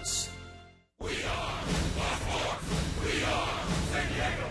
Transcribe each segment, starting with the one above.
sports. We are Baltimore. We are San Diego.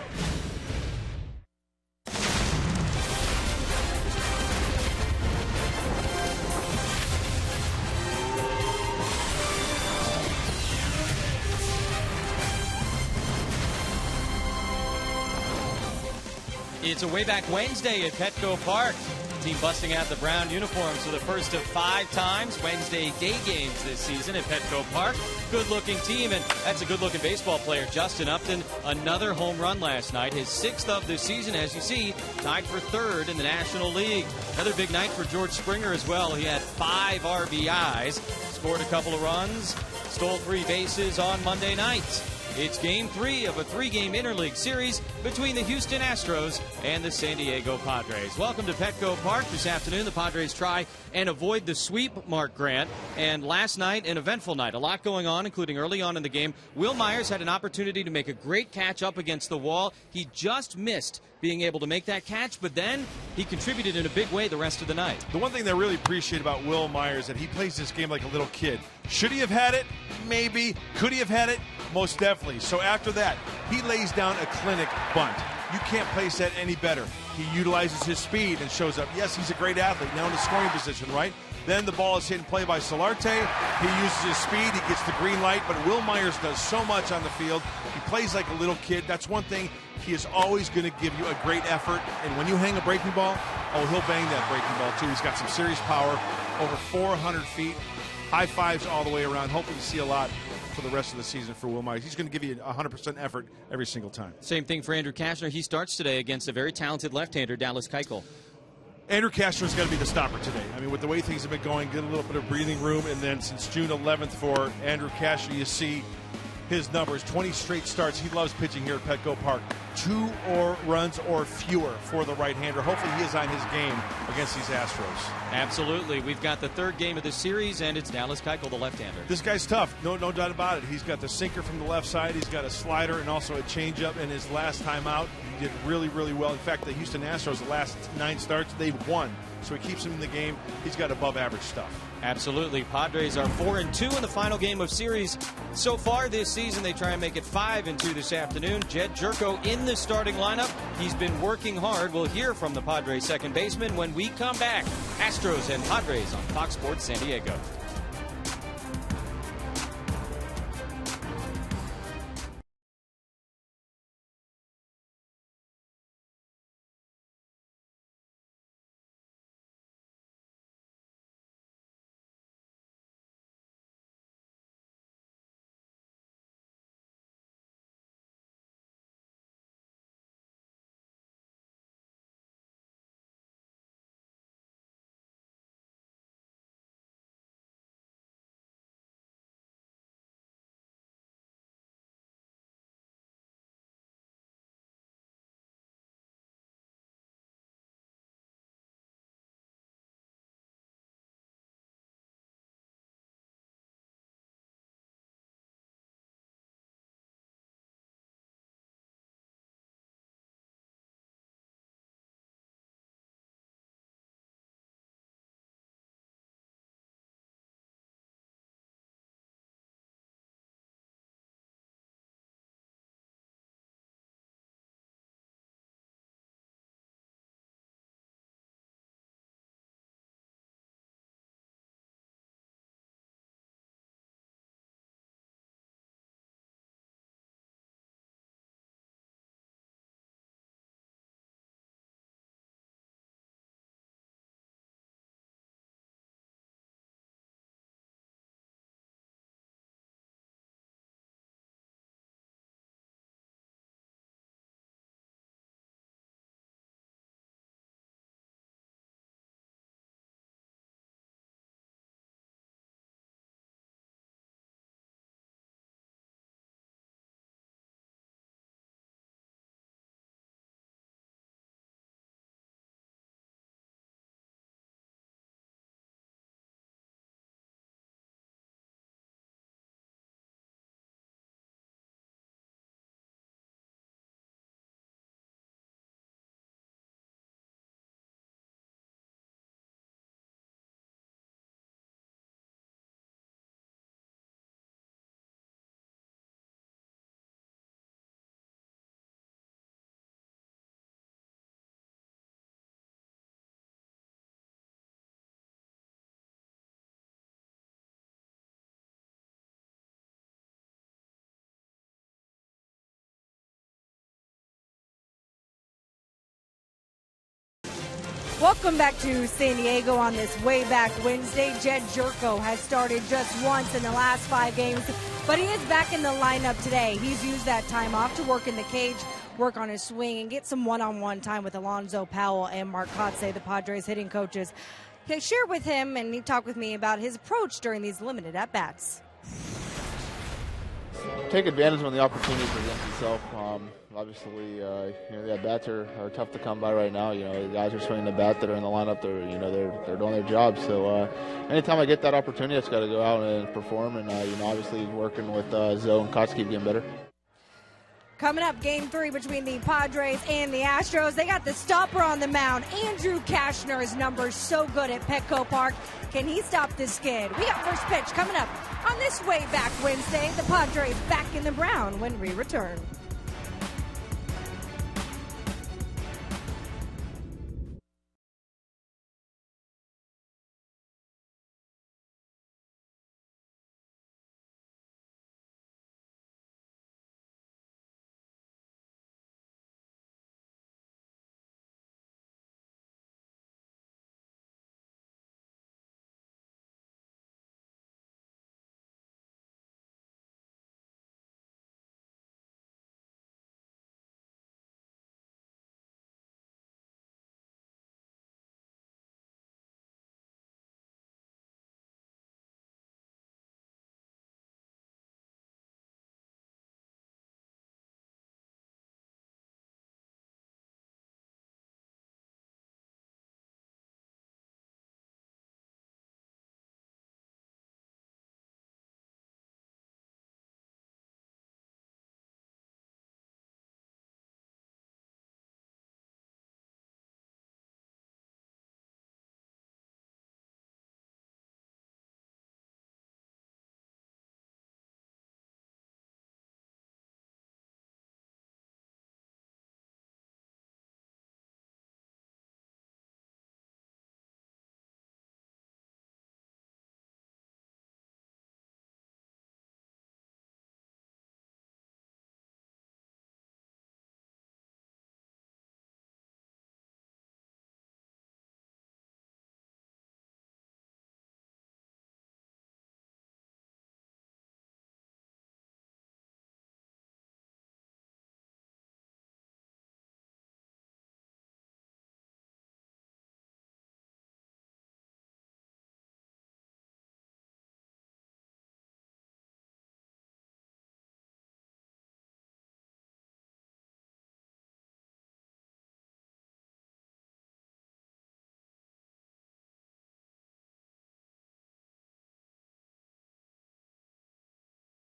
It's a way back Wednesday at Petco Park. Team busting out the brown uniforms for the first of 5 times. Wednesday day games this season at Petco Park. Good-looking team, and that's a good-looking baseball player, Justin Upton. Another home run last night, his 6th of the season, as you see, tied for 3rd in the National League. Another big night for George Springer as well. He had 5 RBIs, scored a couple of runs, stole 3 bases on Monday night. It's Game 3 of a 3-game interleague series between the Houston Astros and the San Diego Padres. Welcome to Petco Park. This afternoon, the Padres try and avoid the sweep, Mark Grant. And last night, an eventful night. A lot going on, including early on in the game. Will Myers had an opportunity to make a great catch up against the wall. He just missed being able to make that catch, but then he contributed in a big way the rest of the night. The one thing that I really appreciate about Will Myers is that he plays this game like a little kid. Should he have had it? Maybe. Could he have had it? Most definitely. So after that, he lays down a clinic bunt. You can't place that any better. He utilizes his speed and shows up. Yes, he's a great athlete, now in the scoring position, right? Then the ball is hit and play by Solarte. He uses his speed. He gets the green light. But Will Myers does so much on the field. He plays like a little kid. That's one thing. He is always going to give you a great effort. And when you hang a breaking ball, oh, he'll bang that breaking ball, too. He's got some serious power, over 400 feet. High fives all the way around. Hopefully you see a lot for the rest of the season for Will Myers. He's going to give you 100% effort every single time. Same thing for Andrew Kashner. He starts today against a very talented left-hander, Dallas Keuchel. Andrew Cashner's got to be the stopper today. I mean, with the way things have been going, get a little bit of breathing room, and then since June 11th for Andrew Kashner, you see his numbers, 20 straight starts. He loves pitching here at Petco Park. 2 or runs or fewer for the right-hander. Hopefully he is on his game against these Astros. Absolutely. We've got the 3rd game of the series, and it's Dallas Keuchel, the left-hander. This guy's tough. No doubt about it. He's got the sinker from the left side. He's got a slider and also a changeup. In his last time out, he did really, really well. In fact, the Houston Astros, the last 9 starts, they've won. So he keeps him in the game. He's got above-average stuff. Absolutely. Padres are 4-2 in the final game of series. So far this season, they try and make it 5-2 this afternoon. Jed Jerko in the starting lineup. He's been working hard. We'll hear from the Padres second baseman when we come back. Astros and Padres on Fox Sports San Diego. Welcome back to San Diego on this way back Wednesday. Jed Jerko has started just once in the last 5 games, but he is back in the lineup today. He's used that time off to work in the cage, work on his swing, and get some one-on-one time with Alonzo Powell and Mark Kotsay, the Padres hitting coaches. He shared with him and he talked with me about his approach during these limited at-bats. Take advantage when the opportunity presents itself. Obviously, the at-bats are tough to come by right now. The guys are swinging the bat that are in the lineup. They're doing their job. So anytime I get that opportunity, I just got to go out and perform. And obviously working with Zoe and Kots keep getting better. Coming up, Game 3 between the Padres and the Astros. They got the stopper on the mound. Andrew Cashner's numbers so good at Petco Park. Can he stop this skid? We got first pitch coming up on this way back Wednesday. The Padres back in the brown when we return.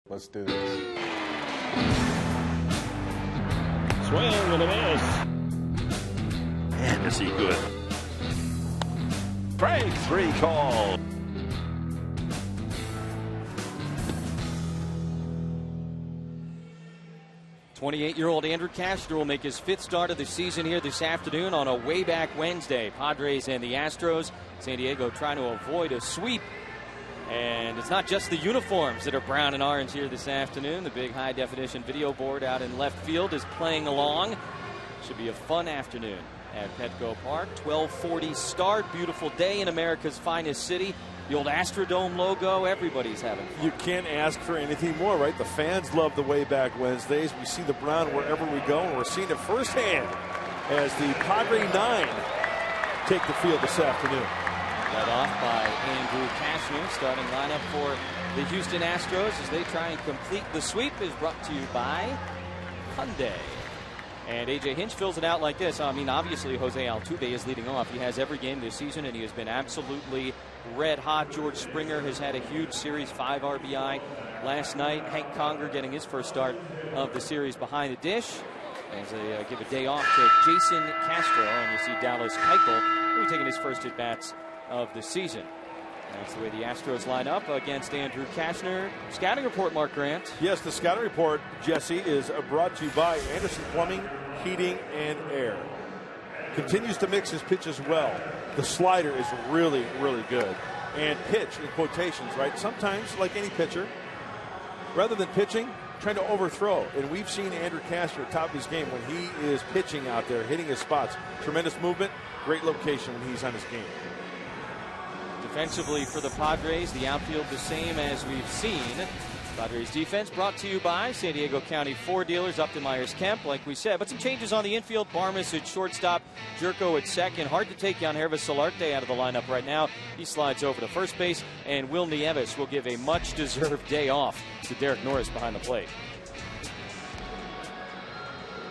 Let's do this. Swing and a miss. Man, is he good. Strike 3 call. '28-year-old Andrew Cashner will make his 5th start of the season here this afternoon on a way back Wednesday. Padres and the Astros. San Diego trying to avoid a sweep. And it's not just the uniforms that are brown and orange here this afternoon. The big high-definition video board out in left field is playing along. Should be a fun afternoon at Petco Park. 12:40 start. Beautiful day in America's finest city. The old Astrodome logo. Everybody's having fun. You can't ask for anything more, right? The fans love the way back Wednesdays. We see the brown wherever we go, and we're seeing it firsthand as the Padre 9 take the field this afternoon. Led off by Andrew Cashner. Starting lineup for the Houston Astros as they try and complete the sweep is brought to you by Hyundai. And A.J. Hinch fills it out like this. I mean, obviously, Jose Altuve is leading off. He has every game this season, and he has been absolutely red hot. George Springer has had a huge series, 5 RBI last night. Hank Conger getting his first start of the series behind the dish. As they give a day off to Jason Castro, and you see Dallas Keuchel, who's taking his first at-bats of the season. That's the way the Astros line up against Andrew Cashner. Scouting report, Mark Grant. Yes, the scouting report, Jesse, is brought to you by Anderson Plumbing, Heating, and Air. Continues to mix his pitches well. The slider is really, really good. And pitch, in quotations, right? Sometimes, like any pitcher, rather than pitching, trying to overthrow. And we've seen Andrew Cashner top his game when he is pitching out there, hitting his spots. Tremendous movement, great location when he's on his game. Defensively for the Padres, the outfield the same as we've seen. Padres defense brought to you by San Diego County Ford dealers, Upton Myers Kemp, like we said. But some changes on the infield. Barmes at shortstop, Jerko at second. Hard to take Yangervis Solarte out of the lineup right now. He slides over to first base, and Will Nieves will give a much-deserved day off to Derek Norris behind the plate.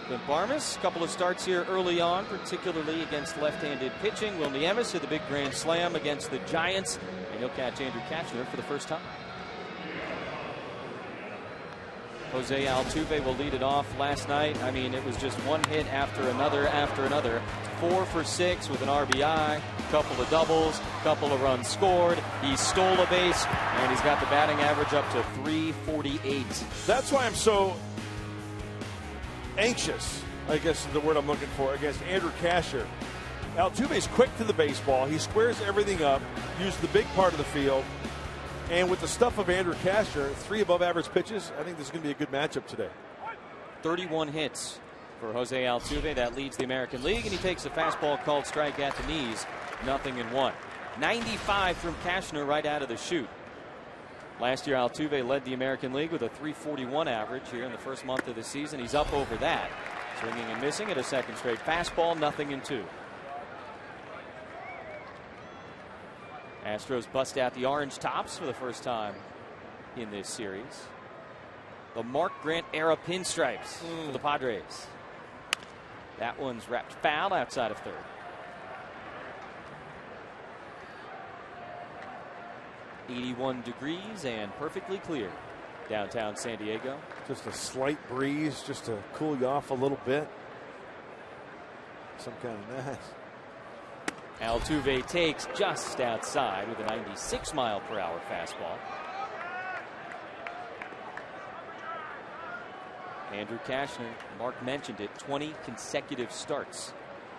Then Barmes, a couple of starts here early on, particularly against left-handed pitching. Will Nieves hit the big grand slam against the Giants, and he'll catch Andrew Kachner for the first time. Jose Altuve will lead it off last night. I mean, it was just one hit after another after another. 4 for 6 with an RBI, couple of doubles, couple of runs scored. He stole a base, and he's got the batting average up to .348. That's why I'm so anxious, I guess is the word I'm looking for, against Andrew Kachner. Altuve's quick to the baseball. He squares everything up, uses the big part of the field. And with the stuff of Andrew Kachner, 3 above-average pitches, I think this is going to be a good matchup today. 31 hits for Jose Altuve. That leads the American League, and he takes a fastball called strike at the knees. 0-1. 95 from Kachner right out of the chute. Last year, Altuve led the American League with a .341 average here in the first month of the season. He's up over that. Swinging and missing at a second straight fastball. 0-2. Astros bust out the orange tops for the first time in this series. The Mark Grant era pinstripes for the Padres. That one's wrapped foul outside of third. 81 degrees and perfectly clear downtown San Diego. Just a slight breeze just to cool you off a little bit. Some kind of nice. Altuve takes just outside with a 96-mile-per-hour fastball. Andrew Kachner, Mark mentioned it, 20 consecutive starts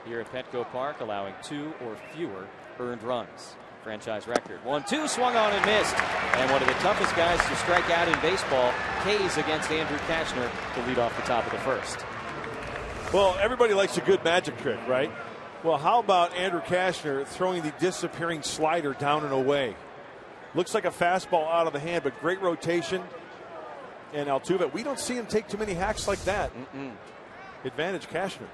here at Petco Park, allowing 2 or fewer earned runs. Franchise record. 1-2, swung on and missed. And one of the toughest guys to strike out in baseball, K's against Andrew Kachner to lead off the top of the first. Well, everybody likes a good magic trick, right? Well, how about Andrew Kachner throwing the disappearing slider down and away? Looks like a fastball out of the hand, but great rotation. And Altuve, we don't see him take too many hacks like that. Advantage Kachner.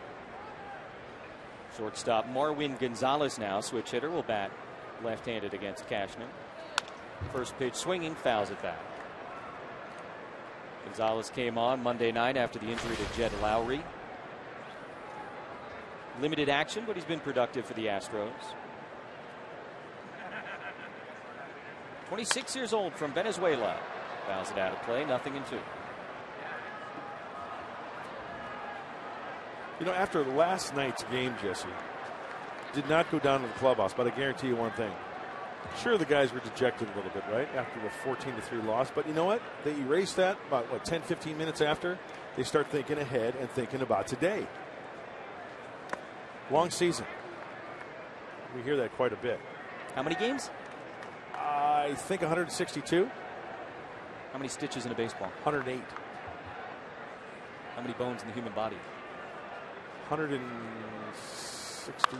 Shortstop Marwin Gonzalez now, switch hitter, will bat left-handed against Kachner. First pitch swinging, fouls it back. Gonzalez came on Monday night after the injury to Jed Lowry. Limited action, but he's been productive for the Astros. 26 years old from Venezuela. Fouls it out of play, 0-2. You know, after last night's game, Jesse, did not go down to the clubhouse, but I guarantee you one thing. Sure, the guys were dejected a little bit, right, after the 14-3 loss. But you know what? They erased that about, 10, 15 minutes after. They start thinking ahead and thinking about today. Long season. We hear that quite a bit. How many games? I think 162. How many stitches in a baseball? 108. How many bones in the human body? 160.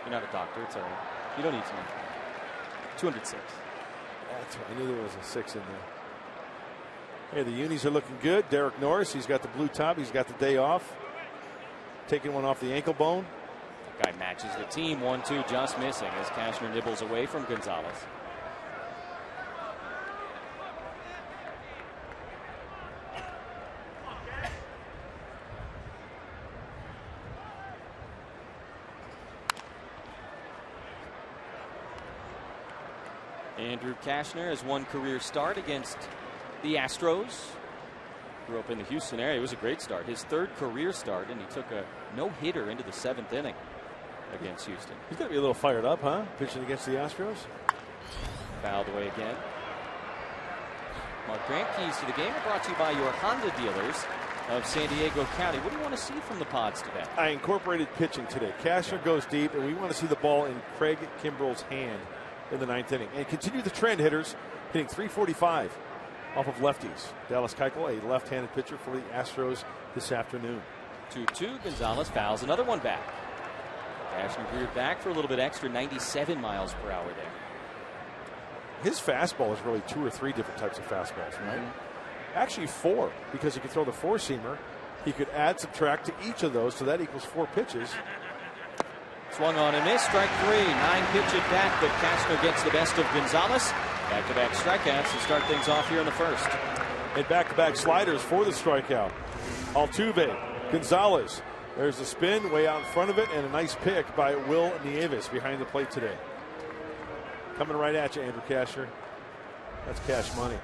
You're not a doctor. It's all right. You don't need to know. 206. That's right. I knew there was a 6 in there. Hey, the unis are looking good. Derek Norris, he's got the blue top. He's got the day off. Taking one off the ankle bone. That guy matches the team. 1-2, just missing as Kachner nibbles away from Gonzalez. Andrew Kachner has one career start against the Astros. Grew up in the Houston area. It was a great start. His 3rd career start, and he took a no-hitter into the 7th inning against Houston. He's got to be a little fired up, huh? Pitching against the Astros. Fouled away again. Mark Grant, keys to the game are brought to you by your Honda dealers of San Diego County. What do you want to see from the Pods today? I incorporated pitching today. Kachner goes deep, and we want to see the ball in Craig Kimbrell's hand in the 9th inning. And continue the trend, hitters, hitting .345. off of lefties. Dallas Keuchel, a left-handed pitcher for the Astros this afternoon. 2-2. Gonzalez fouls another one back. Cashner reared back for a little bit extra, 97 miles per hour there. His fastball is really 2 or 3 different types of fastballs, right? Actually 4, because he could throw the 4-seamer. He could add, subtract to each of those, so that equals 4 pitches. Swung on and missed, strike 3. 9-pitch at bat, but Cashner gets the best of Gonzalez. Back-to-back strikeouts to start things off here in the first. And back-to-back sliders for the strikeout. Altuve, Gonzalez. There's the spin way out in front of it, and a nice pick by Will Nieves behind the plate today. Coming right at you, Andrew Cashner. That's cash money.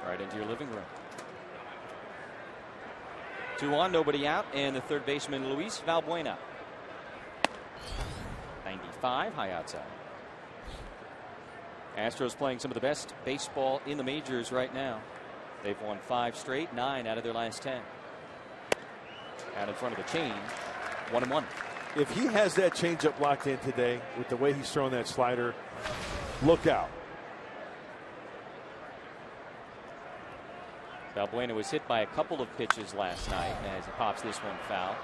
Right into your living room. 2 on, nobody out, and the third baseman Luis Valbuena. 95, high outside. Astros playing some of the best baseball in the majors right now. They've won 5 straight, 9 out of their last 10. Out in front of the chain, 1-1. If he has that changeup locked in today with the way he's throwing that slider, look out. Valbuena was hit by a couple of pitches last night as he pops this one foul.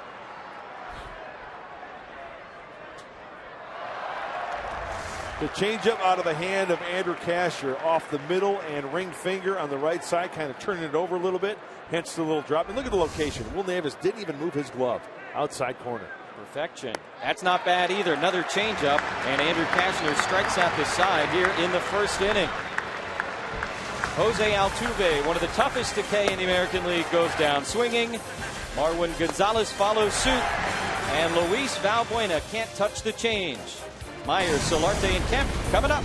The changeup out of the hand of Andrew Cashner off the middle and ring finger on the right side, kind of turning it over a little bit, hence the little drop. And look at the location. Will Nieves didn't even move his glove. Outside corner. Perfection. That's not bad either. Another changeup, and Andrew Cashner strikes out the side here in the first inning. Jose Altuve, one of the toughest to K in the American League, goes down swinging. Marwin Gonzalez follows suit, and Luis Valbuena can't touch the change. Myers, Solarte, and Kemp coming up.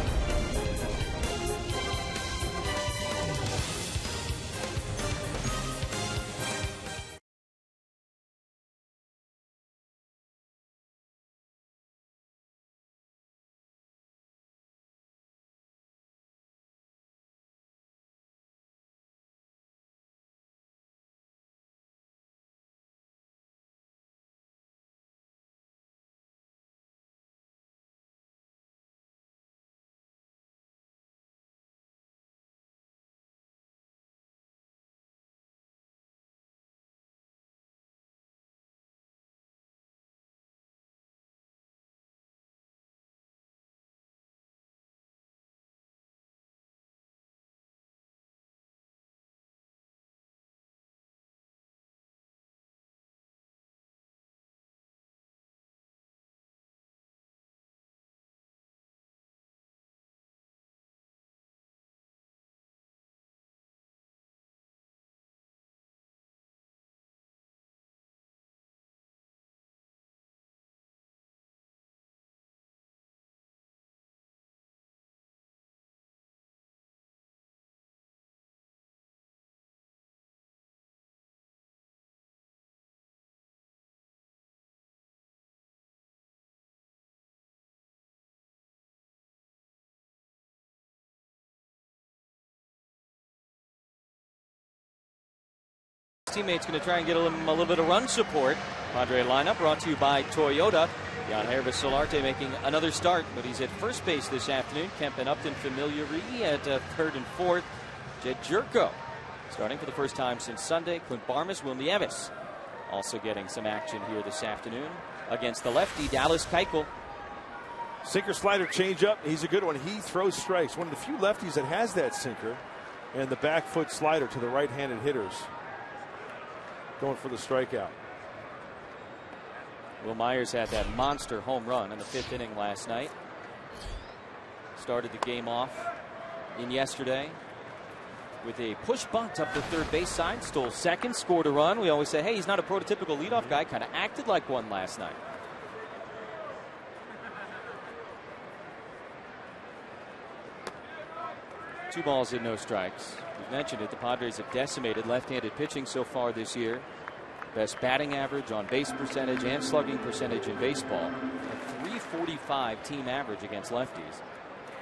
Teammates going to try and get him a little bit of run support. Padre lineup brought to you by Toyota. Yangervis Solarte making another start, but he's at first base this afternoon. Kemp and Upton Familiari at third and fourth. Jed Jerko starting for the first time since Sunday. Clint Barmas, Will Nieves also getting some action here this afternoon against the lefty Dallas Keuchel. Sinker slider changeup. He's a good one. He throws strikes. One of the few lefties that has that sinker and the back foot slider to the right-handed hitters. Going for the strikeout. Will Myers had that monster home run in the 5th inning last night. Started the game off in yesterday with a push bunt up the third base side. Stole second, scored a run. We always say, hey, he's not a prototypical leadoff guy. Kind of acted like one last night. Two balls and no strikes. We've mentioned it. The Padres have decimated left-handed pitching so far this year. Best batting average, on base percentage, and slugging percentage in baseball. A .345 team average against lefties.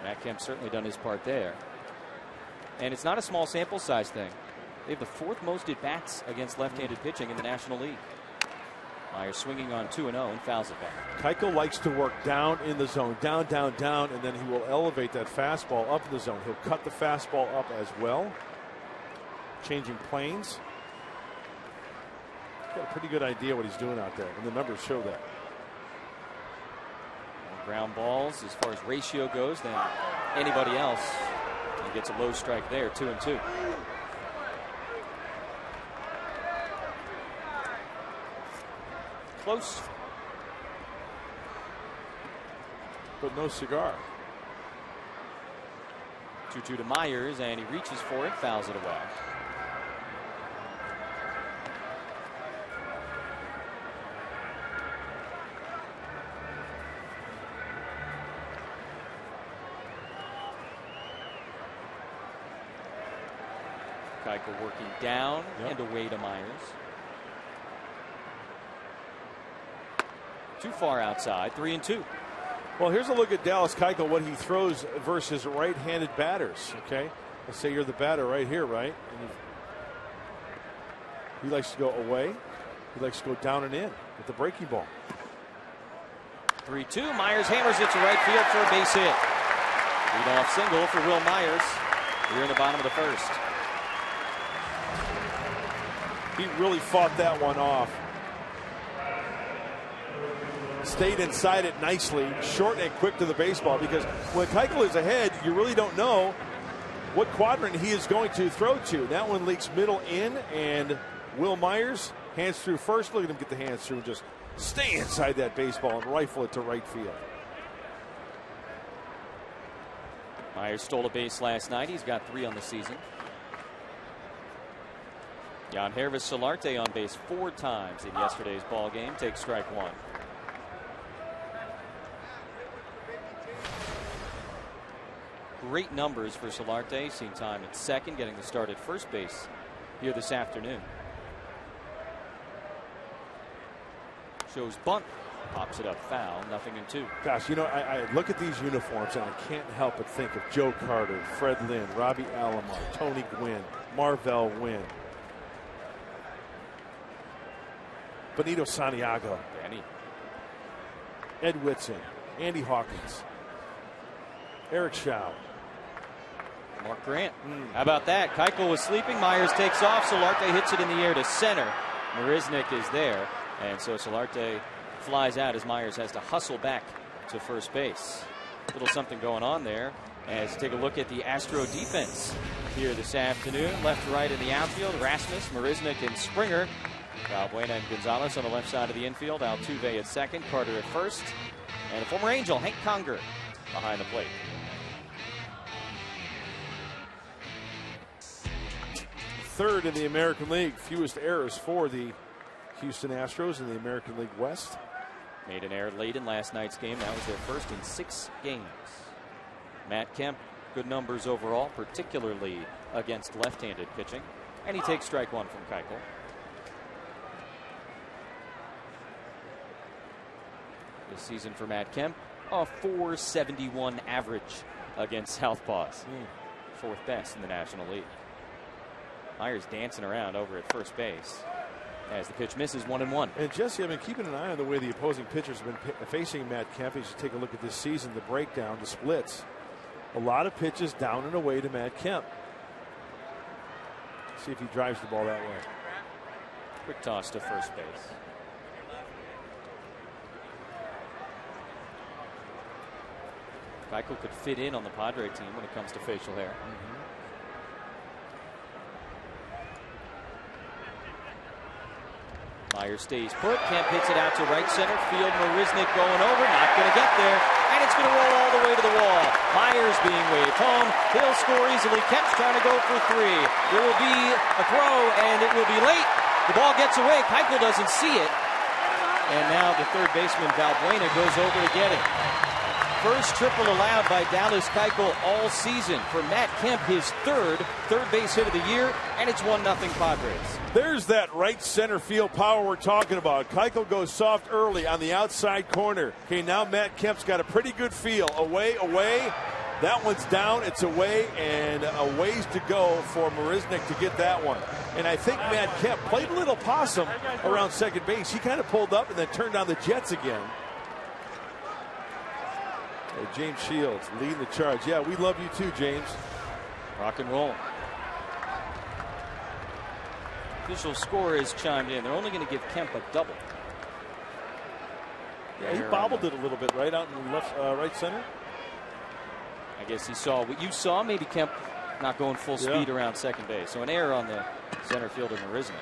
Matt Kemp's certainly done his part there. And it's not a small sample size thing. They have the 4th most at bats against left-handed pitching in the National League. Myers swinging on 2-0 and fouls it back. Keuchel likes to work down in the zone, down, and then he will elevate that fastball up in the zone. He'll cut the fastball up as well. changing planes. He's got a pretty good idea what he's doing out there, and the numbers show that. More ground balls as far as ratio goes than anybody else. He gets a low strike there, 2-2. Close. But no cigar. 2-2 to Myers, and he reaches for it, fouls it away. Keuchel working down and away to Myers. Too far outside, 3-2. Well, here's a look at Dallas Keuchel, what he throws versus right-handed batters. Okay, let's say you're the batter right here, right? And he likes to go away. He likes to go down and in with the breaking ball. 3-2. Myers hammers it to right field for a base hit. Leadoff single for Will Myers here in the bottom of the first. He really fought that one off. Stayed inside it nicely, short and quick to the baseball, because when Keuchel is ahead, you really don't know what quadrant he is going to throw to. That one leaks middle in, and Will Myers, hands through first. Look at him get the hands through and just stay inside that baseball and rifle it to right field. Myers stole a base last night. He's got 3 on the season. Yangervis Solarte on base 4 times in yesterday's ball game. Takes strike 1. Great numbers for Solarte. Seen time at second, getting the start at first base here this afternoon. Shows bunt. Pops it up foul. 0-2. Gosh, you know, I look at these uniforms and I can't help but think of Joe Carter, Fred Lynn, Robbie Alomar, Tony Gwynn, Marvell Wynn, Benito Santiago, Ed Whitson, Andy Hawkins, Eric Schau, Mark Grant. How about that? Keuchel was sleeping. Myers takes off. Solarte hits it in the air to center. Marisnik is there. And so Solarte flies out as Myers has to hustle back to first base. A little something going on there. As take a look at the Astro defense here this afternoon. Left to right in the outfield. Rasmus, Marisnik, and Springer. Valbuena and Gonzalez on the left side of the infield. Altuve at second. Carter at first. And a former Angel, Hank Conger, behind the plate. Third in the American League, fewest errors for the Houston Astros in the American League West. Made an error late in last night's game. That was their first in 6 games. Matt Kemp, good numbers overall, particularly against left-handed pitching. And he takes strike 1 from Keuchel. This season for Matt Kemp, a .471 average against Southpaws. 4th best in the National League. Myers dancing around over at first base as the pitch misses 1-1. And Jesse, I've been keeping an eye on the way the opposing pitchers have been facing Matt Kemp. You should take a look at this season, the breakdown, the splits. A lot of pitches down and away to Matt Kemp. See if he drives the ball that way. Quick toss to first base. Keuchel could fit in on the Padre team when it comes to facial hair. Myers stays put. Kemp hits it out to right center field. Marisnik going over, not going to get there, and it's going to roll all the way to the wall. Myers being waved home. He'll score easily. Kemp's trying to go for 3. There will be a throw, and it will be late. The ball gets away. Keuchel doesn't see it, and now the third baseman Valbuena goes over to get it. First triple allowed by Dallas Keuchel all season. For Matt Kemp, his third base hit of the year, and it's 1-0 Padres. There's that right center field power we're talking about. Keuchel goes soft early on the outside corner. Okay, now Matt Kemp's got a pretty good feel. Away. That one's down, it's away, and a ways to go for Marisnik to get that one. And I think Matt Kemp played a little possum around second base. He kind of pulled up and then turned on the Jets again. James Shields leading the charge. Yeah, we love you too, James. Rock and roll. official score has chimed in. They're only going to give Kemp a double. Yeah, he bobbled it a little bit right out in left, right center. I guess he saw what you saw. Maybe Kemp not going full speed around second base. So an error on the center fielder, Marisnik.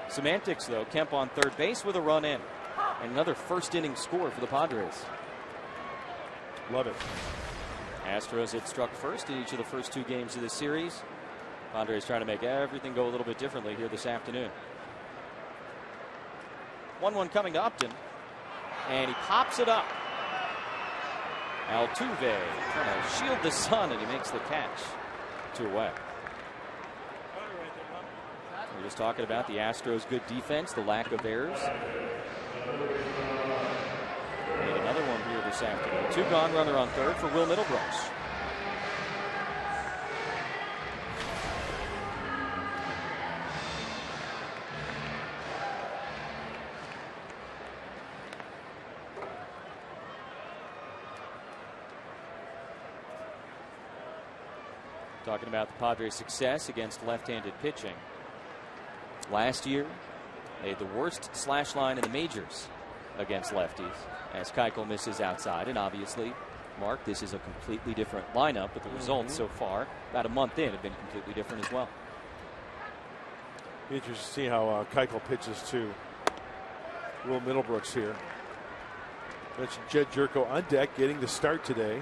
Semantics, though. Kemp on third base with a run in. And another first inning score for the Padres. Love it. Astros had struck first in each of the first 2 games of the series. Padres trying to make everything go a little bit differently here this afternoon. 1-1 coming to Upton. And he pops it up. Altuve trying to shield the sun, and he makes the catch. 2 away. We're just talking about the Astros' good defense, the lack of errors. And another one here this afternoon. 2 gone, runner on third for Will Middlebrooks. Talking about the Padres' success against left-handed pitching. Last year, they had the worst slash line in the majors against lefties as Keuchel misses outside. And obviously, Mark, this is a completely different lineup, but the results so far, about a month in, have been completely different as well. Be interesting to see how Keuchel pitches to Will Middlebrooks here. Mentioned Jed Jerko on deck, getting the start today.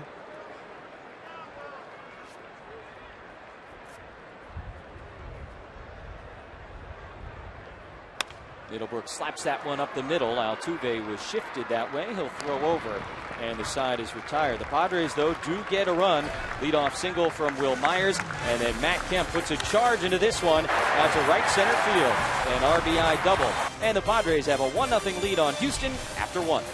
Middlebrooks slaps that one up the middle. Altuve was shifted that way. He'll throw over, and the side is retired. The Padres, though, do get a run. Leadoff single from Will Myers, and then Matt Kemp puts a charge into this one out to right center field. An RBI double. And the Padres have a 1-0 lead on Houston after 1.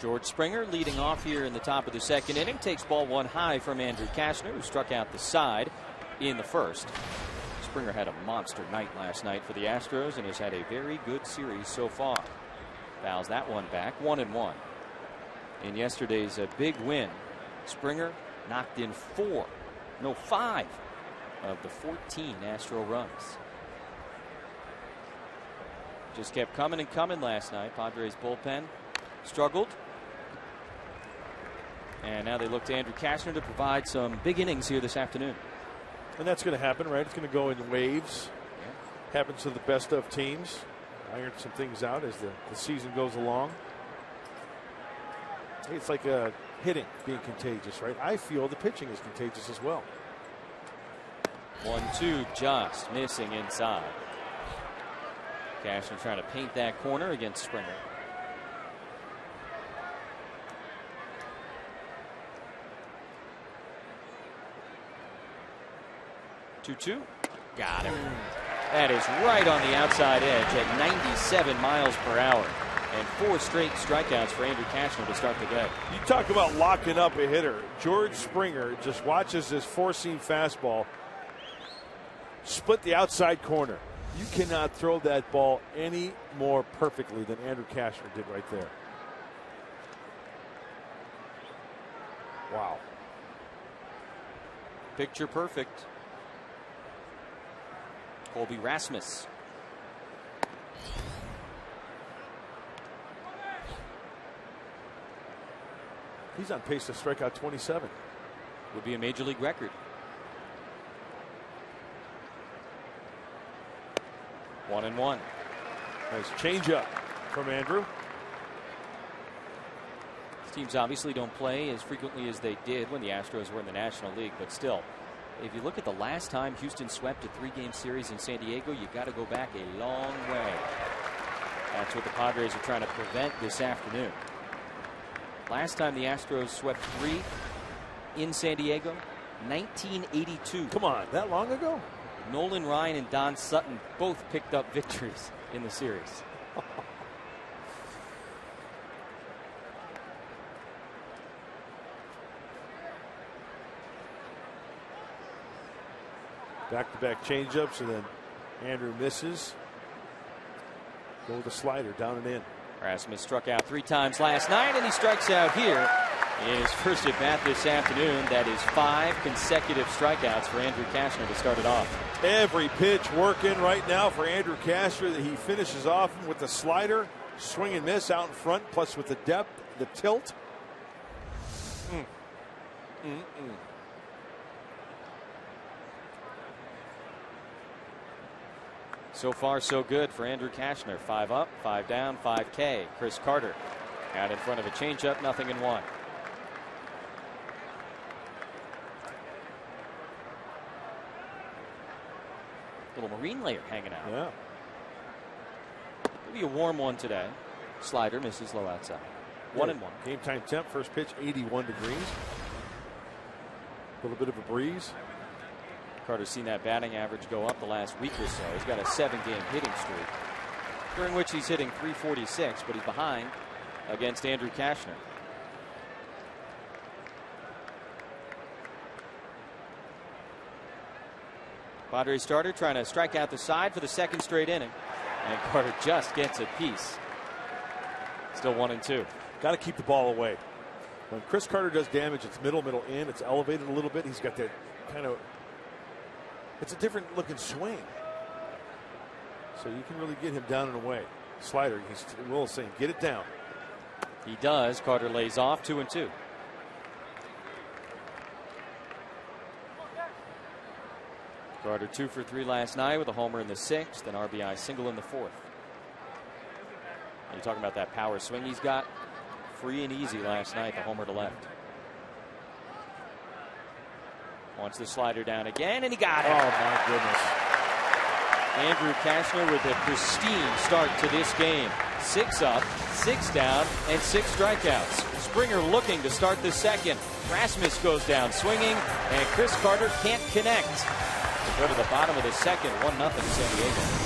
George Springer leading off here in the top of the second inning. Takes ball 1 high from Andrew Kastner, who struck out the side in the first. Springer had a monster night last night for the Astros and has had a very good series so far. Fouls that one back, 1-1. In yesterday's big win, Springer knocked in 5 of the 14 Astro runs. Just kept coming and coming last night. Padres bullpen struggled. And now they look to Andrew Kastner to provide some big innings here this afternoon. And that's going to happen, right? It's going to go in waves. Yeah. Happens to the best of teams. Iron some things out as the season goes along. It's like hitting being contagious, right? I feel the pitching is contagious as well. 1-2 just missing inside. Kastner trying to paint that corner against Springer. 2-2. Got him. That is right on the outside edge at 97 miles per hour. And 4 straight strikeouts for Andrew Cashner to start the day. You talk about locking up a hitter. George Springer just watches this four-seam fastball split the outside corner. You cannot throw that ball any more perfectly than Andrew Cashner did right there. Wow. Picture perfect. Colby Rasmus. He's on pace to strike out 27. Would be a major league record. 1-1. Nice changeup from Andrew. These teams obviously don't play as frequently as they did when the Astros were in the National League, but still, if you look at the last time Houston swept a 3-game series in San Diego, you got to go back a long way. That's what the Padres are trying to prevent this afternoon. Last time the Astros swept 3 in San Diego, 1982. Come on, that long ago? Nolan Ryan and Don Sutton both picked up victories in the series. Back-to-back changeups, and then Andrew misses. Go with the slider down and in. Rasmus struck out 3 times last night, and he strikes out here in his first at bat this afternoon. That is 5 consecutive strikeouts for Andrew Cashner to start it off. Every pitch working right now for Andrew Cashner. That he finishes off with the slider, swing and miss out in front, plus with the depth, the tilt. So far, so good for Andrew Cashner. 5 up, 5 down, 5K. Chris Carter out in front of a changeup, 0-1. Little marine layer hanging out. Yeah. It'll be a warm one today. Slider misses low outside. 1-1. Game time temp, first pitch 81 degrees. A little bit of a breeze. Carter's seen that batting average go up the last week or so. He's got a 7-game hitting streak, during which he's hitting .346, but he's behind against Andrew Cashner. Padres starter trying to strike out the side for the second straight inning, and Carter just gets a piece. Still 1-2. Got to keep the ball away. When Chris Carter does damage, it's middle in. It's elevated a little bit. He's got that kind of. It's a different looking swing. So you can really get him down and away. Slider, he's Will saying, get it down. He does. Carter lays off 2-2. Carter 2 for 3 last night with a homer in the 6th, an RBI single in the 4th. You're talking about that power swing he's got. Free and easy last night, the homer to left. Wants the slider down again, and he got it. Oh, my goodness. Andrew Cashner with a pristine start to this game. 6 up, 6 down, and 6 strikeouts. Springer looking to start the second. Rasmus goes down swinging, and Chris Carter can't connect. To go to the bottom of the second, 1-0 San Diego.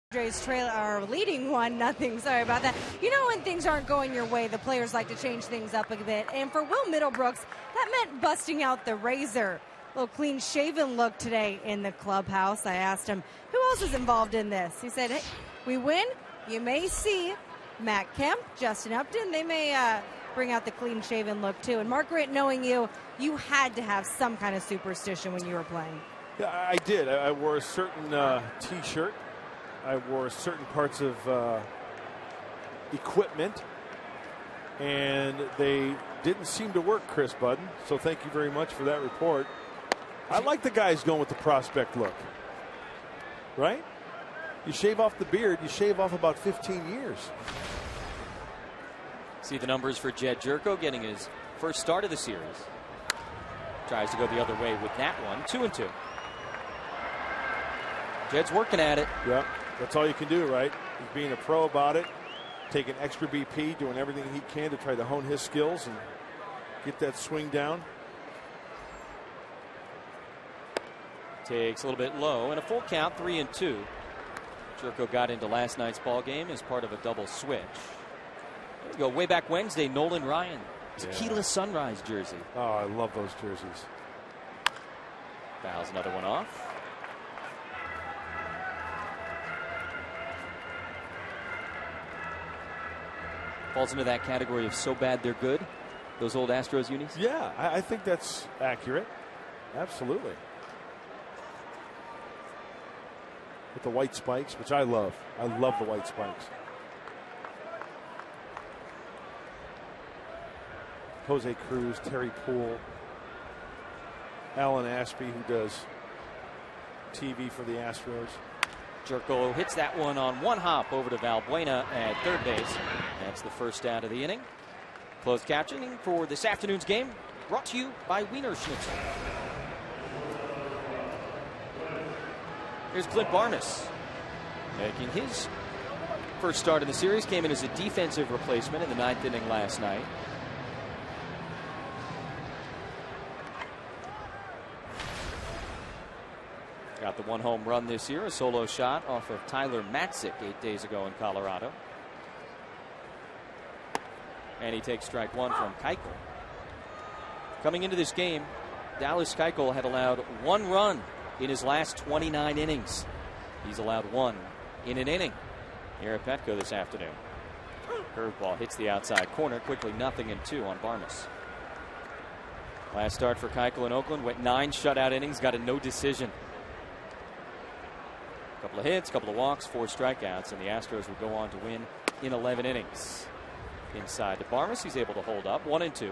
Padres trail are leading 1-0. Sorry about that. You know, when things aren't going your way, the players like to change things up a bit. And for Will Middlebrooks, that meant busting out the razor. A little clean-shaven look today in the clubhouse. I asked him, who else is involved in this? He said, hey, we win. You may see Matt Kemp, Justin Upton. They may bring out the clean-shaven look, too. And Margaret, knowing you, you had to have some kind of superstition when you were playing. Yeah, I did. I wore a certain T-shirt. I wore certain parts of equipment, and they didn't seem to work, Chris Budden. So thank you very much for that report. I like the guys going with the prospect look, right? You shave off the beard, you shave off about 15 years. See the numbers for Jed Jerko getting his first start of the series. Tries to go the other way with that one. 2-2. Jed's working at it. Yeah, that's all you can do, right? He's being a pro about it, taking extra BP, doing everything he can to try to hone his skills and get that swing down. Takes a little bit low and a full count, 3-2. Jerko got into last night's ball game as part of a double switch. There we go. Way back Wednesday, Nolan Ryan. Tequila Sunrise jersey. Oh, I love those jerseys. Fouls another one off. Falls into that category of so bad they're good. Those old Astros unis. Yeah, I think that's accurate. Absolutely. With the white spikes, which I love. I love the white spikes. Jose Cruz, Terry Poole, Alan Ashby, who does TV for the Astros. Jerko hits that one on one hop over to Valbuena at third base. That's the first out of the inning. Closed captioning for this afternoon's game brought to you by Wiener Schnitzel. Here's Clint Barnes making his first start of the series. Came in as a defensive replacement in the ninth inning last night. Got the one home run this year, a solo shot off of Tyler Matzik 8 days ago in Colorado. And he takes strike one from Keuchel. Coming into this game, Dallas Keuchel had allowed one run in his last 29 innings. He's allowed one in an inning here at Petco this afternoon. Curveball hits the outside corner quickly, 0-2 on Barmes. Last start for Keuchel in Oakland, went 9 shutout innings, got a no decision. Couple of hits, couple of walks, 4 strikeouts, and the Astros would go on to win in 11 innings. Inside to Barmes, he's able to hold up 1-2.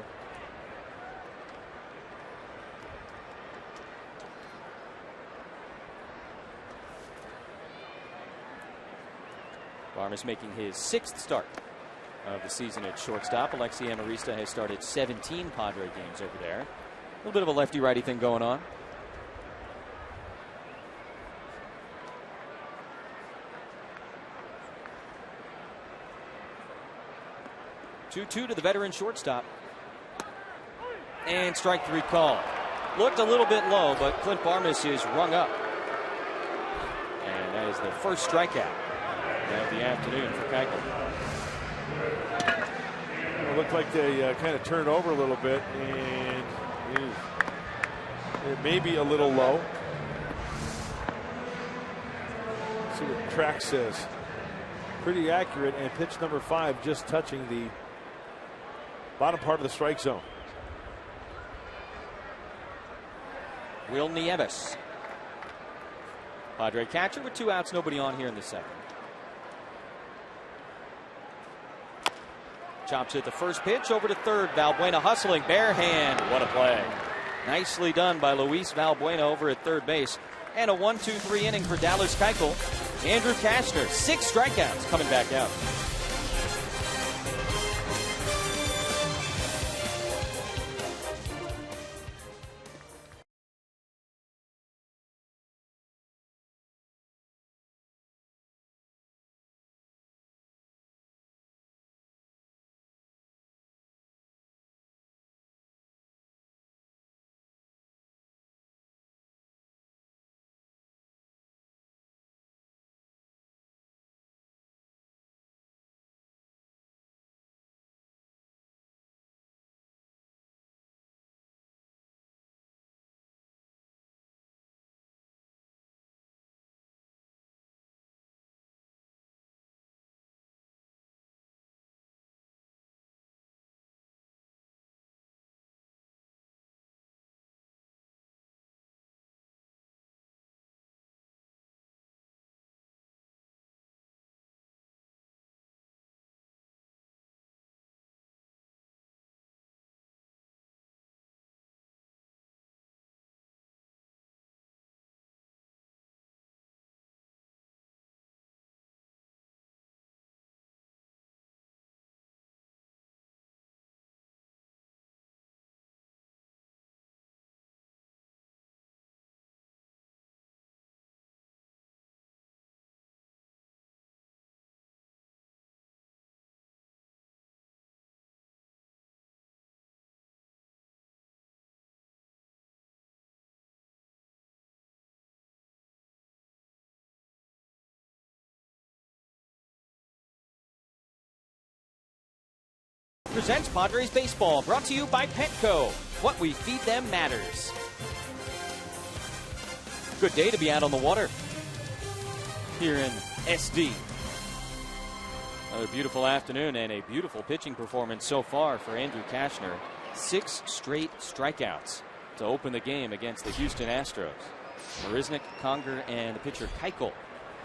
Barmes making his 6th start of the season at shortstop. Alexi Amarista has started 17 Padre games over there. A little bit of a lefty-righty thing going on. 2-2 to the veteran shortstop. And strike 3 call. Looked a little bit low, but Clint Barmes is rung up. And that is the first strikeout of the afternoon for Keuchel. It looked like they kind of turned over a little bit, and it may be a little low. Let's see what the track says. Pretty accurate, and pitch number 5 just touching the bottom part of the strike zone. Will Nieves. Padre catcher with 2 outs, nobody on here in the second. Chops at the first pitch over to third. Valbuena hustling, bare hand. What a play. Nicely done by Luis Valbuena over at third base. And a 1-2-3 inning for Dallas Keuchel. Andrew Kastner, 6 strikeouts coming back out. presents Padres Baseball, brought to you by Petco. What we feed them matters. Good day to be out on the water here in SD. Another beautiful afternoon and a beautiful pitching performance so far for Andrew Cashner. 6 straight strikeouts to open the game against the Houston Astros. Marisnick, Conger, and the pitcher Keuchel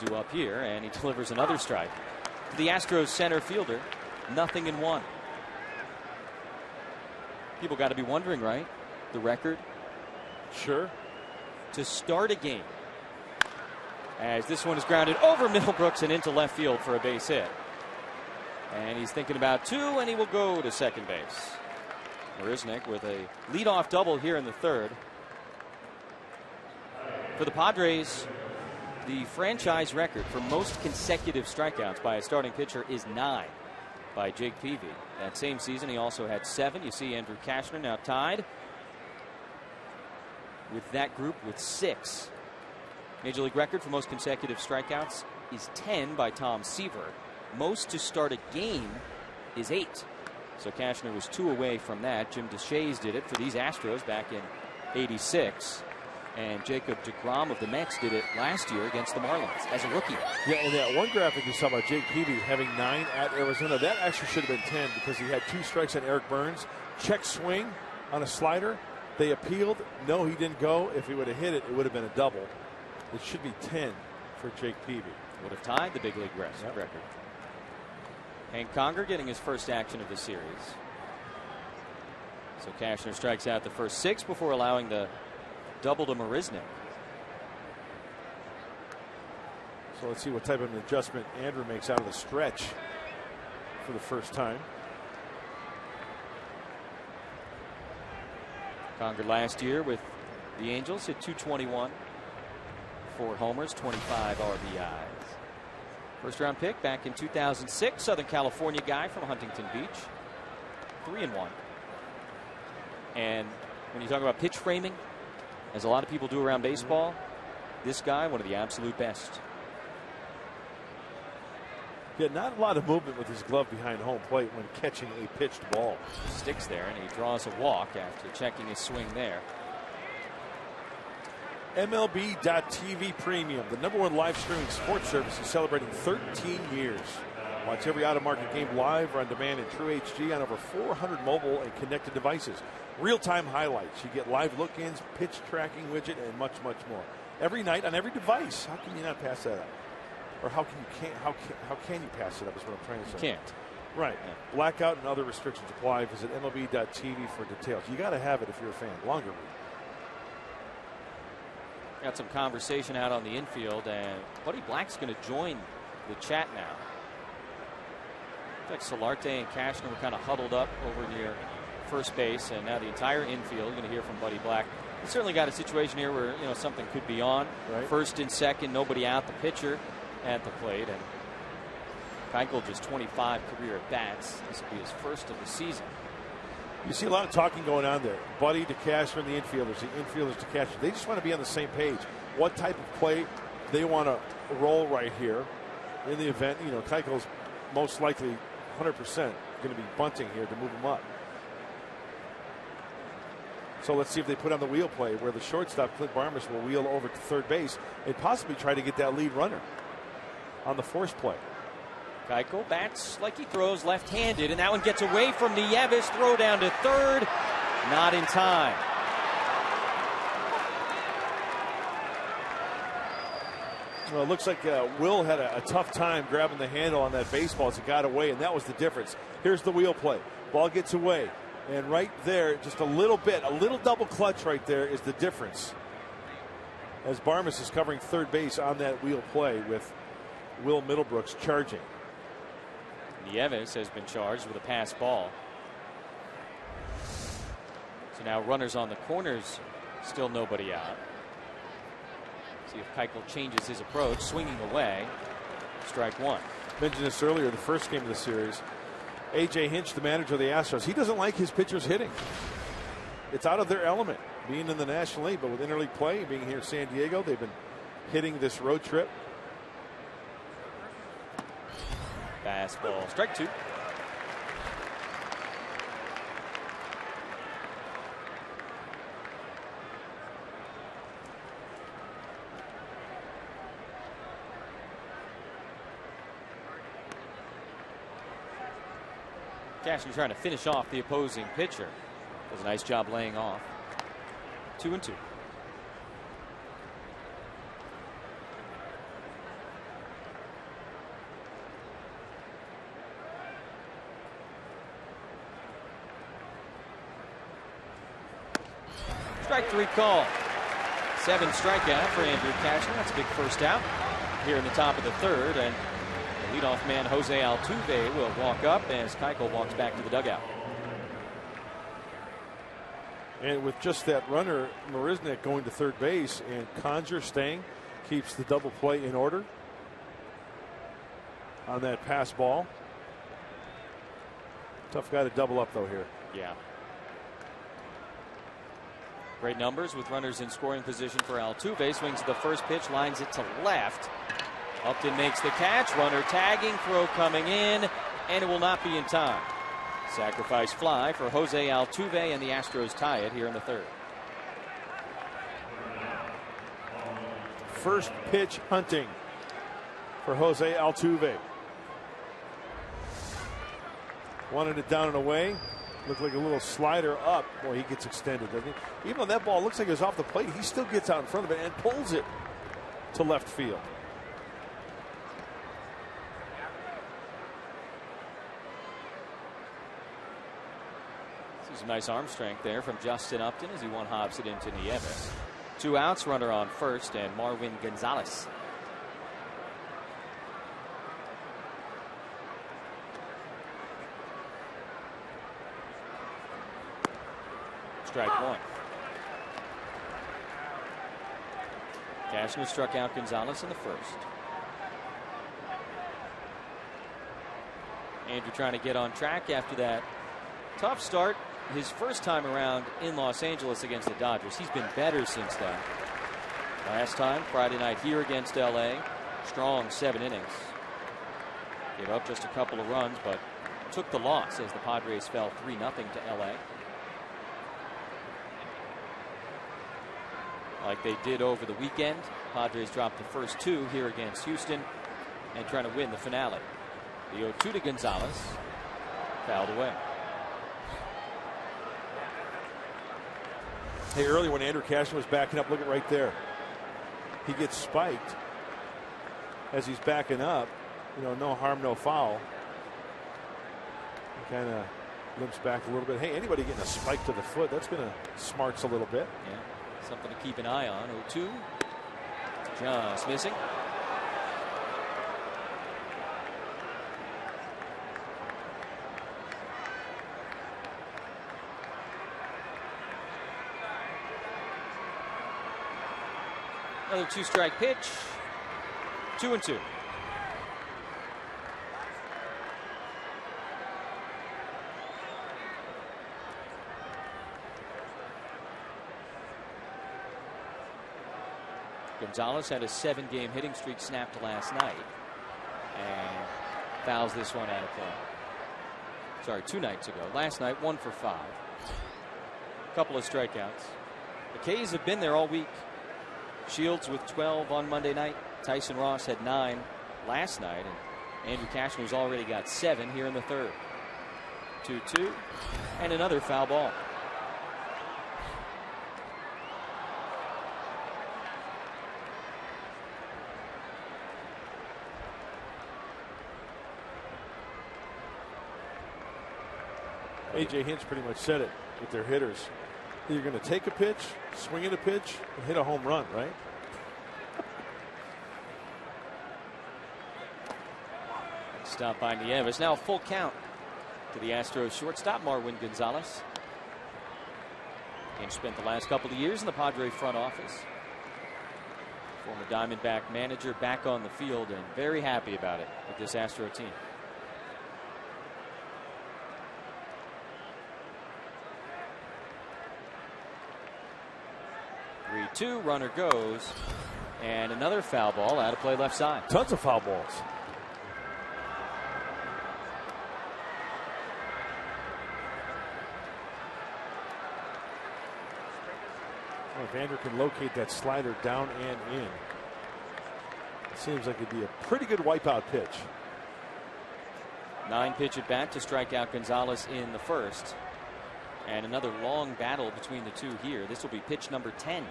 due up here, and he delivers another strike. The Astros center fielder, 0-1. People got to be wondering, right? The record? Sure. To start a game. As this one is grounded over Middlebrooks and into left field for a base hit. And he's thinking about 2, and he will go to second base. Marisnick with a leadoff double here in the third. For the Padres, the franchise record for most consecutive strikeouts by a starting pitcher is 9 by Jake Peavy. That same season, he also had 7. You see Andrew Cashner now tied with that group with 6. Major League record for most consecutive strikeouts is 10 by Tom Seaver. Most to start a game is 8. So Cashner was 2 away from that. Jim DeShays did it for these Astros back in '86. And Jacob deGrom of the Mets did it last year against the Marlins as a rookie. Yeah, and that one graphic you saw about Jake Peavy having 9 at Arizona, that actually should have been 10 because he had 2 strikes on Eric Burns. Check swing on a slider. They appealed. No, he didn't go. If he would have hit it, it would have been a double. It should be 10 for Jake Peavy. Would have tied the big league record. Hank Conger getting his first action of the series. So Cashner strikes out the first 6 before allowing the double to Marisnick. So let's see what type of an adjustment Andrew makes out of the stretch for the first time. Conger last year with the Angels hit .221, 4 homers, 25 RBIs. First round pick back in 2006, Southern California guy from Huntington Beach. 3-1. And when you talk about pitch framing, as a lot of people do around baseball, this guy, one of the absolute best. Yeah, not a lot of movement with his glove behind home plate when catching a pitched ball. Sticks there, and he draws a walk after checking his swing there. MLB.TV Premium, the #1 live streaming sports service, is celebrating 13 years. Watch every out-of-market game live or on demand in True HD on over 400 mobile and connected devices. Real-time highlights. You get live look-ins, pitch tracking widget, and much, much more. Every night on every device. How can you not pass that up? Or how can you pass it up is what I'm trying to say. You can't. Right. Yeah. Blackout and other restrictions apply. Visit MLB.TV for details. You got to have it if you're a fan. Longer read. Got some conversation out on the infield, and Buddy Black's going to join the chat now. Looks like Solarte and Cashner were kind of huddled up over near first base, and now the entire infield. Going to hear from Buddy Black. He certainly got a situation here where something could be on. Right. First and second, nobody out. The pitcher at the plate, and Keuchel just 25 career at bats. This will be his first of the season. You see a lot of talking going on there. Buddy to Cashner and the infielders to Cashner. They just want to be on the same page. What type of play they want to roll right here in the event. Keuchel's most likely 100% going to be bunting here to move him up. So let's see if they put on the wheel play where the shortstop, Clint Barmas, will wheel over to third base and possibly try to get that lead runner on the force play. Keuchel bats like he throws left-handed, and that one gets away from Nieves. Throw down to third. Not in time. Well, it looks like Will had a tough time grabbing the handle on that baseball as it got away, and that was the difference. Here's the wheel play. Ball gets away, and right there, just a little double clutch right there is the difference. As Barmas is covering third base on that wheel play with Will Middlebrooks charging. Nieves has been charged with a pass ball. So now runners on the corners, still nobody out. See if Keuchel changes his approach, swinging away. Strike 1. Mentioned this earlier, the first game of the series. A.J. Hinch, the manager of the Astros, he doesn't like his pitchers hitting. It's out of their element, being in the National League, but with interleague play, being here in San Diego, they've been hitting this road trip. Fastball. Strike 2. Cashner trying to finish off the opposing pitcher. Does a nice job laying off. 2-2. Strike 3 call. 7 strikeout for Andrew Cashner. That's a big first out here in the top of the third. And the leadoff man Jose Altuve will walk up as Keuchel walks back to the dugout. And with just that runner, Marisnick going to third base and Conjure staying, keeps the double play in order on that pass ball. Tough guy to double up though here. Yeah. Great numbers with runners in scoring position for Altuve. Swings the first pitch, lines it to left. Upton makes the catch. Runner tagging, throw coming in, and it will not be in time. Sacrifice fly for Jose Altuve, and the Astros tie it here in the third. First pitch hunting for Jose Altuve. Wanted it down and away. Looked like a little slider up. Boy, he gets extended, doesn't he? Even though that ball looks like it was off the plate, he still gets out in front of it and pulls it to left field. Some nice arm strength there from Justin Upton as he one-hops it into Nieves. 2 outs, runner on first, and Marwin Gonzalez. Strike 1. Cashner struck out Gonzalez in the first. Andrew trying to get on track after that tough start his first time around in Los Angeles against the Dodgers. He's been better since then. Last time, Friday night here against LA. Strong 7 innings. Gave up just a couple of runs, but took the loss as the Padres fell 3-0 to LA. Like they did over the weekend. Padres dropped the first 2 here against Houston and trying to win the finale. The 0-2 to Gonzalez. Fouled away. Hey, earlier when Andrew Cashner was backing up, look at right there. He gets spiked as he's backing up. You know, no harm, no foul. He kind of limps back a little bit. Hey, anybody getting a spike to the foot, that's going to smarts a little bit. Yeah, something to keep an eye on. 0-2. Just missing. Another 2-strike pitch. 2-2. Gonzalez had a 7-game hitting streak snapped last night and fouls this one out of play. Sorry, 2 nights ago. Last night, 1 for 5. Couple of strikeouts. The K's have been there all week. Shields with 12 on Monday night. Tyson Ross had 9 last night, and Andrew Cashner's already got 7 here in the third. 2-2, and another foul ball. A.J. Hinch pretty much said it with their hitters. You're going to take a pitch, swing at a pitch, and hit a home run, right? Stop by Nieves. Now full count to the Astros shortstop, Marwin Gonzalez. Hinch spent the last couple of years in the Padres front office. Former Diamondback manager back on the field and very happy about it with this Astro team. 3-2, runner goes, and another foul ball out of play left side. Tons of foul balls. Well, if Andrew can locate that slider down and in, it seems like it'd be a pretty good wipeout pitch. 9-pitch at bat to strike out Gonzalez in the first. And another long battle between the two here. This will be pitch number 10.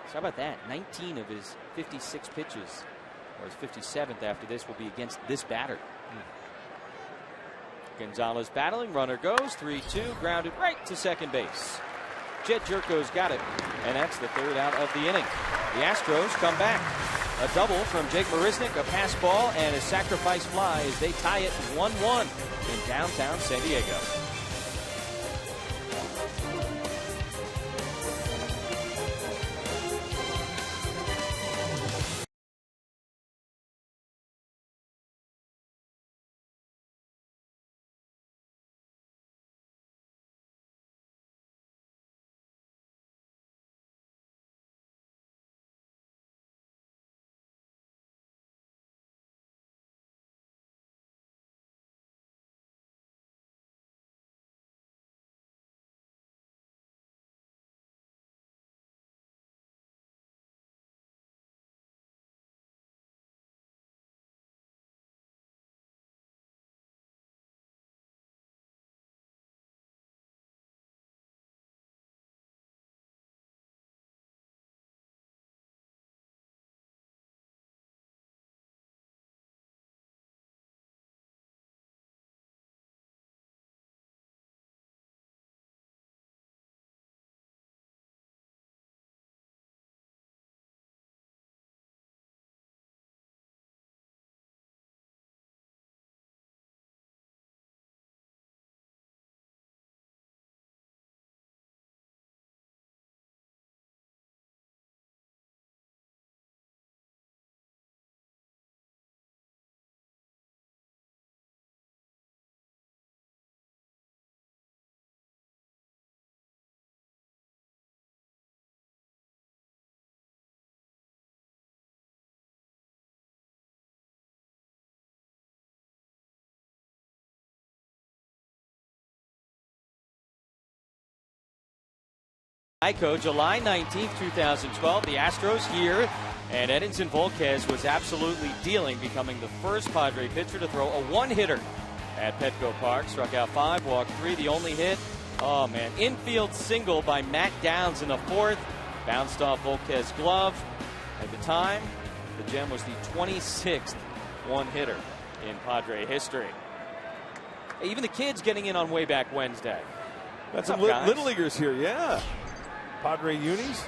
So how about that? 19 of his 56 pitches, or his 57th after this, will be against this batter. Gonzalez battling, runner goes, 3-2, grounded right to second base. Jed Jerko's got it, and that's the third out of the inning. The Astros come back. A double from Jake Marisnick, a pass ball, and a sacrifice fly as they tie it 1-1 in downtown San Diego. Ico, July 19th, 2012. The Astros here, and Edinson Volquez was absolutely dealing, becoming the first Padre pitcher to throw a one-hitter at Petco Park. Struck out 5, walked 3. The only hit, oh man, infield single by Matt Downs in the 4th. Bounced off Volquez's glove. At the time, the gem was the 26th one-hitter in Padre history. Hey, even the kids getting in on Way Back Wednesday. That's some little leaguers here, yeah. Padre unis.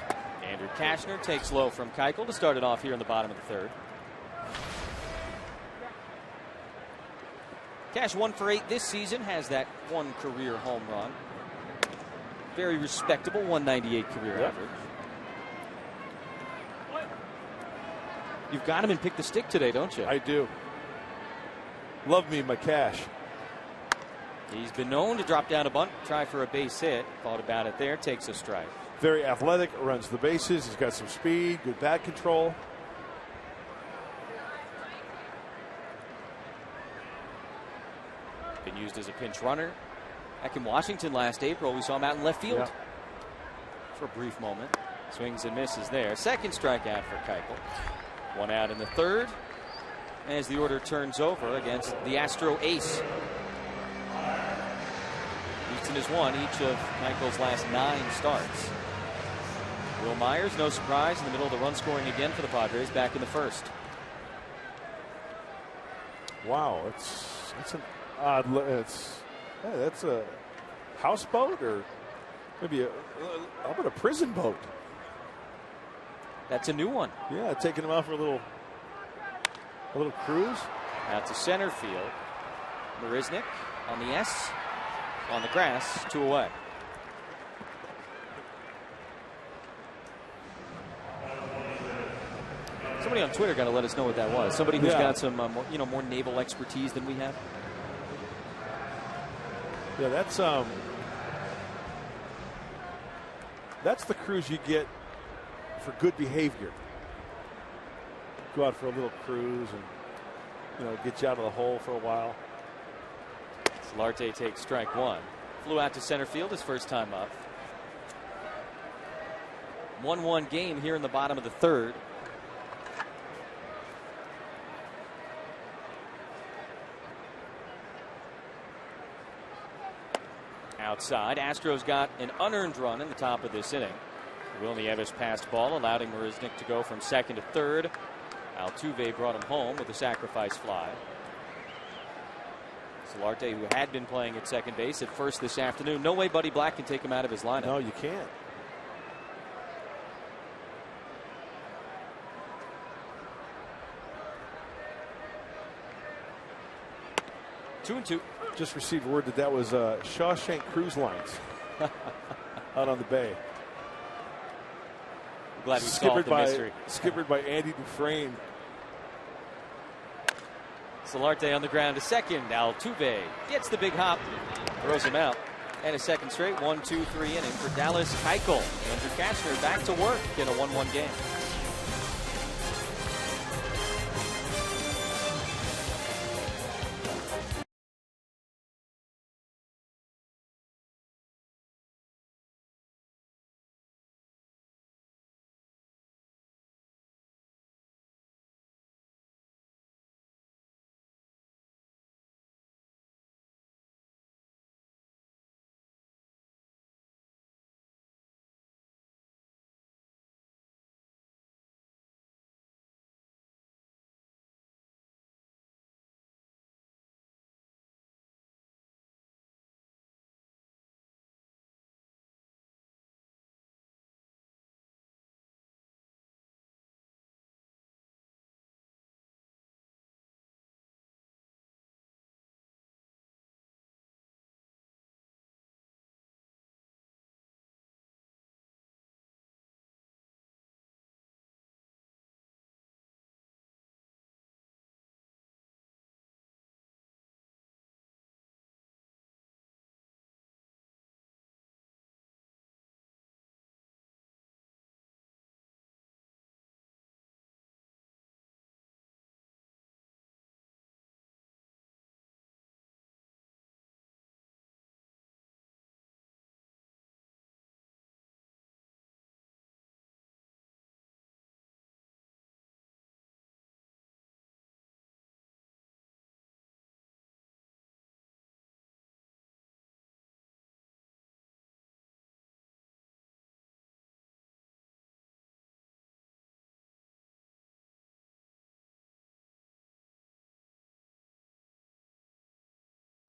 Andrew Kashner takes low from Keuchel to start it off here in the bottom of the 3rd. Cash 1 for 8 this season, has that one career home run. Very respectable 198 career average. You've got him in Pick the Stick today, don't you? I do. Love me my Cash. He's been known to drop down a bunt, try for a base hit. Thought about it there, takes a strike. Very athletic, runs the bases. He's got some speed, good bat control. Been used as a pinch runner. Back in Washington last April, we saw him out in left field for a brief moment. Swings and misses there. Second strikeout for Keuchel. 1 out in the 3rd as the order turns over against the Astro ace. Houston has won each of Keuchel's last 9 starts. Will Myers, no surprise, in the middle of the run scoring again for the Padres, back in the 1st. Wow, it's an odd. That's a houseboat, or maybe how about a prison boat? That's a new one. Yeah, taking him out for a little cruise. Out to center field. Marisnick on the S, on the grass, 2 away. Somebody on Twitter got to let us know what that was. Somebody who's got some more naval expertise than we have. Yeah, that's the cruise you get for good behavior. Go out for a little cruise and get you out of the hole for a while. Solarte takes strike 1. Flew out to center field his first time up. 1-1 game here in the bottom of the 3rd. outside. Astros got an unearned run in the top of this inning. Will Nieves passed ball, allowing Marisnik to go from second to third. Altuve brought him home with a sacrifice fly. Solarte, who had been playing at second base, at first this afternoon. No way Buddy Black can take him out of his lineup. No, you can't. Two and two. Just received word that was Shawshank Cruise Lines out on the bay. Glad we solved the mystery. Skippered by Andy Dufresne. Solarte on the ground to second. Altuve gets the big hop, throws him out. And a second straight 1-2-3 inning for Dallas Keuchel. Andrew Kastner back to work in a 1-1 game.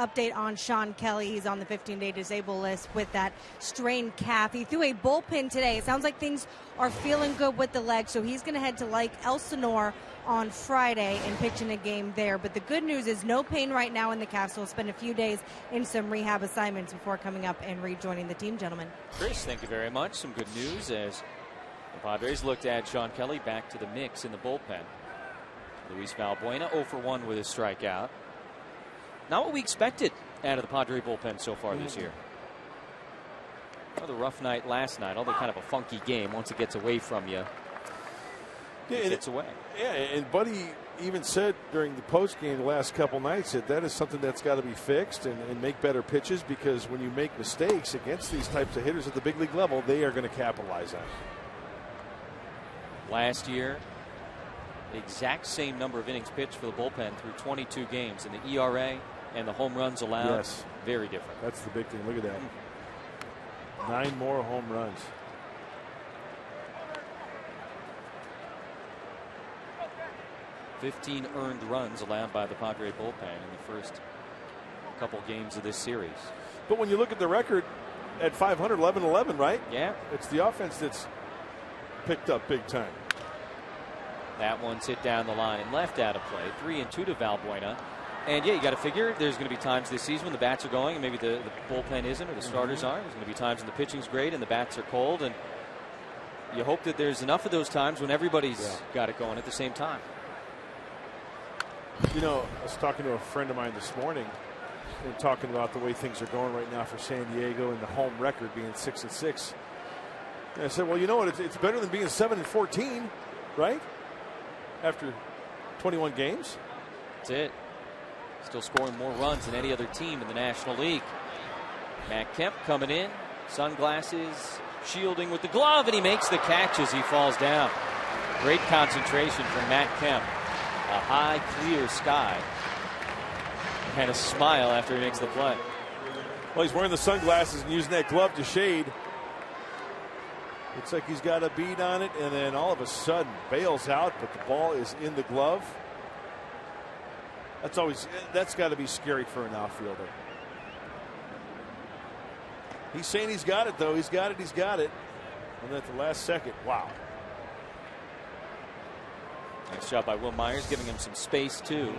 Update on Sean Kelly. He's on the 15-day disabled list with that strained calf. He threw a bullpen today. It sounds like things are feeling good with the leg, so he's going to head to Lake Elsinore on Friday and pitch in a game there. But the good news is no pain right now in the calf, so he'll spend a few days in some rehab assignments before coming up and rejoining the team, gentlemen. Chris, thank you very much. Some good news as the Padres look to add Sean Kelly back to the mix in the bullpen. Luis Valbuena 0 for 1 with his strikeout. Not what we expected out of the Padre bullpen so far this year. Another rough night last night, although kind of a funky game. Once it gets away from you, it gets away. Yeah, and Buddy even said during the postgame the last couple nights that is something that's got to be fixed and make better pitches, because when you make mistakes against these types of hitters at the big league level, they are going to capitalize on it. Last year, exact same number of innings pitched for the bullpen through 22 games, and the ERA and the home runs allowed, yes, very different. That's the big thing. Look at that. 9 more home runs. $15 earned runs allowed by the Padre bullpen in the first couple games of this series. But when you look at the record at 500, 11-11, right? Yeah. It's the offense that's picked up big time. That one's hit down the line, left out of play. 3-2 to Valbuena. And yeah, you got to figure there's going to be times this season when the bats are going and maybe the bullpen isn't, or the starters aren't. There's going to be times when the pitching's great and the bats are cold, and you hope that there's enough of those times when everybody's got it going at the same time. You know, I was talking to a friend of mine this morning and talking about the way things are going right now for San Diego and the home record being 6-6. And I said, well, you know what? It's better than being 7-14, right? After 21 games. That's it. Still scoring more runs than any other team in the National League. Matt Kemp coming in, sunglasses, shielding with the glove, and he makes the catch as he falls down. Great concentration from Matt Kemp. A high, clear sky, and a smile after he makes the play. Well, he's wearing the sunglasses and using that glove to shade. Looks like he's got a bead on it, and then all of a sudden bails out, but the ball is in the glove. That's got to be scary for an outfielder. He's saying he's got it, though. He's got it. And at the last second, wow. Nice job by Will Myers, giving him some space, too.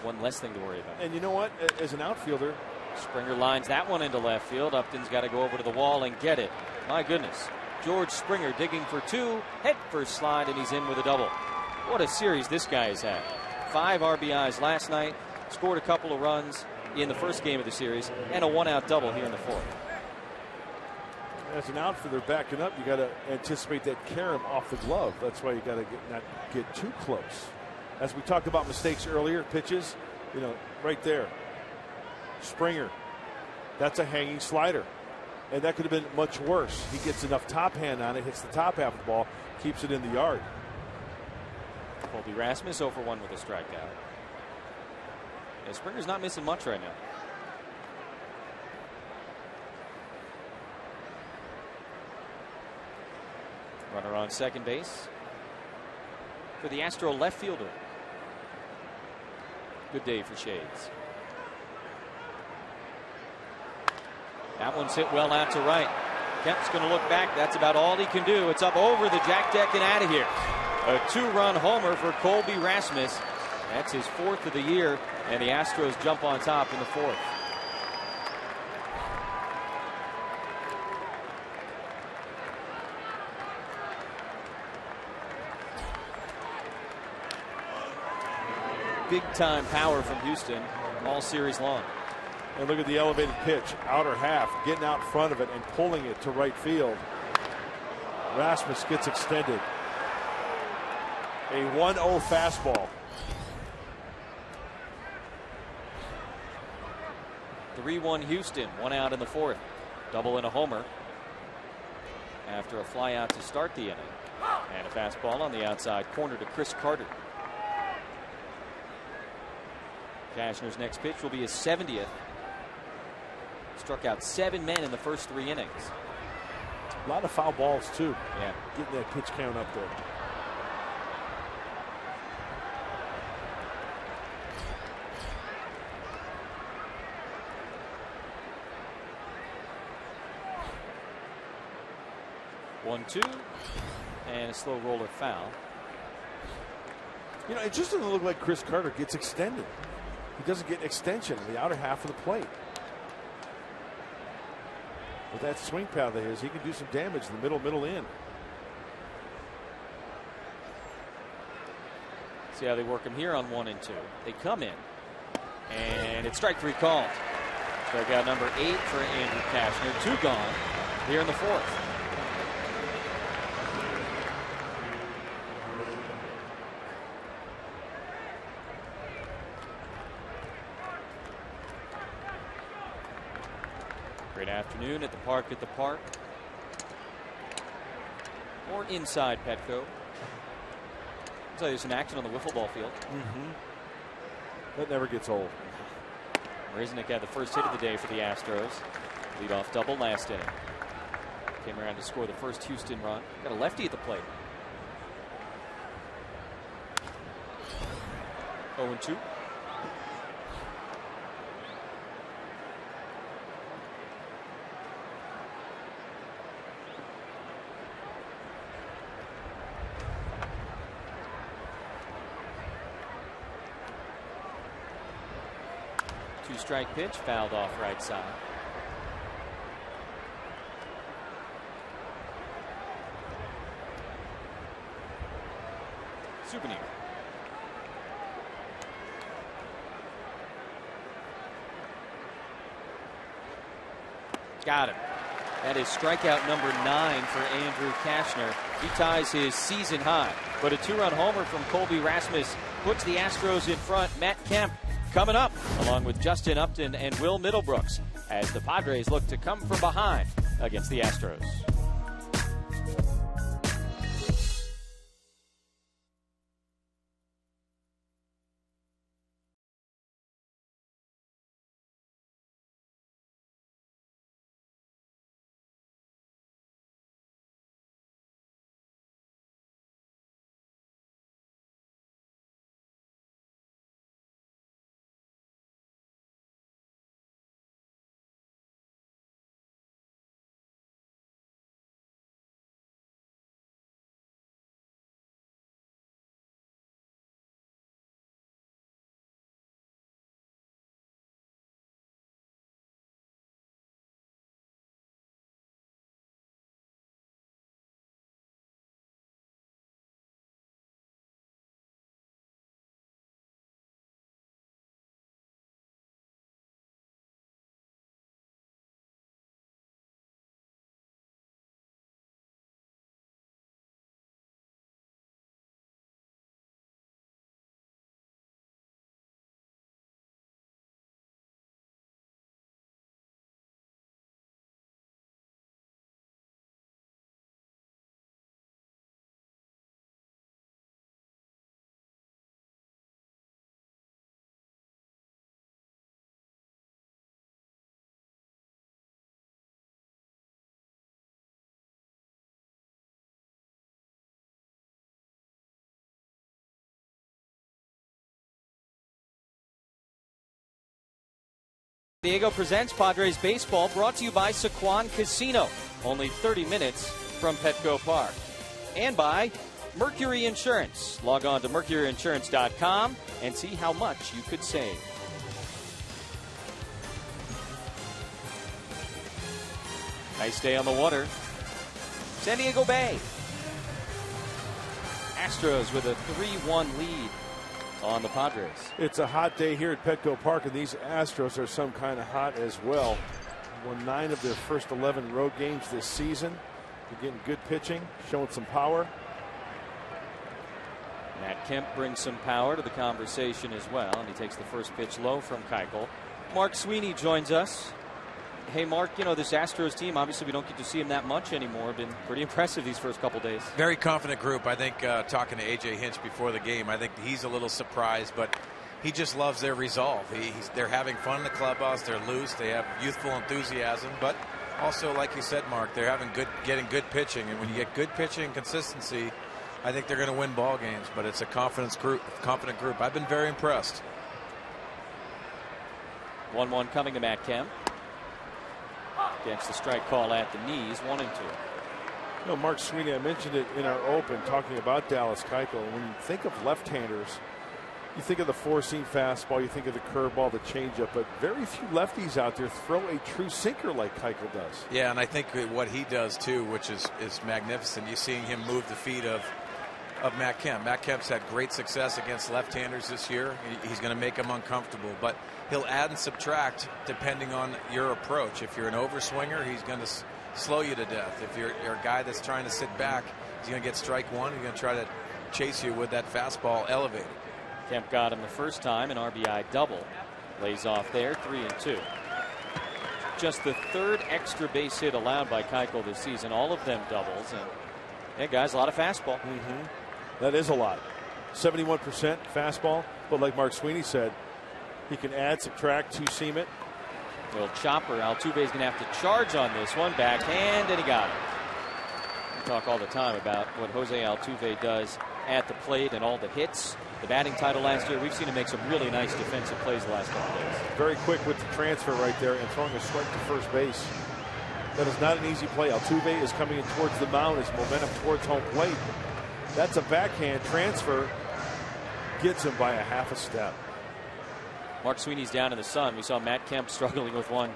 One less thing to worry about. And you know what? As an outfielder, Springer lines that one into left field. Upton's got to go over to the wall and get it. My goodness. George Springer digging for 2. Head first slide, and he's in with a double. What a series this guy has had. 5 RBIs last night. Scored a couple of runs in the first game of the series. And a 1-out double here in the 4th. As an outfielder backing up, you got to anticipate that carom off the glove. That's why you got to not get too close. As we talked about mistakes earlier, pitches, right there. Springer, that's a hanging slider. And that could have been much worse. He gets enough top hand on it, hits the top half of the ball, keeps it in the yard. Colby Rasmus 0 for 1 with a strikeout. Yeah, Springer's not missing much right now. Runner on second base for the Astro left fielder. Good day for Shades. That one's hit well out to right. Kemp's going to look back. That's about all he can do. It's up over the jack deck and out of here. A 2-run homer for Colby Rasmus. That's his 4th of the year, and the Astros jump on top in the 4th. Big time power from Houston all series long. And look at the elevated pitch, outer half, getting out in front of it and pulling it to right field. Rasmus gets extended. A 1-0 fastball. 3-1 Houston, 1 out in the 4th. Double and a homer after a fly out to start the inning. And a fastball on the outside corner to Chris Carter. Cashner's next pitch will be his 70th. Struck out 7 men in the first 3 innings. A lot of foul balls, too. Yeah. Getting that pitch count up there. One, 2, and a slow roller foul. It just doesn't look like Chris Carter gets extended. He doesn't get extension in the outer half of the plate. With that swing path of his, he can do some damage in the middle in. See how they work him here on 1 and 2. They come in, and it's strike 3 called. Strikeout number 8 for Andrew Cashner. 2 gone here in the 4th. Great afternoon at the park or inside Petco. Looks like there's some action on the wiffle ball field. That never gets old. Marisnik had the first hit of the day for the Astros. Leadoff double last inning. Came around to score the first Houston run. Got a lefty at the plate. 0-2. Two-strike pitch, fouled off right side. Souvenir. Got him. That is strikeout number 9 for Andrew Cashner. He ties his season high. But a 2-run homer from Colby Rasmus puts the Astros in front. Matt Kemp coming up, along with Justin Upton and Will Middlebrooks, as the Padres look to come from behind against the Astros. Diego presents Padres Baseball, brought to you by Sequan Casino, only 30 minutes from Petco Park. And by Mercury Insurance. Log on to mercuryinsurance.com and see how much you could save. Nice day on the water. San Diego Bay. Astros with a 3-1 lead on the Padres. It's a hot day here at Petco Park, and these Astros are some kind of hot as well. Won 9 of their first 11 road games this season. They're getting good pitching, showing some power. Matt Kemp brings some power to the conversation as well, and he takes the first pitch low from Keuchel. Mark Sweeney joins us. Hey, Mark, you know, this Astros team, obviously we don't get to see him that much anymore. Been pretty impressive these first couple days. Very confident group. I think talking to A.J. Hinch before the game, I think he's a little surprised, but he just loves their resolve. They're having fun in the clubhouse. They're loose. They have youthful enthusiasm, but also, like you said, Mark, they're getting good pitching. And when you get good pitching and consistency, I think they're going to win ball games. But it's a confident group. I've been very impressed. 1-1 coming to Matt Kemp. Gets the strike call at the knees, 1-2. You know, Mark Sweeney, I mentioned it in our open talking about Dallas Keuchel. When you think of left-handers, you think of the four-seam fastball, you think of the curveball, the changeup, but very few lefties out there throw a true sinker like Keuchel does. Yeah, and I think what he does too, which is magnificent. You're seeing him move the feet of Matt Kemp. Matt Kemp's had great success against left-handers this year. He's going to make them uncomfortable, but he'll add and subtract depending on your approach. If you're an overswinger, he's going to slow you to death. If you're a guy that's trying to sit back, he's going to get strike one. He's going to try to chase you with that fastball elevated. Kemp got him the first time, an RBI double. Lays off there, 3-2. Just the third extra base hit allowed by Keuchel this season, all of them doubles. And yeah, guys, a lot of fastball. That is a lot. 71% fastball, but like Mark Sweeney said, he can add, subtract, two-seam it. Little chopper. Altuve's going to have to charge on this one. Backhand, and he got it. We talk all the time about what Jose Altuve does at the plate and all the hits. The batting title last year, we've seen him make some really nice defensive plays the last couple days. Very quick with the transfer right there and throwing a strike to first base. That is not an easy play. Altuve is coming in towards the mound, his momentum towards home plate. That's a backhand transfer. Gets him by a half a step. Mark Sweeney's down in the sun. We saw Matt Kemp struggling with one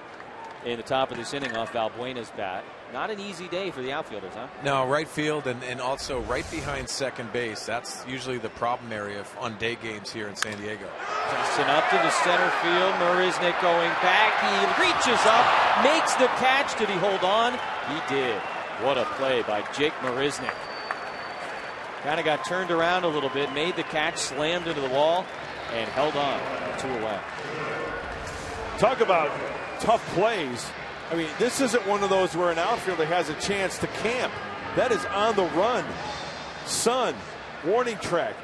in the top of this inning off Valbuena's bat. Not an easy day for the outfielders, huh? No, right field and also right behind second base. That's usually the problem area on day games here in San Diego. Justin up to the center field. Marisnick going back. He reaches up, makes the catch. Did he hold on? He did. What a play by Jake Marisnick. Kind of got turned around a little bit, made the catch, slammed into the wall, and held on. 2 away. Talk about tough plays. I mean, this isn't one of those where an outfielder has a chance to camp. That is on the run. Sun, warning track.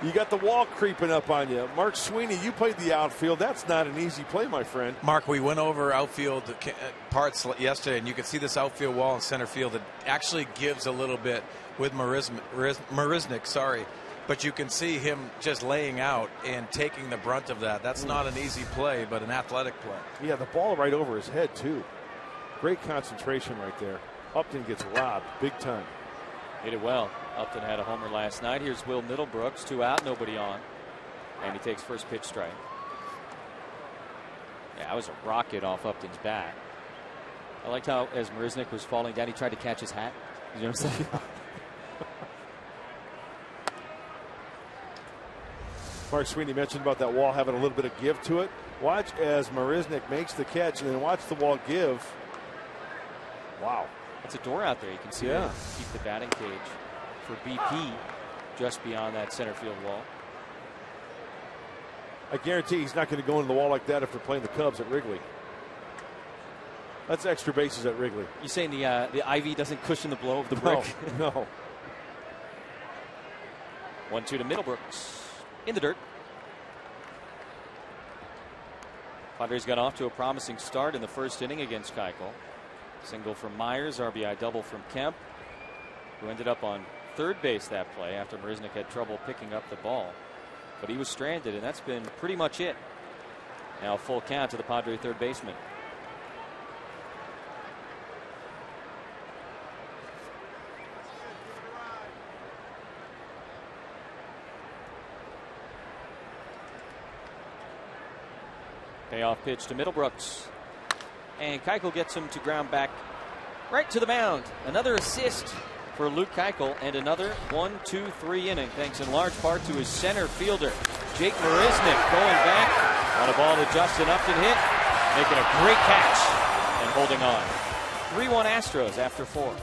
You got the wall creeping up on you. Mark Sweeney, you played the outfield. That's not an easy play, my friend. Mark, we went over outfield parts yesterday, and you can see this outfield wall in center field. It actually gives a little bit with Marisnick, sorry. But you can see him just laying out and taking the brunt of that. That's not an easy play, but an athletic play. Yeah, the ball right over his head, too. Great concentration right there. Upton gets robbed big time. Hit it well. Upton had a homer last night. Here's Will Middlebrooks, 2 out, nobody on. And he takes first pitch strike. Yeah, that was a rocket off Upton's bat. I liked how, as Marisnick was falling down, he tried to catch his hat. You know what I'm saying? Mark Sweeney mentioned about that wall having a little bit of give to it. Watch as Marisnick makes the catch, and then watch the wall give. Wow. It's a door out there. You can see that. Keep the batting cage for BP just beyond that center field wall. I guarantee he's not going to go into the wall like that after playing the Cubs at Wrigley. That's extra bases at Wrigley. You saying the ivy doesn't cushion the blow of the brick? No. 1-2 to Middlebrooks. In the dirt. Padres got off to a promising start in the first inning against Keuchel. Single from Myers, RBI double from Kemp, who ended up on third base that play after Marisnick had trouble picking up the ball. But he was stranded, and that's been pretty much it. Now full count to the Padre third baseman. Payoff pitch to Middlebrooks. And Keuchel gets him to ground back right to the mound. Another assist for Luke Keuchel, and another 1-2-3 inning, thanks in large part to his center fielder, Jake Marisnick, going back on a ball that Justin Upton hit, making a great catch and holding on. 3-1 Astros after 4.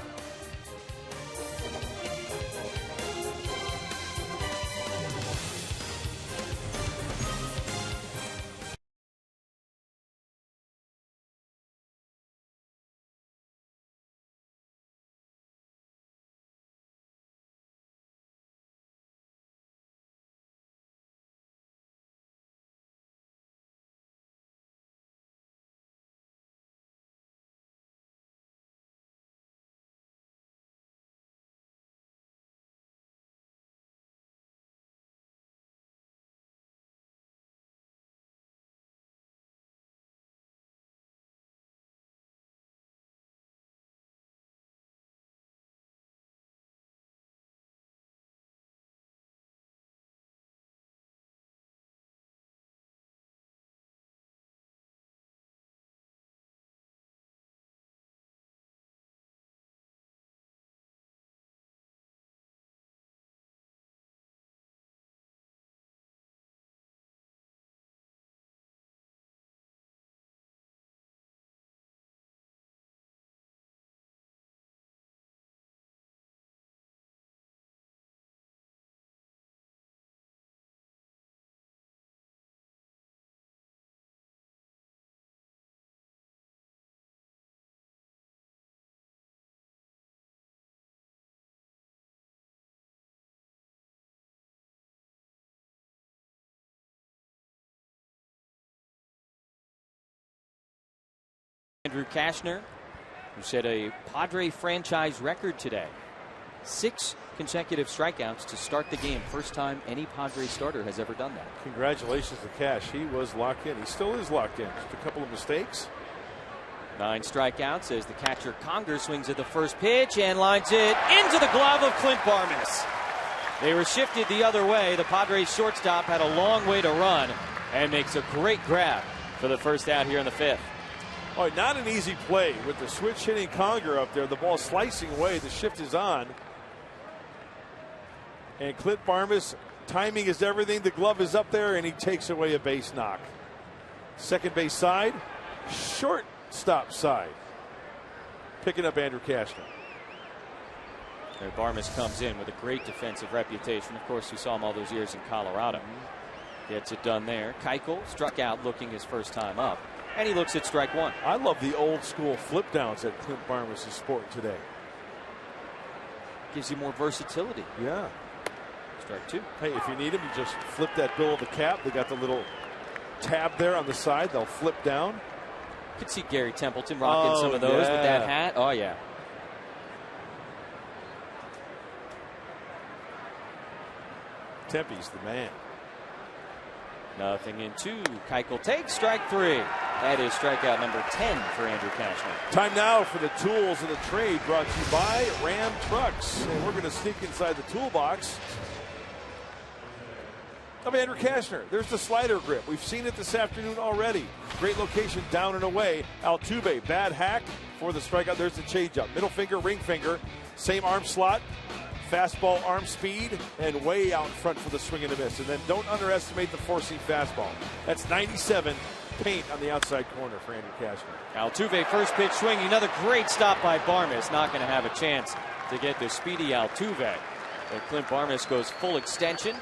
Andrew Cashner, who set a Padre franchise record today. 6 consecutive strikeouts to start the game. First time any Padre starter has ever done that. Congratulations to Cash. He was locked in. He still is locked in. Just a couple of mistakes. 9 strikeouts as the catcher Conger swings at the first pitch and lines it into the glove of Clint Barmes. They were shifted the other way. The Padres shortstop had a long way to run and makes a great grab for the first out here in the 5th. All right, not an easy play with the switch hitting Conger up there. The ball slicing away. The shift is on. And Clint Barmes, timing is everything. The glove is up there, and he takes away a base knock. Second base side, shortstop side. Picking up Andrew Cashner. And Barmes comes in with a great defensive reputation. Of course, we saw him all those years in Colorado. Gets it done there. Keuchel struck out looking his first time up. And he looks at strike 1. I love the old school flip downs that Clint Barmes is sporting today. Gives you more versatility. Yeah. Strike 2. Hey, if you need him, you just flip that bill of the cap. They got the little tab there on the side. They'll flip down. You could see Gary Templeton rocking some of those with that hat. Oh, yeah. Tempe's the man. Nothing in 2. Keuchel takes strike 3. That is strikeout number 10 for Andrew Cashner. Time now for the tools of the trade, brought to you by Ram Trucks. And we're going to sneak inside the toolbox of Andrew Cashner. There's the slider grip. We've seen it this afternoon already. Great location down and away. Altuve, bad hack for the strikeout. There's the changeup. Middle finger, ring finger. Same arm slot. Fastball arm speed and way out in front for the swing and a miss. And then don't underestimate the four-seam fastball. That's 97 paint on the outside corner for Andrew Cashner. Altuve first pitch swing. Another great stop by Barmes. Not going to have a chance to get the speedy Altuve. But Clint Barmes goes full extension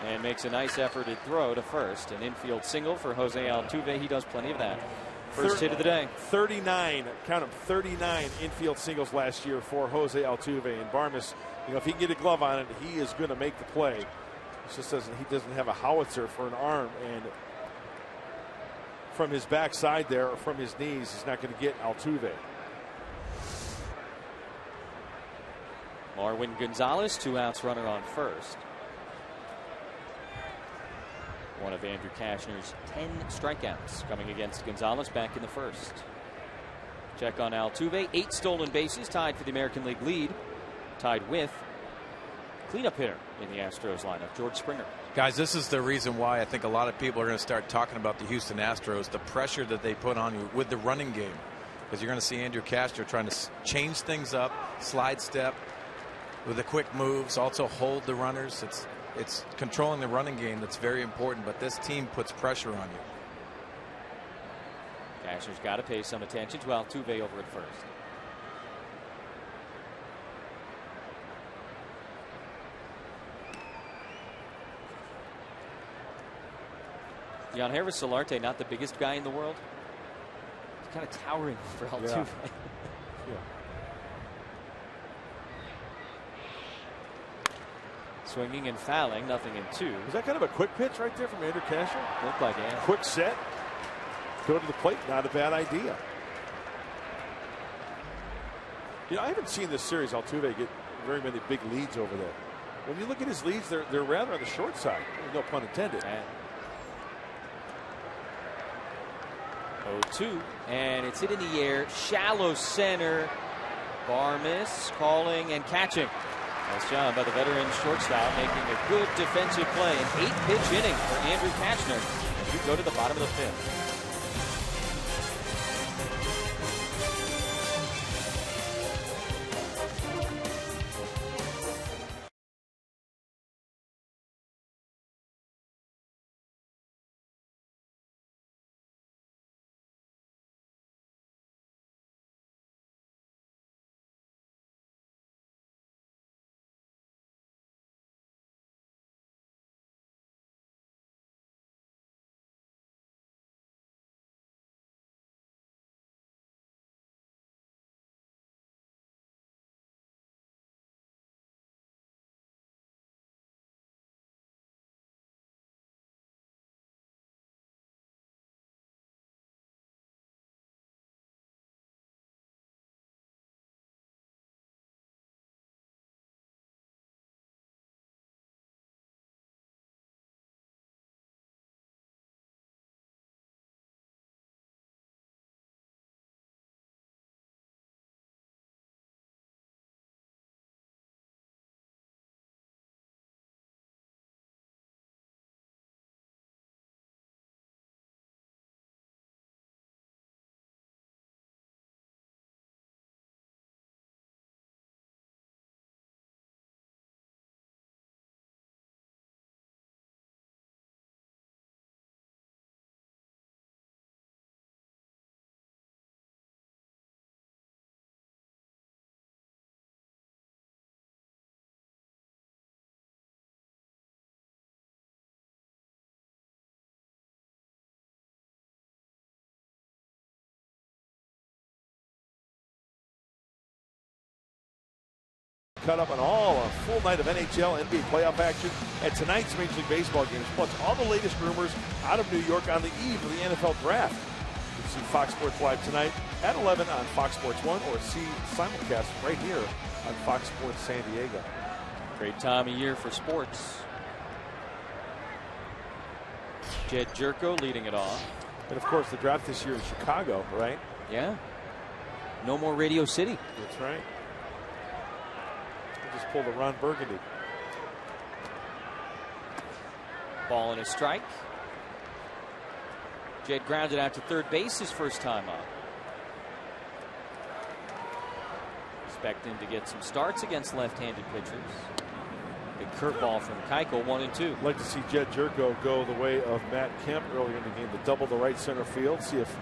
and makes a nice efforted throw to first. An infield single for Jose Altuve. He does plenty of that. First hit of the day. 39, count them, 39 infield singles last year for Jose Altuve. And Barmes, you know, if he can get a glove on it, he is going to make the play. He just doesn't have a howitzer for an arm, and from his backside there or from his knees, he's not going to get Altuve. Marwin Gonzalez, 2 outs, runner on first. one of Andrew Cashner's 10 strikeouts coming against Gonzalez back in the first. Check on Altuve. 8 stolen bases, tied for the American League lead. Tied with cleanup hitter in the Astros lineup, George Springer. Guys, this is the reason why I think a lot of people are going to start talking about the Houston Astros, the pressure that they put on you with the running game. Because you're going to see Andrew Cashner trying to change things up, slide step with the quick moves, also hold the runners. It's controlling the running game that's very important, but this team puts pressure on you. Cashner's got to pay some attention to Altuve over at first. Yangervis Solarte, not the biggest guy in the world. He's kind of towering for Altuve. Yeah. Swinging and fouling, nothing in 2. Was that kind of a quick pitch right there from Andrew Cashner? Looked like it. Quick set. Go to the plate, not a bad idea. You know, I haven't seen this series Altuve get very many big leads over there. When you look at his leads, they're rather on the short side. No pun intended. 0-2, and it's hit in the air, shallow center. Barmes calling and catching. Nice job by the veteran shortstop, making a good defensive play. An 8-pitch inning for Andrew Cashner as we go to the bottom of the 5th. Cut up on a full night of NHL, NBA playoff action, and tonight's Major League Baseball games, plus all the latest rumors out of New York on the eve of the NFL draft. You can see Fox Sports Live tonight at 11 on Fox Sports 1, or see simulcast right here on Fox Sports San Diego. Great time of year for sports. Jed Jerko leading it off. And of course, the draft this year in Chicago, right? Yeah. No more Radio City. That's right. Just pulled a Ron Burgundy. Ball and a strike. Jed grounded out to third base his first time up. Expect him to get some starts against left-handed pitchers. Big curveball from Keuchel, 1-2. I'd like to see Jed Jerko go the way of Matt Kemp earlier in the game to double the right center field. See if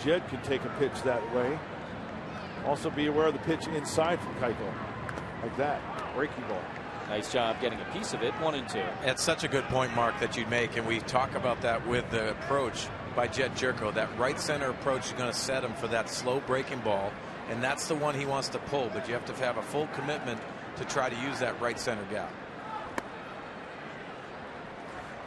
Jed can take a pitch that way. Also be aware of the pitch inside from Keuchel. Like that. Breaking ball. Nice job getting a piece of it. 1-2. That's such a good point, Mark, that you'd make. And we talk about that with the approach by Jed Jerko. That right center approach is going to set him for that slow breaking ball. And that's the one he wants to pull. But you have to have a full commitment to try to use that right center gap.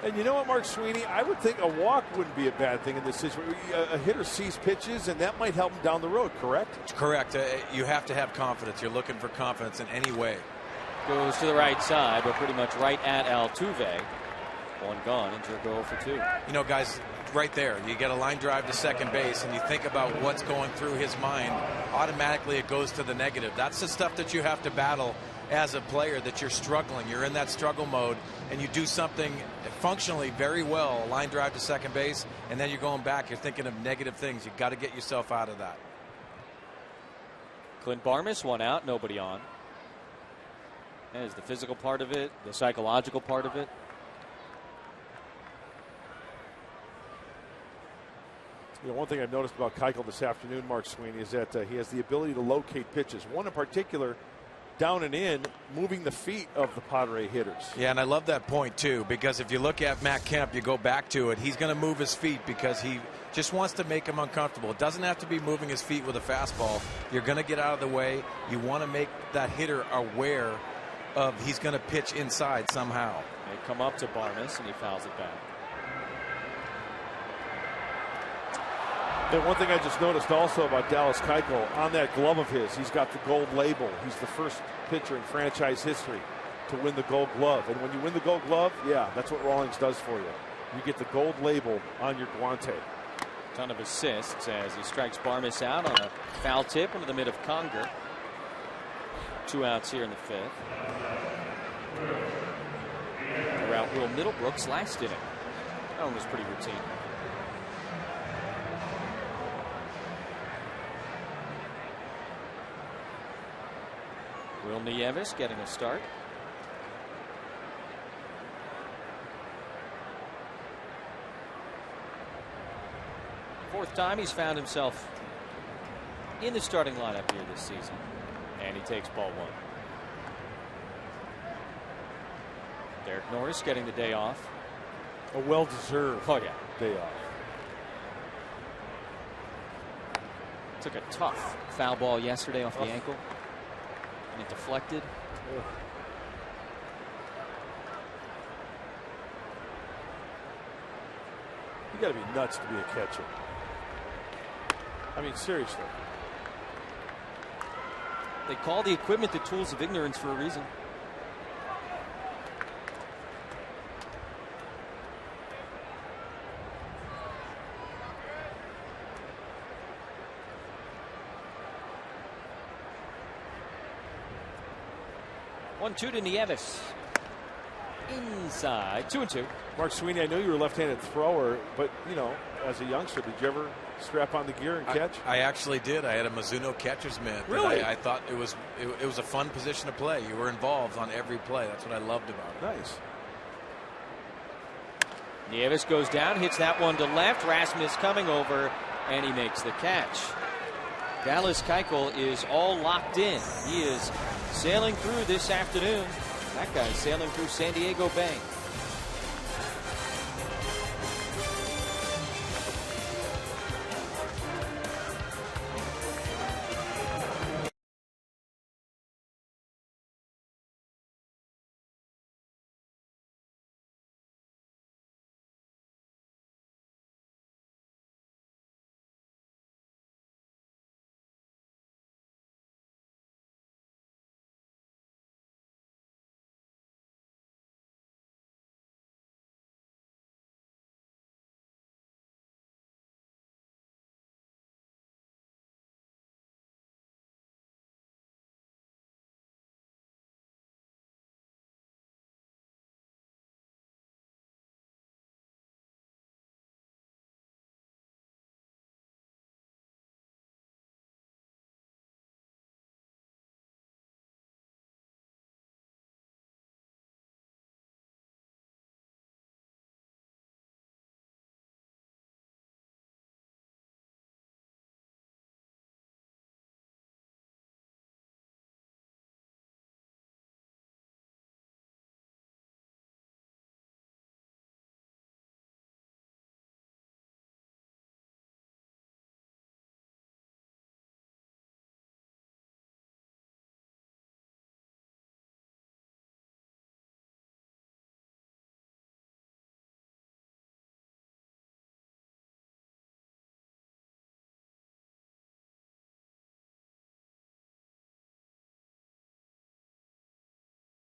And you know what, Mark Sweeney? I would think a walk wouldn't be a bad thing in this situation. A hitter sees pitches, and that might help him down the road, correct? Correct. You have to have confidence. You're looking for confidence in any way. Goes to the right side, but pretty much right at Altuve. One gone, and Jerko 0 for 2. You know, guys, right there, you get a line drive to second base, and you think about what's going through his mind. Automatically, it goes to the negative. That's the stuff that you have to battle as a player, that you're struggling. You're in that struggle mode, and you do something functionally very well, a line drive to second base, and then you're going back. You're thinking of negative things. You've got to get yourself out of that. Clint Barmes, one out, nobody on. There's the physical part of it, the psychological part of it. You know, one thing I've noticed about Keuchel this afternoon, Mark Sweeney, is that he has the ability to locate pitches. One in particular, down and in, moving the feet of the Padre hitters. Yeah, and I love that point, too, because if you look at Matt Kemp, you go back to it, he's going to move his feet because he just wants to make him uncomfortable. It doesn't have to be moving his feet with a fastball. You're going to get out of the way. You want to make that hitter aware of he's going to pitch inside somehow. They come up to Barnes, and he fouls it back. And one thing I just noticed also about Dallas Keuchel, on that glove of his, he's got the gold label. He's the first pitcher in franchise history to win the gold glove. And when you win the gold glove, yeah, that's what Rawlings does for you. You get the gold label on your guante. Ton of assists as he strikes Barmes out on a foul tip into the mid of Conger. 2 outs here in the 5th. Around Will Middlebrooks last inning. That one was pretty routine. Will Nieves getting a start. Fourth time he's found himself in the starting lineup here this season. And he takes ball 1. Derek Norris getting the day off. A well-deserved day off. Took a tough foul ball yesterday off the ankle. And it deflected. Ugh. You got to be nuts to be a catcher. I mean, seriously. They call the equipment the tools of ignorance for a reason. One, 2 to Nieves. Inside, 2-2. Mark Sweeney, I know you were a left-handed thrower, but, you know, as a youngster, did you ever strap on the gear and catch? I actually did. I had a Mizuno catcher's mitt. Really? I thought it was a fun position to play. You were involved on every play. That's what I loved about it. Nice. Nieves goes down, hits that one to left. Rasmus coming over, and he makes the catch. Dallas Keuchel is all locked in. He is sailing through this afternoon. That guy's sailing through San Diego Bay.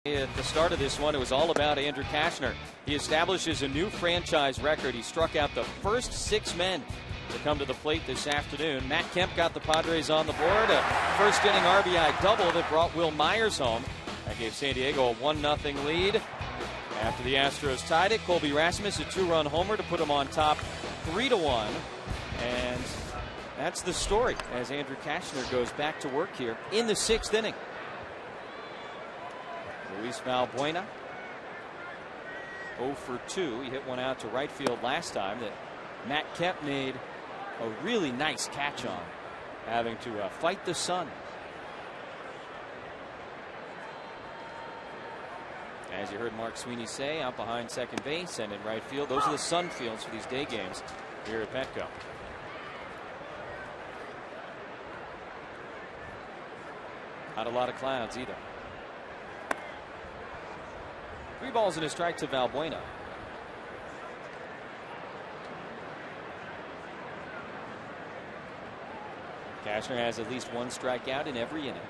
At the start of this one, it was all about Andrew Cashner. He establishes a new franchise record. He struck out the first 6 men to come to the plate this afternoon. Matt Kemp got the Padres on the board. A first inning RBI double that brought Will Myers home. That gave San Diego a 1-0 lead. After the Astros tied it, Colby Rasmus a 2-run homer to put him on top 3-1. And that's the story as Andrew Cashner goes back to work here in the 6th inning. Luis Valbuena 0 for 2. He hit one out to right field last time that Matt Kemp made a really nice catch on, having to fight the sun. As you heard Mark Sweeney say, out behind second base and in right field, those are the sun fields for these day games here at Petco. Not a lot of clouds either. 3 balls and a strike to Valbuena. Cashner has at least 1 strikeout in every inning.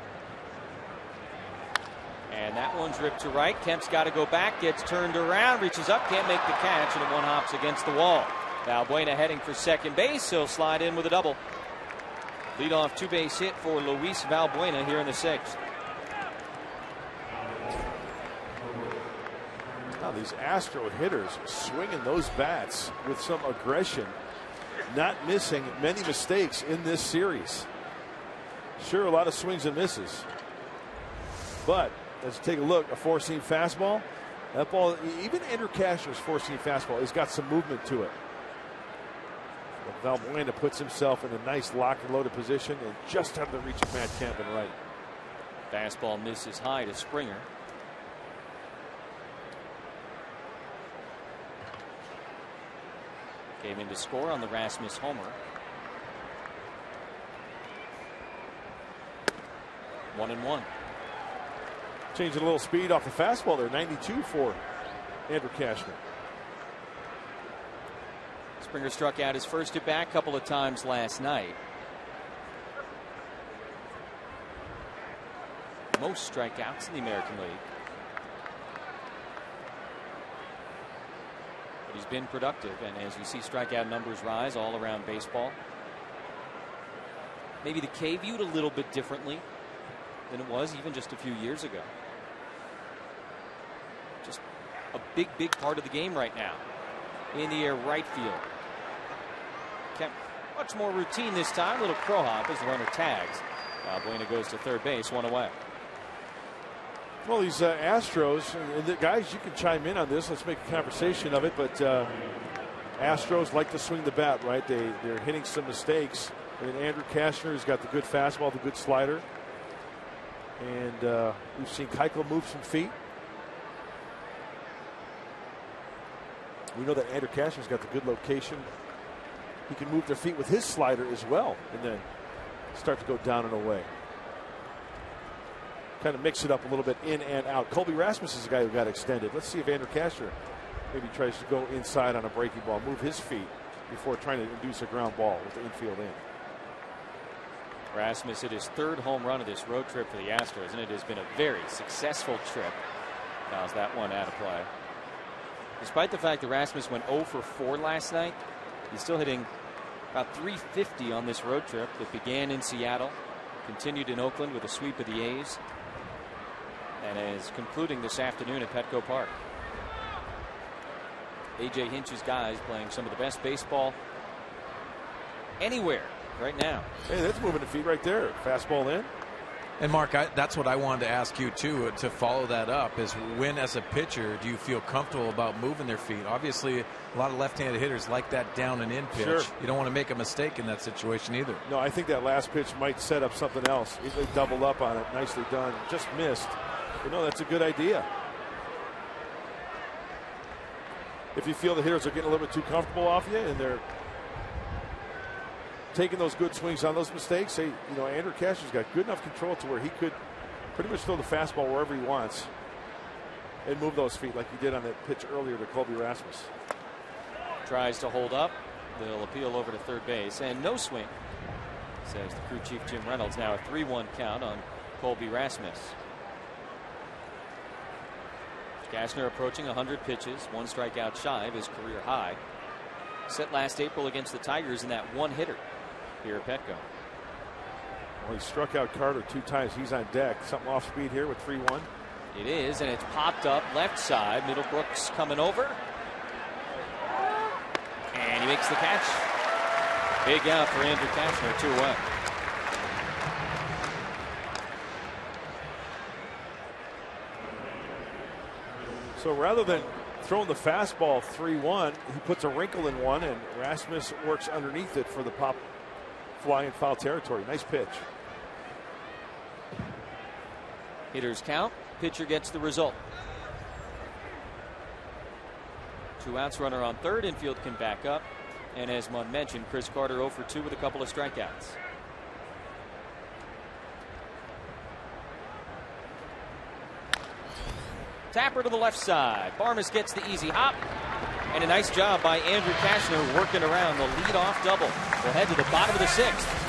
And that one's ripped to right. Kemp's got to go back, gets turned around, reaches up, can't make the catch, and it one hops against the wall. Valbuena heading for second base. He'll slide in with a double. Leadoff 2-base hit for Luis Valbuena here in the 6th. Now these Astro hitters swinging those bats with some aggression, not missing many mistakes in this series. Sure, a lot of swings and misses, but let's take a look. A 4-seam fastball. That ball, even Andrew Cashner's 4-seam fastball, has got some movement to it. Valbuena puts himself in a nice lock and loaded position and just out of the reach of Matt Kemp and right. Fastball misses high to Springer. Came in to score on the Rasmus homer. 1-1. Changing a little speed off the fastball there. 92 for Andrew Cashner. Springer struck out his first at bat a couple of times last night. Most strikeouts in the American League. But he's been productive, and as you see strikeout numbers rise all around baseball. Maybe the K viewed a little bit differently than it was even just a few years ago. Just a big part of the game right now. In the air right field. Kept much more routine this time. Little crow hop as the runner tags. Valbuena goes to third base, 1 away. Well, these Astros, and the guys, you can chime in on this. Let's make a conversation of it. But Astros like to swing the bat, right? They're hitting some mistakes. And Andrew Cashner's got the good fastball, the good slider. And we've seen Keuchel move some feet. We know that Andrew Cashner's got the good location. He can move their feet with his slider as well, and then start to go down and away. Kind of mix it up a little bit in and out. Colby Rasmus is the guy who got extended. Let's see if Andrew Cashner maybe tries to go inside on a breaking ball, move his feet before trying to induce a ground ball with the infield in. Rasmus hit his 3rd home run of this road trip for the Astros, and it has been a very successful trip. Fouls that one out of play. Despite the fact that Rasmus went 0 for 4 last night, he's still hitting about .350 on this road trip that began in Seattle, continued in Oakland with a sweep of the A's, and is concluding this afternoon at Petco Park. A.J. Hinch's guys playing some of the best baseball anywhere right now. Hey, that's moving the feet right there. Fastball in. And Mark, that's what I wanted to ask you too, to follow that up, is when as a pitcher do you feel comfortable about moving their feet? Obviously a lot of left-handed hitters like that down and in pitch. Sure. You don't want to make a mistake in that situation either. No, I think that last pitch might set up something else. They doubled up on it. Nicely done. Just missed. But no, that's a good idea. If you feel the hitters are getting a little bit too comfortable off you and they're taking those good swings on those mistakes, say, you know, Andrew Cashner's got good enough control to where he could pretty much throw the fastball wherever he wants and move those feet like he did on that pitch earlier to Colby Rasmus. Tries to hold up. They'll appeal over to third base, and no swing, says the crew chief Jim Reynolds. Now a 3-1 count on Colby Rasmus. Cashner approaching 100 pitches, 1 strikeout shy of his career high. Set last April against the Tigers in that 1-hitter here at Petco. Well, he struck out Carter 2 times. He's on deck. Something off speed here with 3-1. It is, and it's popped up left side. Middlebrooks coming over. And he makes the catch. Big out for Andrew Cashner, 2 away. So rather than throwing the fastball 3-1, he puts a wrinkle in one, and Rasmus works underneath it for the pop fly in foul territory. Nice pitch. Hitters count. Pitcher gets the result. 2 outs, runner on third. Infield can back up. And as Munn mentioned, Chris Carter 0 for 2 with a couple of strikeouts. Tapper to the left side. Barmes gets the easy hop. And a nice job by Andrew Cashner working around the leadoff double. We'll head to the bottom of the 6th.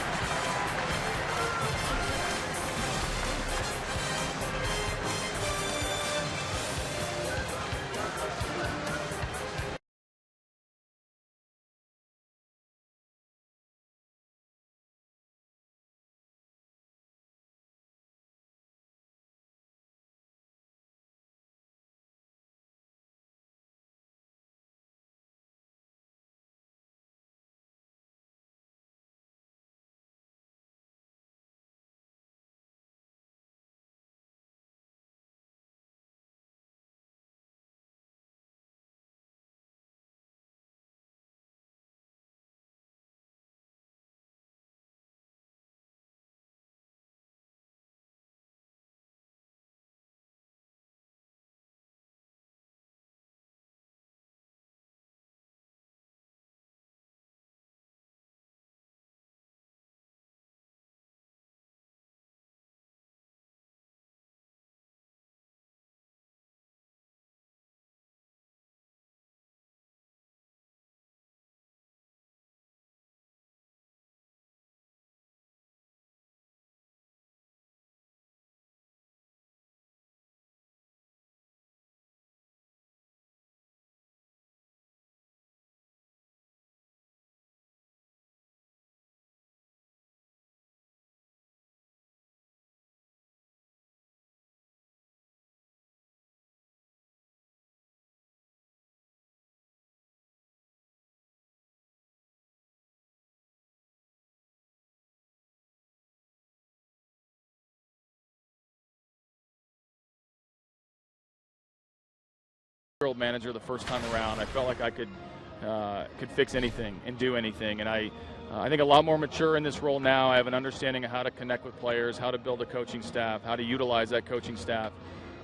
Manager the first time around. I felt like I could fix anything and do anything, and I think a lot more mature in this role now. I have an understanding of how to connect with players, how to build a coaching staff, how to utilize that coaching staff,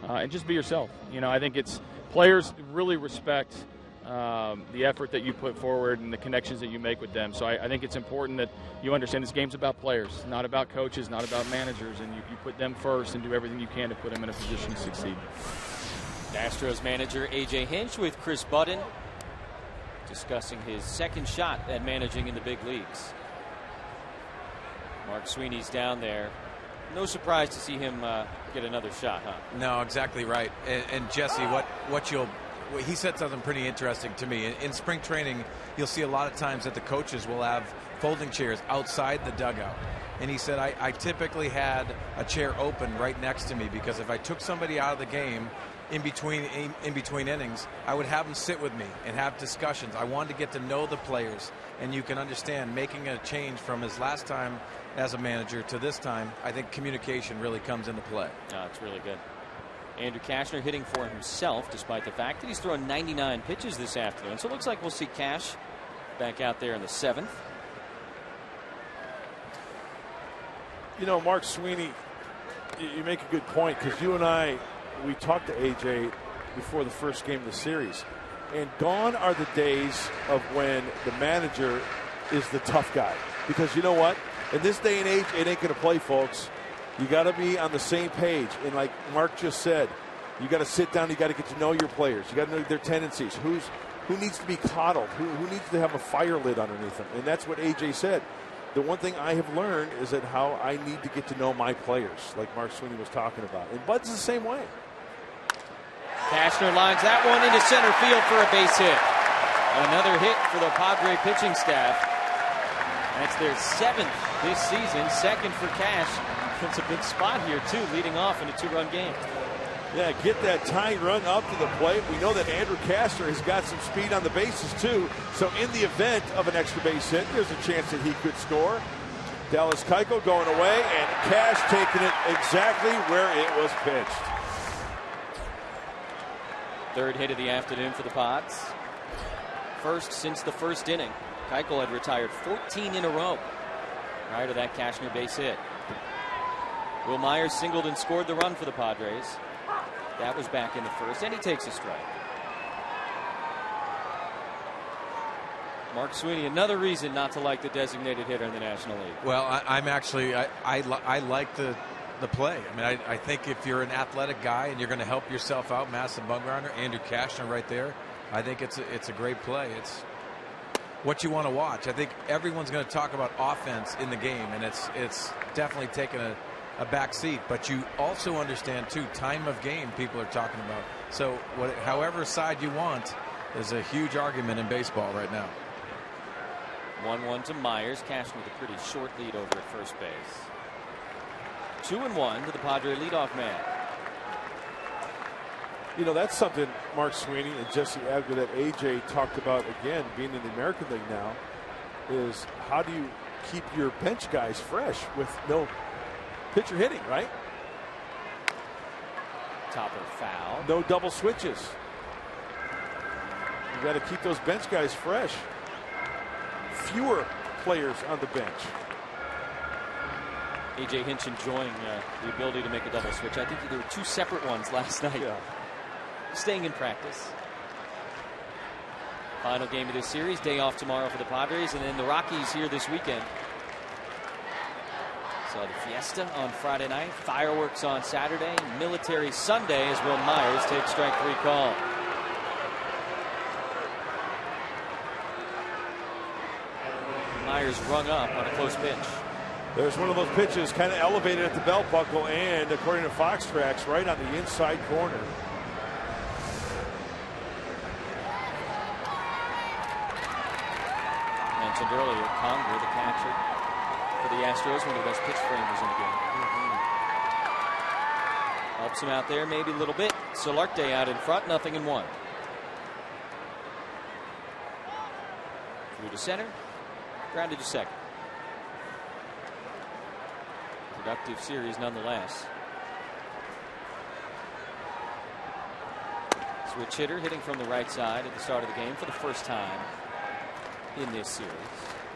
and just be yourself. You know, I think it's players really respect the effort that you put forward and the connections that you make with them. So I think it's important that you understand this game's about players, not about coaches, not about managers, and you put them first and do everything you can to put them in a position to succeed. Astros manager A.J. Hinch with Chris Budden discussing his second shot at managing in the big leagues. Mark Sweeney's down there. No surprise to see him get another shot, huh? No, exactly right. And Jesse, he said something pretty interesting to me. In spring training, you'll see a lot of times that the coaches will have folding chairs outside the dugout. And he said, I typically had a chair open right next to me because if I took somebody out of the game in between innings, I would have them sit with me and have discussions. I wanted to get to know the players, and you can understand making a change from his last time as a manager to this time. I think communication really comes into play. Oh, it's really good. Andrew Cashner hitting for himself despite the fact that he's thrown 99 pitches this afternoon. So it looks like we'll see Cash back out there in the 7th. You know, Mark Sweeney, you make a good point, because you and I, we talked to AJ before the first game of the series, and gone are the days of when the manager is the tough guy. Because you know what? In this day and age, it ain't going to play, folks. You got to be on the same page. And like Mark just said, you got to sit down. You got to get to know your players. You got to know their tendencies. Who needs to be coddled? Who needs to have a fire lit underneath them? And that's what AJ said. The one thing I have learned is that how I need to get to know my players, like Mark Sweeney was talking about. And Bud's the same way. Cashner lines that one into center field for a base hit. Another hit for the Padre pitching staff. That's their 7th this season, 2nd for Cash. It's a big spot here, too, leading off in a 2-run game. Yeah, get that tying run up to the plate. We know that Andrew Cashner has got some speed on the bases, too. So in the event of an extra base hit, there's a chance that he could score. Dallas Keuchel going away, and Cash taking it exactly where it was pitched. 3rd hit of the afternoon for the Pods. First since the 1st inning. Keuchel had retired 14 in a row prior to that Cashner base hit. Will Myers singled and scored the run for the Padres. That was back in the 1st, and he takes a strike. Mark Sweeney, another reason not to like the designated hitter in the National League. Well, I like the play. I mean, I think if you're an athletic guy and you're going to help yourself out, massive Bumgarner, Andrew Cashner right there, I think it's a great play. It's what you want to watch. I think everyone's going to talk about offense in the game, and it's definitely taken a back seat. But you also understand, too, time of game people are talking about. So however side you want, there's a huge argument in baseball right now. 1-1 to Myers. Cashner with a pretty short lead over at first base. 2-1 to the Padre leadoff man. You know, that's something Mark Sweeney and Jesse Abger that AJ talked about again, being in the American League now, is how do you keep your bench guys fresh with no pitcher hitting, right? Topper foul. No double switches. You got to keep those bench guys fresh. Fewer players on the bench. AJ Hinch enjoying the ability to make a double switch. I think there were 2 separate ones last night. Yeah. Staying in practice. Final game of this series. Day off tomorrow for the Padres, and then the Rockies here this weekend. So the Fiesta on Friday night, fireworks on Saturday, military Sunday as Will Myers takes strike 3 call. Myers rung up on a close pitch. There's one of those pitches kind of elevated at the belt buckle, and according to Fox Tracks, right on the inside corner. Mentioned earlier, Conger, the catcher for the Astros, one of the best pitch framers in the game. Helps him out there maybe a little bit. Solarte out in front, 0-1. Through to center, grounded to second. Productive series nonetheless. Switch hitter hitting from the right side at the start of the game for the first time in this series.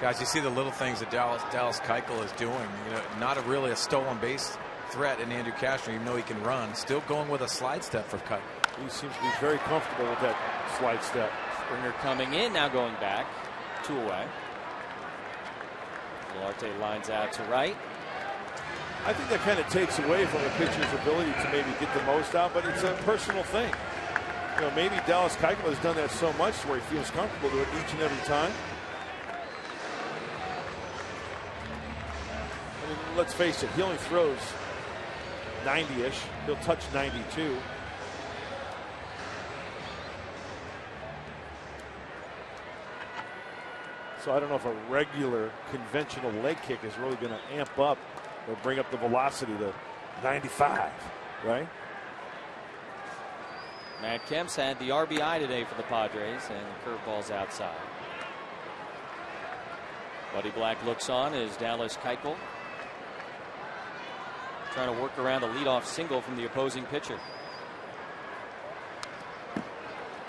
Guys, you see the little things that Dallas Keuchel is doing. You know, not really a stolen base threat in Andrew Cashner, even though he can run. Still going with a slide step for Keuchel. He seems to be very comfortable with that slide step. Springer coming in, now going back. 2 away. Solarte lines out to right. I think that kind of takes away from the pitcher's ability to maybe get the most out, but it's a personal thing. You know, maybe Dallas Keuchel has done that so much where he feels comfortable doing it each and every time. I mean, let's face it, he only throws 90-ish. He'll touch 92. So I don't know if a regular conventional leg kick is really going to amp up or bring up the velocity to 95, right? Matt Kemp's had the RBI today for the Padres, and the curveball's outside. Buddy Black looks on as Dallas Keuchel trying to work around a leadoff single from the opposing pitcher.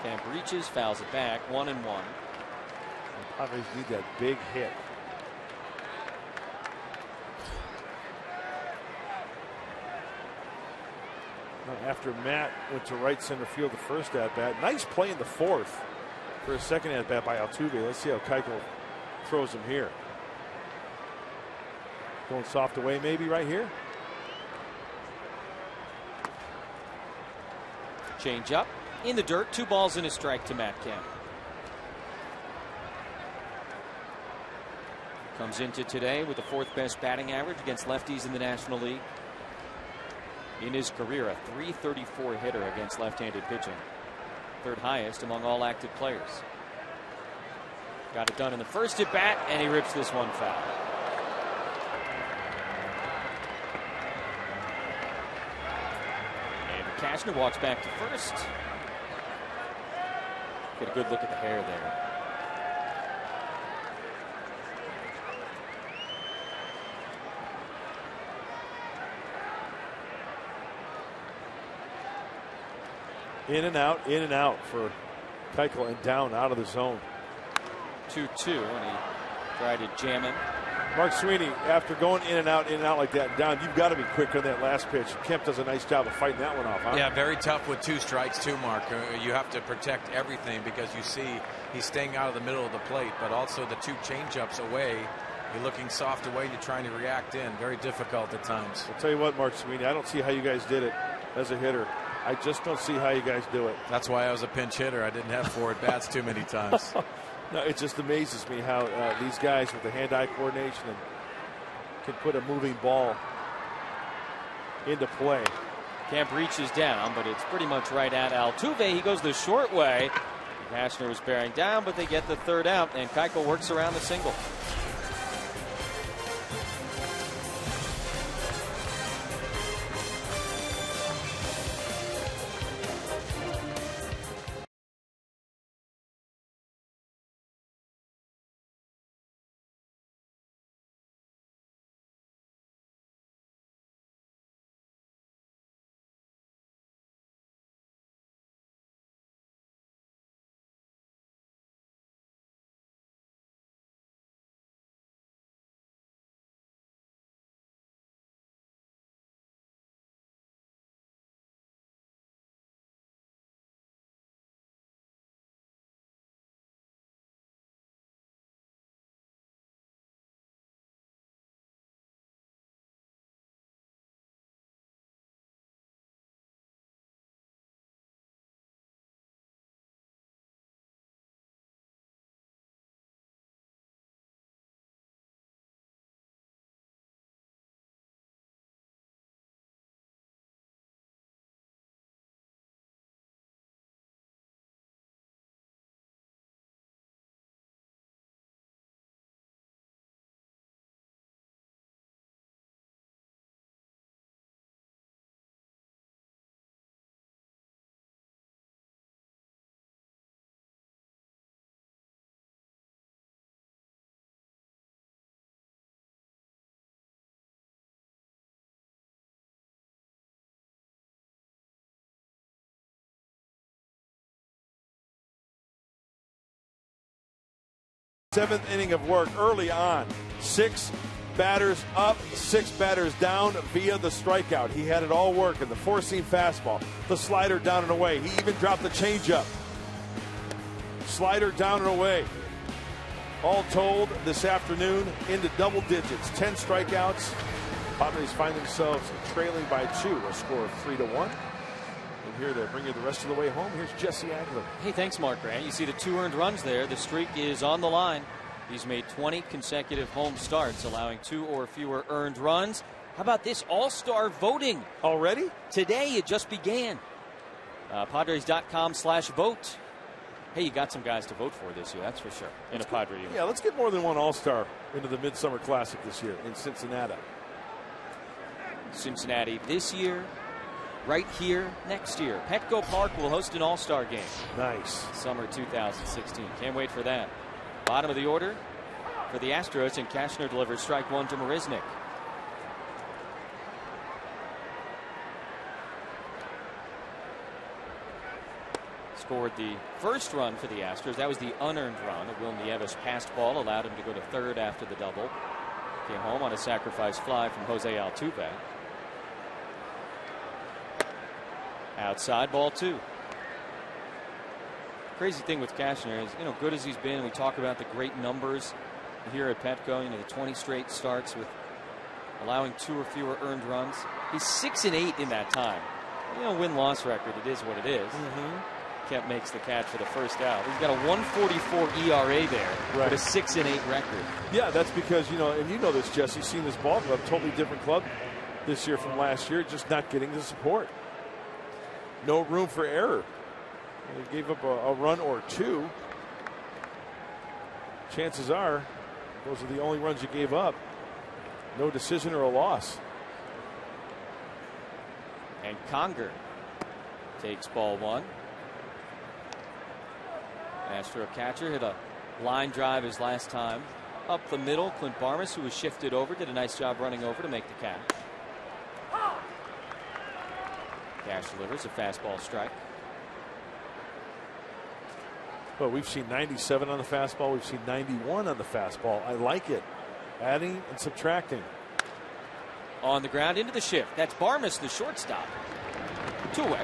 Camp reaches, fouls it back, 1-1. Padres need that big hit. After Matt went to right center field the first at-bat. Nice play in the 4th for a second at-bat by Altuve. Let's see how Keuchel throws him here. Going soft away maybe right here. Change up in the dirt. 2 balls and a strike to Matt Kemp. Comes into today with the 4th best batting average against lefties in the National League. in his career, a .334 hitter against left-handed pitching. Third highest among all active players. Got it done in the first at bat, and he rips this one foul. And Cashner walks back to first. Get a good look at the hair there. In and out for Keuchel, and down out of the zone. 2-2, and he tried to jam him. Mark Sweeney, after going in and out like that and down, you've got to be quick on that last pitch. Kemp does a nice job of fighting that one off, huh? Yeah, very tough with 2 strikes too, Mark. You have to protect everything because you see he's staying out of the middle of the plate, but also the 2 changeups away. You're looking soft away, you're trying to react in. Very difficult at times. I'll tell you what, Mark Sweeney, I don't see how you guys did it as a hitter. I just don't see how you guys do it. That's why I was a pinch hitter. I didn't have 4 at-bats too many times. No, it just amazes me how these guys with the hand-eye coordination can put a moving ball into play. Kemp reaches down, but it's pretty much right at Altuve. He goes the short way. Cashner was bearing down, but they get the third out, and Keuchel works around the single. Seventh inning of work early on. 6 batters up, 6 batters down via the strikeout. He had it all working. The 4-seam fastball, the slider down and away. He even dropped the changeup. Slider down and away. All told, this afternoon into double digits. 10 strikeouts. Padres find themselves trailing by 2, a score of 3-1. And here to bring you the rest of the way home, here's Jesse Agler. Hey, thanks, Mark Grant. You see the 2 earned runs there. The streak is on the line. He's made 20 consecutive home starts, allowing 2 or fewer earned runs. How about this all-star voting? Already? Today it just began. Padres.com/vote. Hey, you got some guys to vote for this year, that's for sure, in a Padre uniform. Yeah, let's get more than one all-star into the Midsummer Classic this year in Cincinnati. Cincinnati this year, right here next year. Petco Park will host an all-star game. Nice. Summer 2016. Can't wait for that. Bottom of the order for the Astros, and Cashner delivers strike 1 to Marisnik. Scored the first run for the Astros. That was the unearned run. A Will Nieves passed ball allowed him to go to third after the double. Came home on a sacrifice fly from Jose Altuve. Outside, ball 2. Crazy thing with Cashner is, good as he's been, we talk about the great numbers here at Petco, the 20 straight starts with allowing 2 or fewer earned runs. He's 6-8 in that time. Win-loss record, it is what it is. Kemp makes the catch for the first out. He's got a 1.44 ERA there, right, with a 6-8 record. Yeah, that's because, and you know this, Jesse, you've seen this ball club, totally different club. this year from last year, just not getting the support. No room for error. They gave up a run or two. Chances are those are the only runs you gave up. No decision or a loss. And Conger takes ball one. Astro catcher hit a line drive his last time up the middle. Clint Barmes, who was shifted over, did a nice job running over to make the catch. Cash delivers a fastball strike. Well, we've seen 97 on the fastball. We've seen 91 on the fastball. I like it. Adding and subtracting. On the ground into the shift. That's Barmes, the shortstop. 2 away.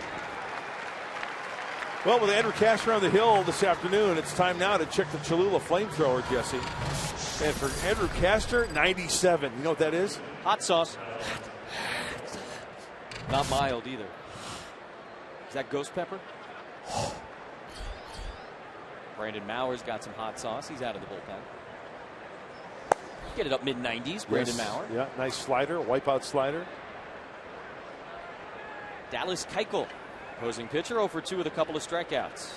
Well, with Andrew Cashner on the hill this afternoon, it's time now to check the Cholula flamethrower, Jesse. And for Andrew Cashner, 97. You know what that is? Hot sauce. Not mild either. Is that ghost pepper? Brandon Mauer's got some hot sauce. He's out of the bullpen. Get it up mid-90s, Brandon Mauer. Yeah, nice slider, wipeout slider. Dallas Keuchel, opposing pitcher, 0 for 2 with a couple of strikeouts.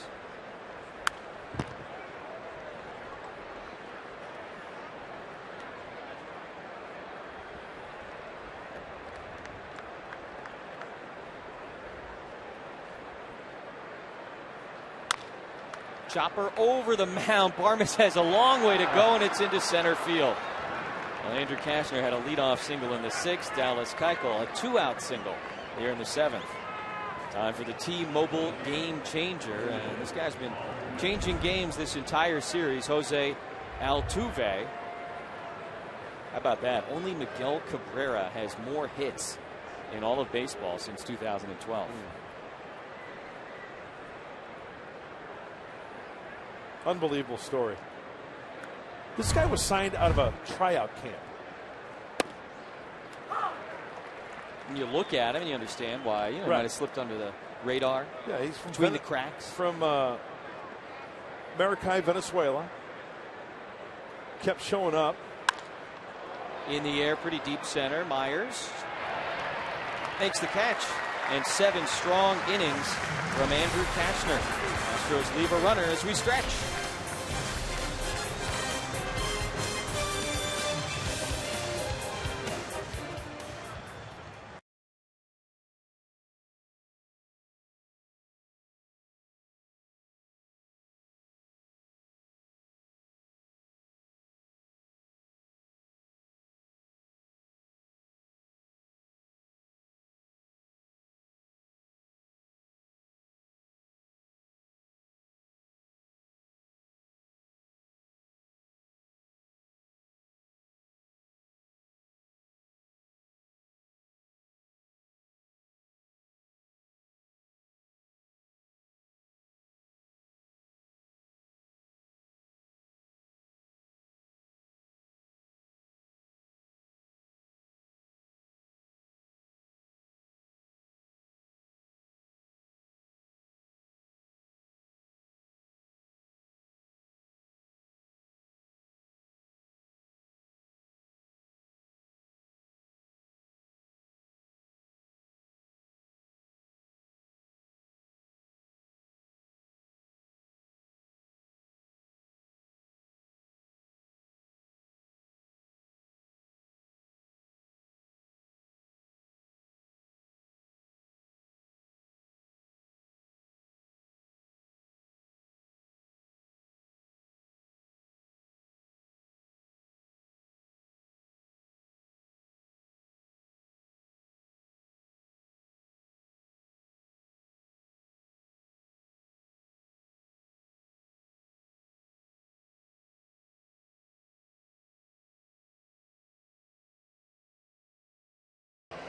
Chopper over the mound. Barmes has a long way to go, and it's into center field. Well, Andrew Cashner had a leadoff single in the 6th. Dallas Keuchel a 2-out single here in the 7th. Time for the T-Mobile game changer, and this guy's been changing games this entire series. Jose Altuve. How about that? Only Miguel Cabrera has more hits in all of baseball since 2012. Unbelievable story. This guy was signed out of a tryout camp. When you look at him and you understand why, you know, might have slipped under the radar. Yeah, he's from between the cracks. From Maracay, Venezuela. Kept showing up. In the air, pretty deep center. Myers makes the catch. And 7 strong innings from Andrew Cashner. Astros leave a runner as we stretch.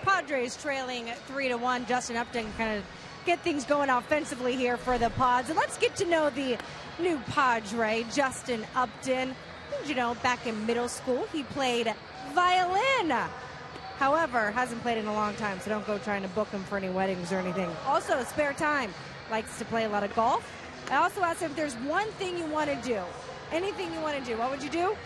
Padres trailing 3-1. Justin Upton kind of get things going offensively here for the Pods. And let's get to know the new Padre, Justin Upton. You know, back in middle school, he played violin. However, hasn't played in a long time, so don't go trying to book him for any weddings or anything. Also, spare time. Likes to play a lot of golf. I also asked him if there's one thing you want to do. Anything you want to do, what would you do?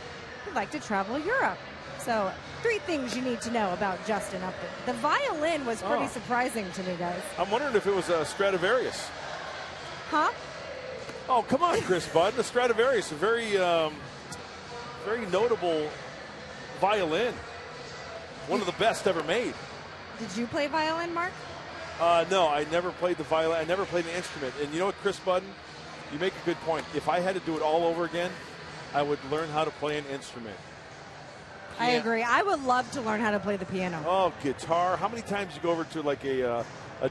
He'd like to travel Europe. So 3 things you need to know about Justin Upton. The violin was pretty surprising to me, guys. I'm wondering if it was a Stradivarius. Huh? Oh, come on, Chris Budd. The Stradivarius, a very, very notable violin. One of the best ever made. Did you play violin, Mark? No, I never played the violin. I never played an instrument. And you know what, Chris Budden? You make a good point. If I had to do it all over again, I would learn how to play an instrument. I agree. I would love to learn how to play the piano. Oh, guitar. How many times you go over to like a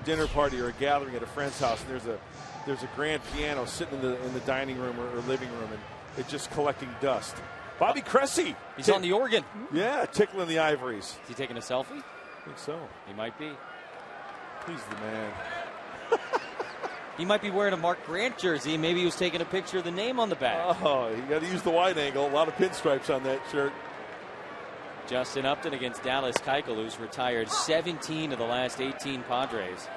dinner party or a gathering at a friend's house and there's a grand piano sitting in the dining room or living room and it's just collecting dust. Bobby Cressy. He's on the organ. Yeah, tickling the ivories. Is he taking a selfie? I think so. He might be. He's the man. He might be wearing a Mark Grant jersey. Maybe he was taking a picture of the name on the back. Oh, you got to use the wide angle. A lot of pinstripes on that shirt. Justin Upton against Dallas Keuchel, who's retired 17 of the last 18 Padres.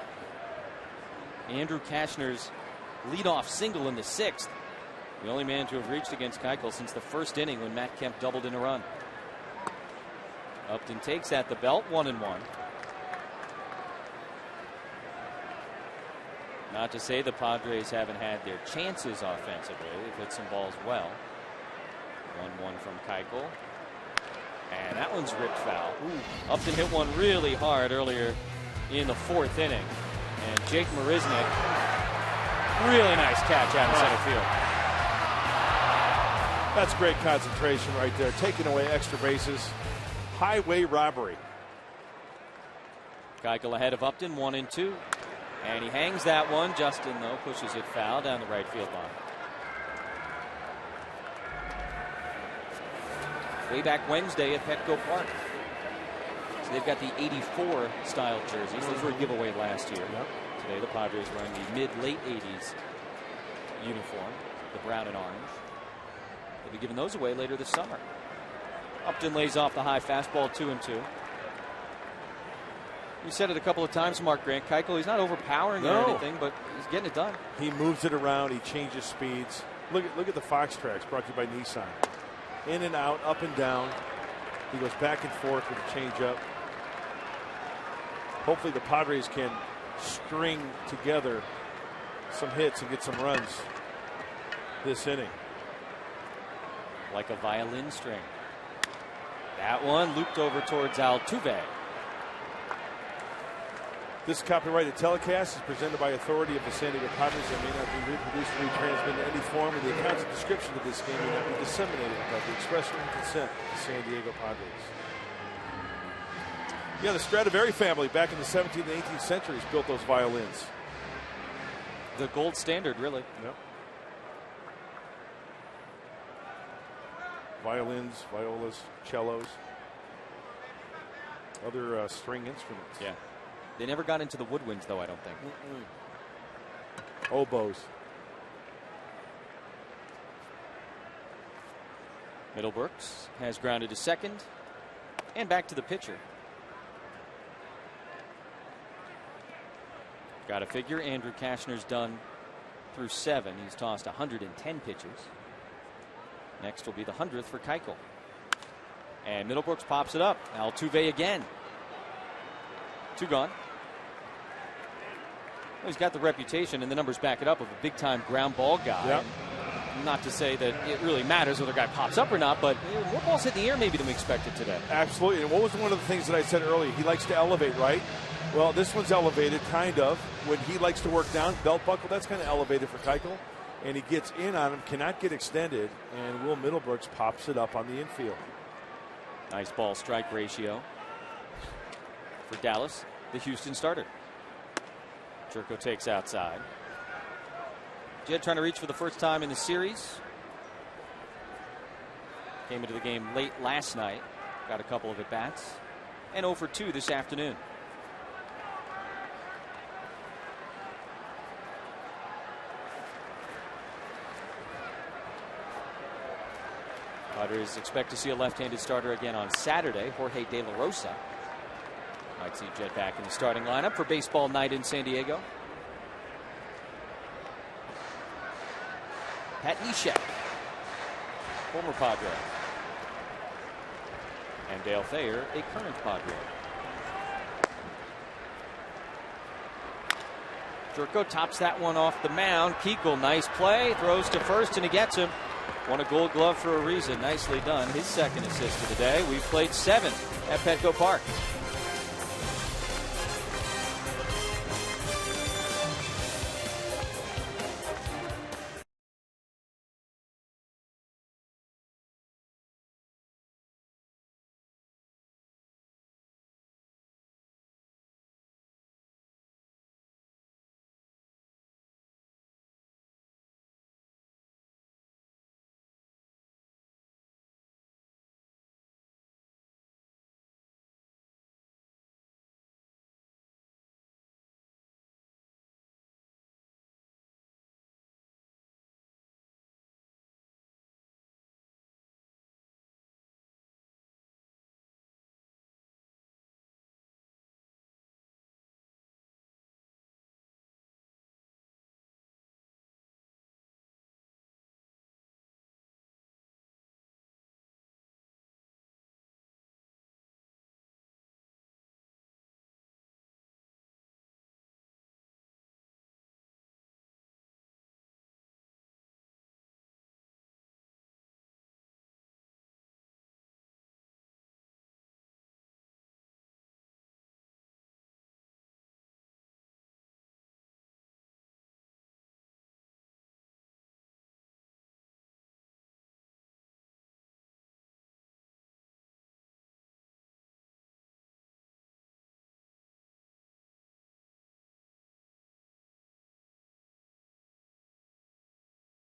Andrew Kashner's leadoff single in the 6th. The only man to have reached against Keuchel since the first inning when Matt Kemp doubled in a run. Upton takes at the belt, 1-1. Not to say the Padres haven't had their chances offensively. They've hit some balls well. 1-1 from Keuchel. And that one's ripped foul. Upton hit one really hard earlier in the 4th inning. And Jake Marisnick, really nice catch out of center field. That's great concentration right there. Taking away extra bases. Highway robbery. Keuchel ahead of Upton, 1-2. And he hangs that one. Justin, though, pushes it foul down the right field line. Way back Wednesday at Petco Park. So they've got the 84 style jerseys. Those were a giveaway last year. Yep. Today the Padres wearing the mid-late 80s uniform, the brown and orange. They'll be giving those away later this summer. Upton lays off the high fastball, 2-2. You said it a couple of times, Mark Grant. Keuchel, he's not overpowering or anything, but he's getting it done. He moves it around. He changes speeds. Look at the Fox tracks brought to you by Nissan. In and out, up and down. He goes back and forth with a changeup. Hopefully the Padres can string together some hits and get some runs this inning. Like a violin string. That one looped over towards Altuve. This copyrighted telecast is presented by authority of the San Diego Padres and may not be reproduced or retransmitted in any form, and the accounts and description of this game may not be disseminated without the express written consent of the San Diego Padres. Yeah, the Stradivari family back in the 17th and 18th centuries built those violins. The gold standard, really. Yep. Violins, violas, cellos, other string instruments. Yeah. They never got into the woodwinds, though, I don't think. Oboes. Middlebrooks has grounded to second and back to the pitcher. Got to figure Andrew Kashner's done through 7. He's tossed 110 pitches. Next will be the 100th for Keuchel. And Middlebrooks pops it up. Altuve again. 2 gone. Well, he's got the reputation, and the numbers back it up, of a big-time ground ball guy. Yep. Not to say that it really matters whether a guy pops up or not, but more balls hit in the air maybe than we expected today. Absolutely. And what was one of the things that I said earlier? He likes to elevate, right? Well, this one's elevated, kind of. When he likes to work down, belt buckle, that's kind of elevated for Keuchel. And he gets in on him, cannot get extended, and Will Middlebrooks pops it up on the infield. Nice ball strike ratio for Dallas, the Houston starter. Jerko takes outside. Jed trying to reach for the first time in the series. Came into the game late last night. Got a couple of at-bats. And 0 for 2 this afternoon. Padres expect to see a left-handed starter again on Saturday. Jorge De La Rosa might see Jed back in the starting lineup for baseball night in San Diego. Pat Neshek, former Padre. And Dale Thayer, a current Padre. Jerko tops that one off the mound. Keuchel, nice play, throws to first, and he gets him. Won a Gold Glove for a reason. Nicely done. His second assist of the day. We've played 7 at Petco Park.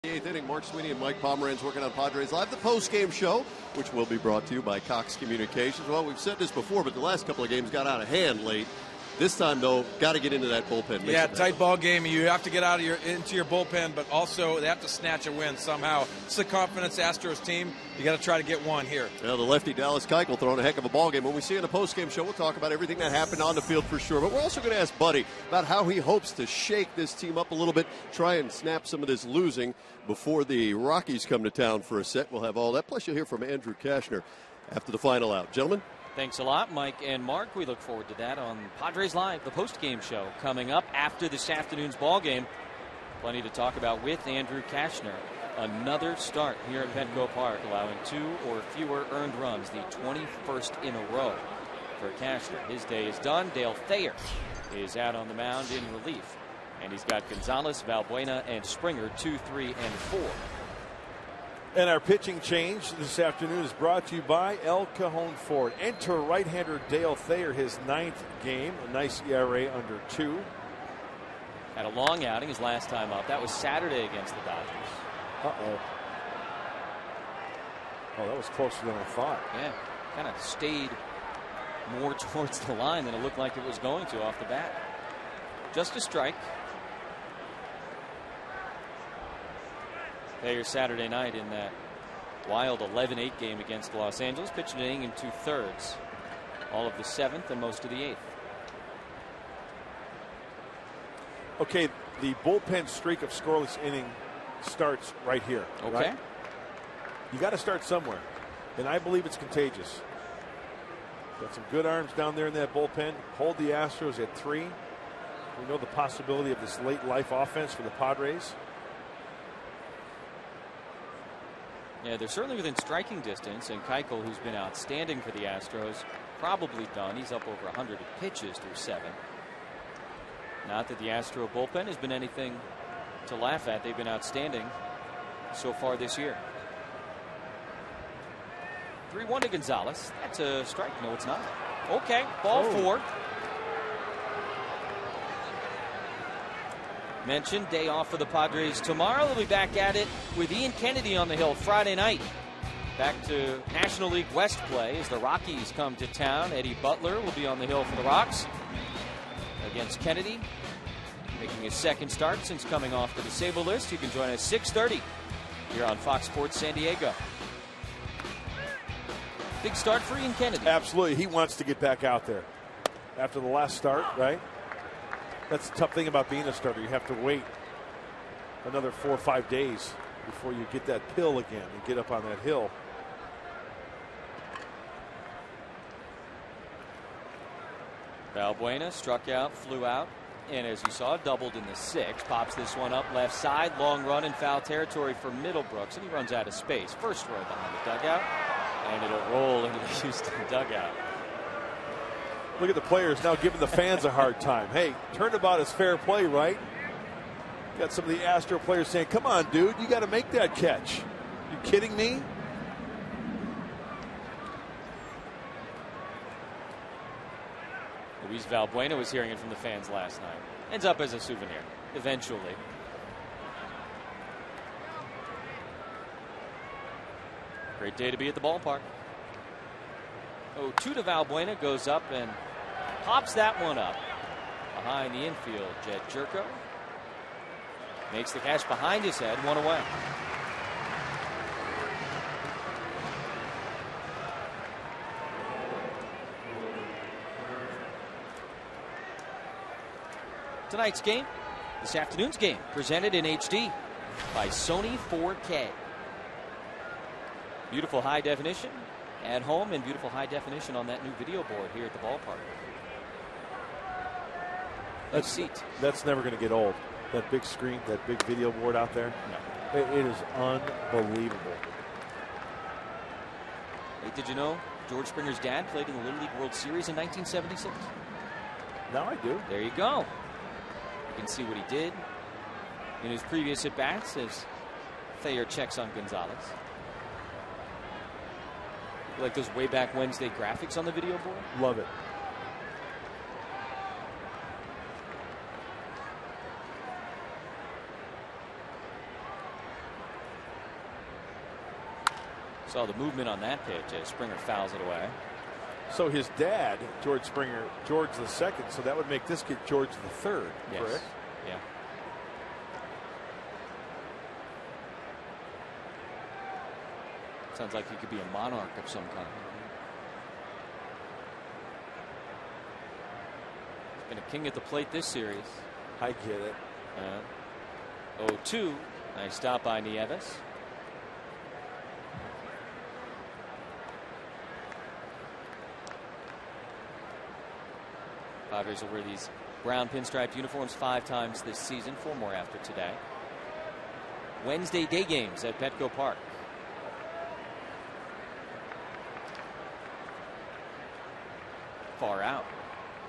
Eighth inning, Mark Sweeney and Mike Pomeranz working on Padres Live, the post-game show, which will be brought to you by Cox Communications. Well, we've said this before, but the last couple of games got out of hand late. This time, though, got to get into that bullpen. Yeah, tight ball game. You have to get out of into your bullpen, but also they have to snatch a win somehow. It's the confidence Astros team. You got to try to get one here. Well, the lefty Dallas Keuchel throwing a heck of a ball game. When we see in the post-game show, we'll talk about everything that happened on the field for sure. But we're also going to ask Buddy about how he hopes to shake this team up a little bit, try and snap some of this losing before the Rockies come to town for a set. We'll have all that. Plus, you'll hear from Andrew Kashner after the final out. Gentlemen. Thanks a lot, Mike and Mark. We look forward to that on Padres Live, the post-game show, coming up after this afternoon's ball game. Plenty to talk about with Andrew Kashner. Another start here at Petco Park, allowing 2 or fewer earned runs, the 21st in a row for Kashner. His day is done. Dale Thayer is out on the mound in relief. And he's got Gonzalez, Valbuena, and Springer, 2, 3, and 4. And our pitching change this afternoon is brought to you by El Cajon Ford. Enter right-hander Dale Thayer, his 9th game. A nice ERA under 2. Had a long outing his last time up. That was Saturday against the Dodgers. Uh-oh. Oh, that was closer than I thought. Yeah, kind of stayed more towards the line than it looked like it was going to off the bat. Just a strike. Thayer Saturday night in that wild 11-8 game against Los Angeles, pitched an inning in 2/3. All of the 7th and most of the 8th. Okay, the bullpen streak of scoreless inning starts right here. Okay. Right? You got to start somewhere, and I believe it's contagious. Got some good arms down there in that bullpen. Hold the Astros at 3. We know the possibility of this late life offense for the Padres. Yeah, they're certainly within striking distance, and Keuchel, who's been outstanding for the Astros, probably done. He's up over 100 pitches through 7. Not that the Astro bullpen has been anything to laugh at. They've been outstanding so far this year. 3-1 to Gonzalez. That's a strike. No, it's not. Okay, ball 4. Mentioned day off for the Padres tomorrow. They'll be back at it with Ian Kennedy on the hill Friday night. Back to National League West play as the Rockies come to town. Eddie Butler will be on the hill for the Rocks against Kennedy, making his 2nd start since coming off the disabled list. You can join us 6:30 here on Fox Sports San Diego. Big start for Ian Kennedy. Absolutely. He wants to get back out there after the last start, right? That's the tough thing about being a starter. You have to wait another 4 or 5 days before you get that pill again and get up on that hill. Valbuena struck out, flew out, and as you saw, doubled in the 6th. Pops this one up left side, long run in foul territory for Middlebrooks, and he runs out of space. First row behind the dugout, and it'll roll into the Houston dugout. Look at the players now giving the fans a hard time. Hey, turnabout is fair play, right? Got some of the Astro players saying, come on, dude, you got to make that catch. You kidding me? Luis Valbuena was hearing it from the fans last night. Ends up as a souvenir, eventually. Great day to be at the ballpark. 0-2 to Valbuena, goes up and pops that one up. Behind the infield, Jed Jerko makes the catch behind his head, one away. Tonight's game, this afternoon's game, presented in HD by Sony 4K. Beautiful high definition at home and beautiful high definition on that new video board here at the ballpark. That's never going to get old. That big screen, that big video board out there. No. It is unbelievable. Hey, did you know George Springer's dad played in the Little League World Series in 1976? Now I do. There you go. You can see what he did in his previous at-bats as Thayer checks on Gonzalez. You like those way back Wednesday graphics on the video board? Love it. Saw the movement on that pitch as Springer fouls it away. So his dad, George Springer, George II, so that would make this kid George III, yes. Correct? Yeah. Sounds like he could be a monarch of some kind. He's been a king at the plate this series. I get it. 0-2. Nice stop by Nieves. Padres will wear these brown pinstriped uniforms 5 times this season, 4 more after today. Wednesday day games at Petco Park. Far out.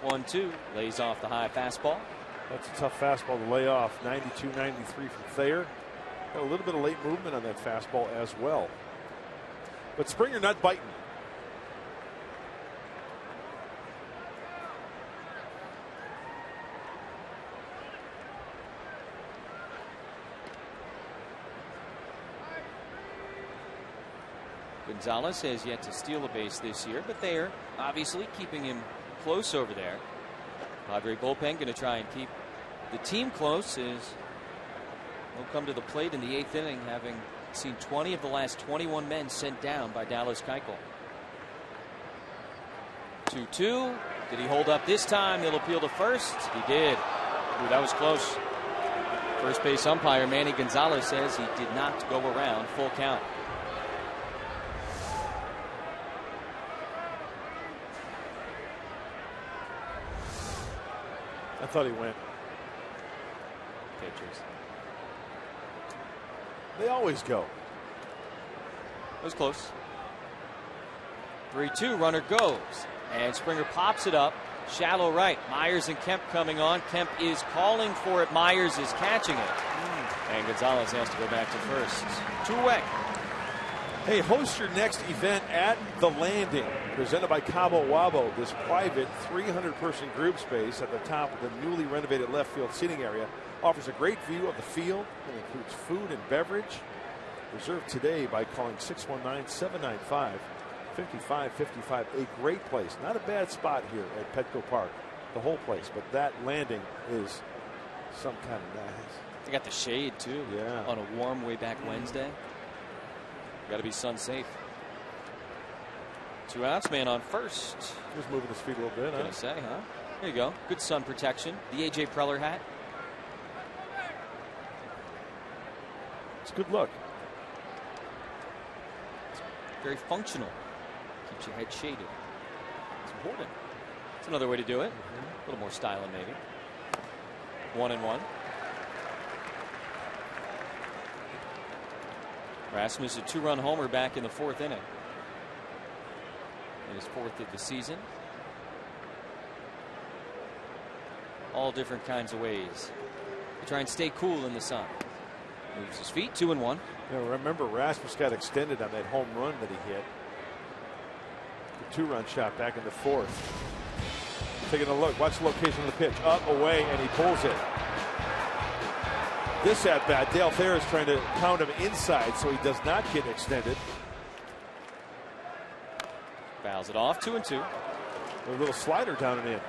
1-2. Lays off the high fastball. That's a tough fastball to lay off. 92-93 from Thayer. Got a little bit of late movement on that fastball as well. But Springer not biting. Gonzalez has yet to steal a base this year, but they are obviously keeping him close over there. Padre bullpen going to try and keep the team close as they'll come to the plate in the 8th inning, having seen 20 of the last 21 men sent down by Dallas Keuchel. 2-2. Did he hold up this time? He'll appeal to first. He did. Ooh, that was close. First base umpire Manny Gonzalez says he did not go around. Full count. I thought he went. Pitchers. They always go. It was close. 3-2. Runner goes. And Springer pops it up. Shallow right. Myers and Kemp coming on. Kemp is calling for it. Myers is catching it. And Gonzalez has to go back to first. 2 away. Hey, host your next event at The Landing, presented by Cabo Wabo. This private 300-person group space at the top of the newly renovated left field seating area offers a great view of the field and includes food and beverage. Reserve today by calling 619-795-5555. A great place. Not a bad spot here at Petco Park. The whole place, but that landing is some kind of nice. They got the shade, too. Yeah. On a warm way back Wednesday. Got to be sun safe. 2 outs, man on first. Just moving his feet a little bit, Gonna say, huh? There you go. Good sun protection. The A.J. Preller hat. It's a good look. It's very functional. Keeps your head shaded. It's important. That's another way to do it. A little more styling, maybe. 1-1. Rasmus, a 2-run homer back in the 4th inning. His 4th of the season. All different kinds of ways to try and stay cool in the sun. Moves his feet. 2-1. You know, remember, Rasmus got extended on that home run that he hit. The 2-run shot back in the 4th. Taking a look. Watch the location of the pitch. Up, away, and he pulls it. This at bat, Dale Thayer is trying to pound him inside so he does not get extended. Fouls it off. 2-2. A little slider down and in.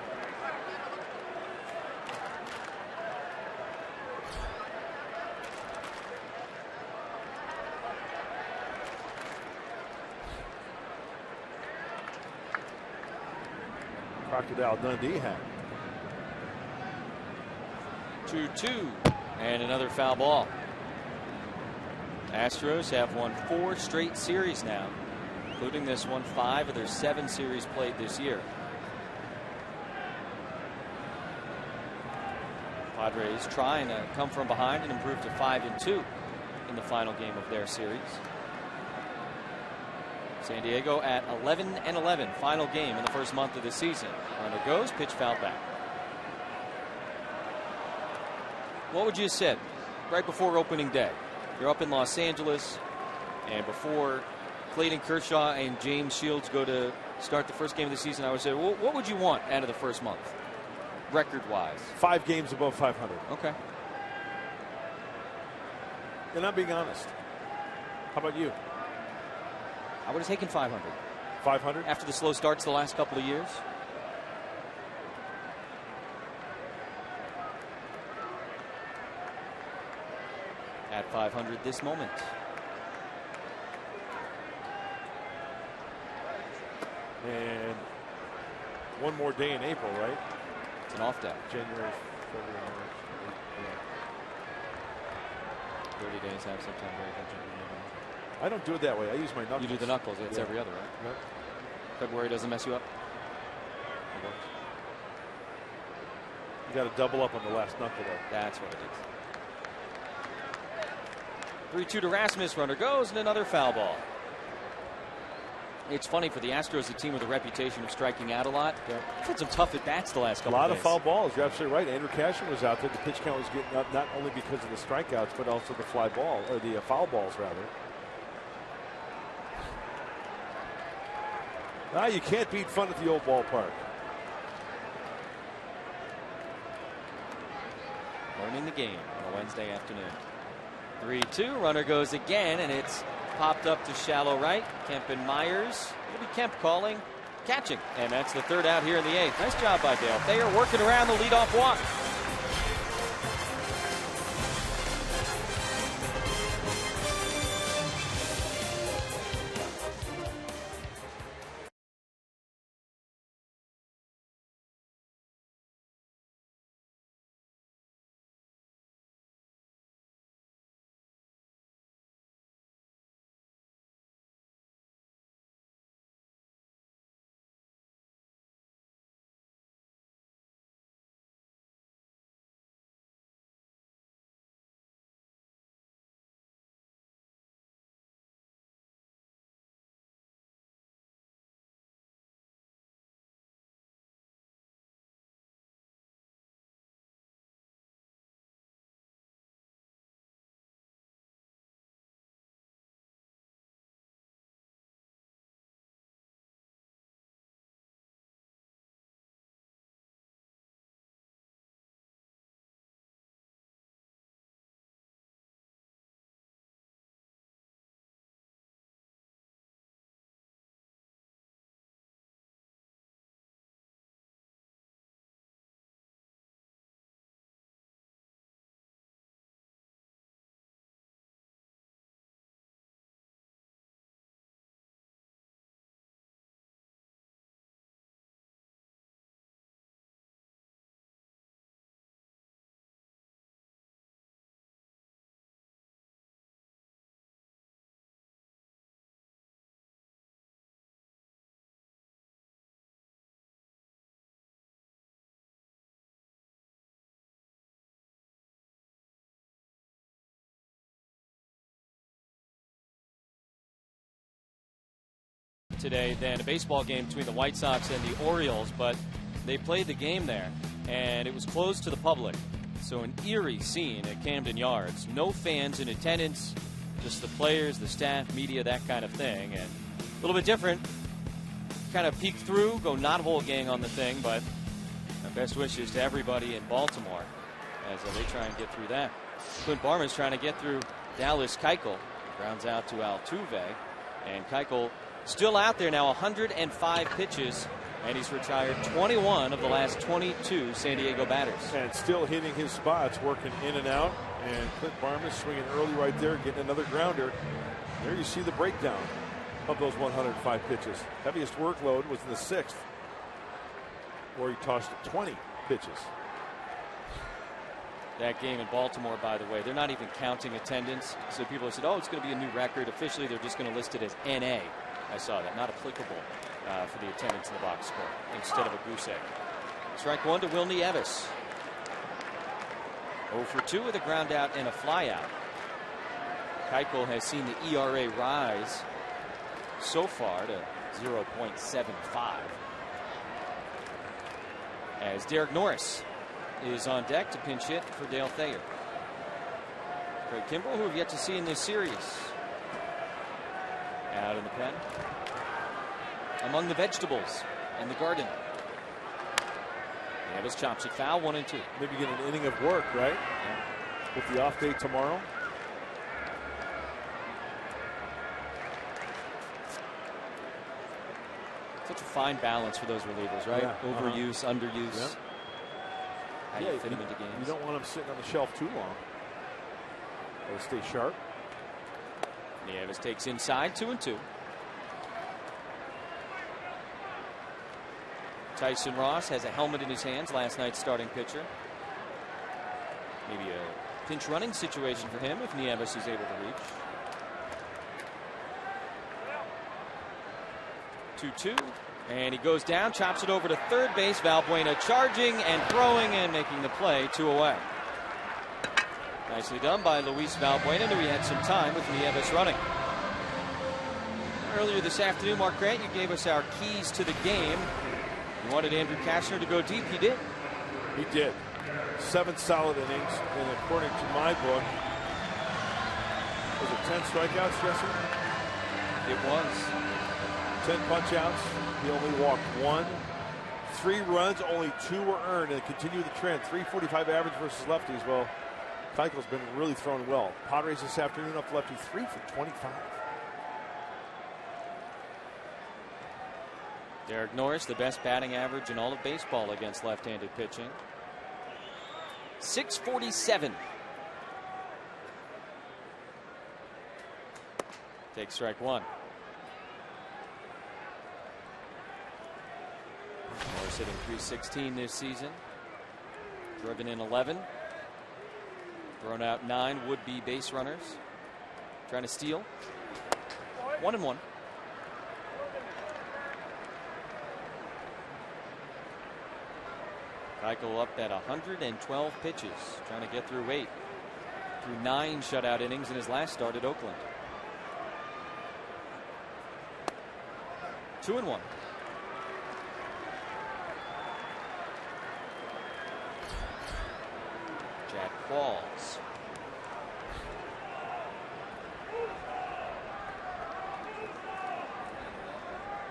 Crocodile Dundee hat. 2-2. And another foul ball. Astros have won 4 straight series now, including this one, 5 of their 7 series played this year. Padres trying to come from behind and improve to 5-2 in the final game of their series. San Diego at 11-11, final game in the first month of the season. Runner goes, pitch fouled back. What would you have said right before opening day? You're up in Los Angeles, and before Clayton Kershaw and James Shields go to start the first game of the season, I would say, well, what would you want out of the first month, record-wise? 5 games above 500. Okay. And I'm being honest. How about you? I would have taken 500. 500? After the slow starts the last couple of years. At 500 this moment. And one more day in April, right? It's an off day. January, February, March, April. 30 days have September. I don't do it that way. I use my knuckles. You do the knuckles. It's every other, right? Yep. February doesn't mess you up? You got to double up on the last knuckle, though. That's what it is. 3-2 to Rasmus. Runner goes, and another foul ball. It's funny for the Astros, a team with a reputation of striking out a lot. Yep. They've had some tough at-bats the last couple of days. A lot of of foul balls. You're absolutely right. Andrew Cashman was out there. The pitch count was getting up not only because of the strikeouts, but also the fly ball, or the foul balls, rather. You can't beat fun at the old ballpark. Learning the game on a Wednesday afternoon. 3-2. Runner goes again, and it's popped up to shallow right. Kemp and Myers. It'll be Kemp calling, catching. And that's the 3rd out here in the 8th. Nice job by Dale Thayer working around the leadoff walk. today than a baseball game between the White Sox and the Orioles, but they played the game there, and it was closed to the public. So an eerie scene at Camden Yards. No fans in attendance, just the players, the staff, media, that kind of thing. And a little bit different. Kind of peek through, go not whole gang on the thing, but best wishes to everybody in Baltimore as they try and get through that. Clint Barman's trying to get through Dallas Keuchel. Grounds out to Altuve. And Keuchel still out there now, 105 pitches. And he's retired 21 of the last 22 San Diego batters. And still hitting his spots, working in and out. And Clint Barman swinging early right there, getting another grounder. There you see the breakdown of those 105 pitches. Heaviest workload was in the 6th, where he tossed 20 pitches. That game in Baltimore, by the way, they're not even counting attendance. So people have said, oh, it's going to be a new record. Officially, they're just going to list it as NA. I saw that. Not applicable for the attendance in the box score instead of a goose egg. Strike one to Will Nieves. 0 for 2 with a ground out and a fly out. Keuchel has seen the ERA rise so far to 0.75. As Derek Norris is on deck to pinch hit for Dale Thayer. Craig Kimbrell, who we've yet to see in this series. Out in the pen. Among the vegetables in the garden. Nieves chops it foul, 1 and 2. Maybe get an inning of work, right? Yeah. With the off day tomorrow. Such a fine balance for those relievers, right? Yeah. Overuse, underuse. Yep. How you fit them into games. You don't want them sitting on the shelf too long. They'll stay sharp. Nieves takes inside, 2 and 2. Tyson Ross has a helmet in his hands, last night's starting pitcher. Maybe a pinch running situation for him if Nieves is able to reach. 2-2. And he goes down, chops it over to third base. Valbuena charging and throwing and making the play, 2 away. Nicely done by Luis Valbuena. Knew he had some time with Nieves running. Earlier this afternoon, Mark Grant, you gave us our keys to the game. You wanted Andrew Kastner to go deep. He did. He did. 7 solid innings, and according to my book, was it 10 strikeouts, Jesse? It was. 10 punch outs. He only walked 1. 3 runs, only 2 were earned, and continue the trend. 345 average versus lefties. Well, Keuchel's been really throwing well. Padres this afternoon up lefty, 3 for 25. Derek Norris, the best batting average in all of baseball against left-handed pitching. 647. Take strike 1. Norris hitting .316 this season. Driven in 11. Thrown out 9 would-be base runners. Trying to steal. 1 and 1. Keuchel up at 112 pitches, trying to get through 8. Through 9 shutout innings in his last start at Oakland. 2 and 1. Jack Qualls.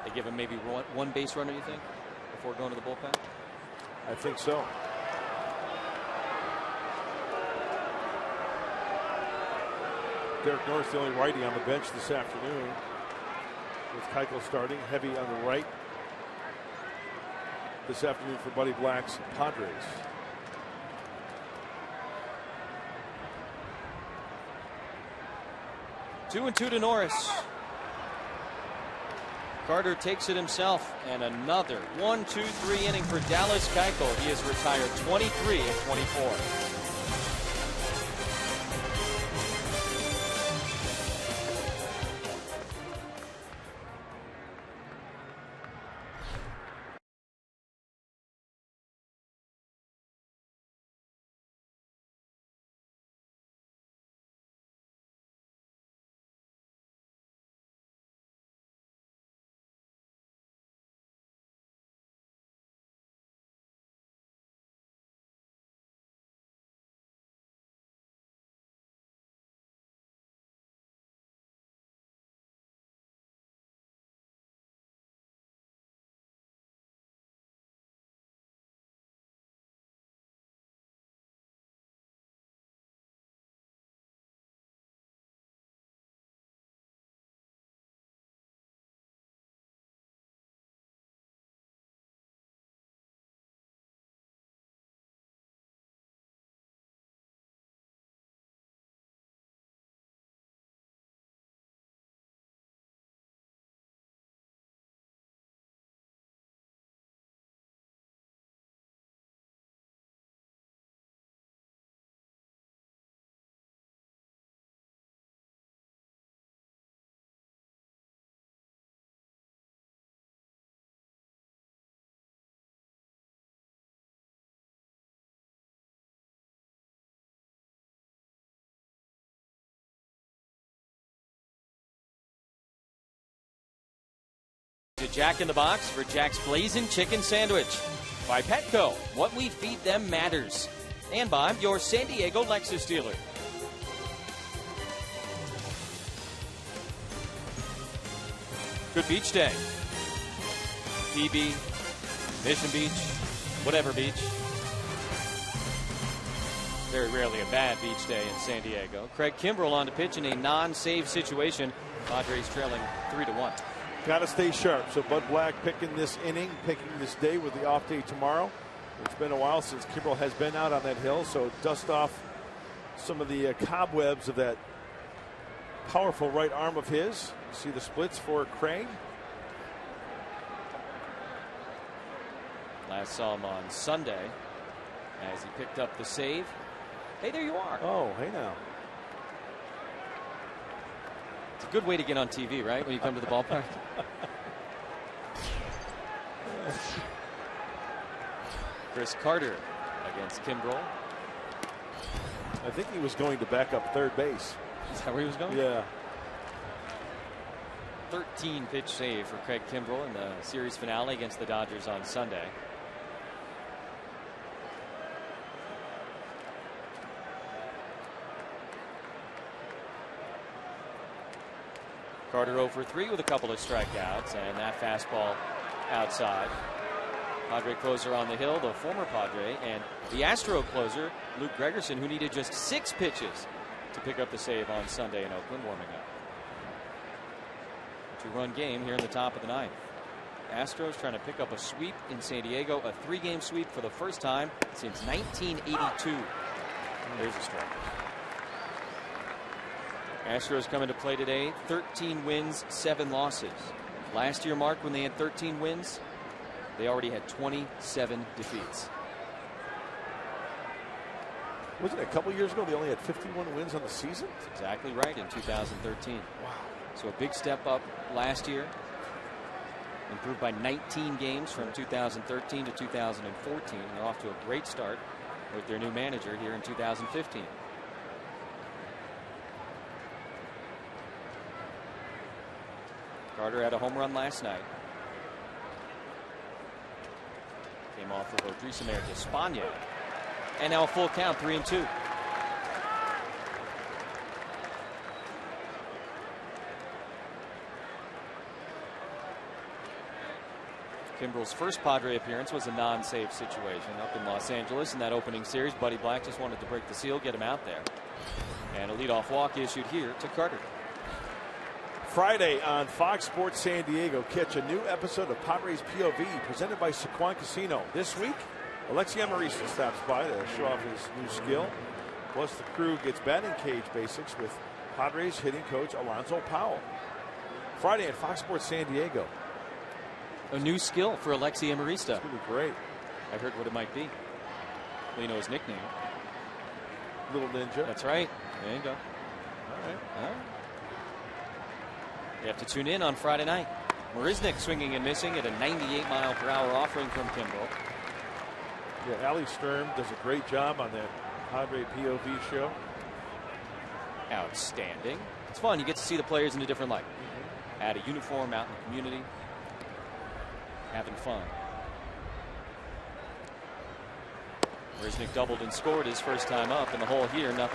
They give him maybe one base runner, you think, before going to the bullpen? I think so. Derek Norris, the only righty on the bench this afternoon, with Keuchel starting, heavy on the right this afternoon for Buddy Black's Padres. Two and 2 to Norris. Carter takes it himself, and another 1-2-3 inning for Dallas Keuchel. He has retired 23 of 24. to Jack in the Box for Jack's Blazing Chicken Sandwich. By Petco, what we feed them matters. And by your San Diego Lexus dealer. Good beach day. PB, Mission Beach, whatever beach. Very rarely a bad beach day in San Diego. Craig Kimbrell on to pitch in a non-save situation. Padres trailing 3-1. Got to stay sharp. So Bud Black picking this inning, picking this day with the off day tomorrow. It's been a while since Kimbrell has been out on that hill, so dust off some of the cobwebs of that powerful right arm of his. See the splits for Craig. Last saw him on Sunday as he picked up the save. Hey, there you are. Oh, hey now. It's a good way to get on TV, right, when you come to the ballpark? Chris Carter against Kimbrell. I think he was going to back up third base. Is that where he was going? Yeah. 13 pitch save for Craig Kimbrell in the series finale against the Dodgers on Sunday. Carter 0 for 3 with a couple of strikeouts, and that fastball outside. Padre closer on the hill, the former Padre, and the Astro closer, Luke Gregerson, who needed just 6 pitches to pick up the save on Sunday in Oakland, warming up. 2-run game here in the top of the 9th. Astros trying to pick up a sweep in San Diego, a 3-game sweep for the first time since 1982. There's a strike. Astros come into play today, 13 wins, 7 losses. Last year, Mark, when they had 13 wins, they already had 27 defeats. Wasn't it a couple years ago they only had 51 wins on the season? That's exactly right, in 2013. Wow. So a big step up last year. Improved by 19 games from 2013 to 2014. They're off to a great start with their new manager here in 2015. Carter had a home run last night. Came off of Odrisamer to Espana. And now a full count, 3-2. Kimbrell's first Padre appearance was a non-save situation up in Los Angeles in that opening series. Buddy Black just wanted to break the seal, get him out there. And a leadoff walk issued here to Carter. Friday on Fox Sports San Diego, catch a new episode of Padres POV presented by Sequan Casino. This week, Alexi Amarista stops by to show off his new skill. Plus, the crew gets batting cage basics with Padres hitting coach Alonzo Powell. Friday on Fox Sports San Diego. A new skill for Alexi Amarista. It's going to be great. I heard what it might be. Well, you know his nickname. Little Ninja. That's right. There you go. All right. All right. You have to tune in on Friday night. Marisnick swinging and missing at a 98-mile-per-hour offering from Kimbrell. Yeah, Ali Sturm does a great job on that Padre POV show. Outstanding. It's fun. You get to see the players in a different light. Add a uniform out in the community. Having fun. Marisnick doubled and scored his first time up in the hole here, 0-2.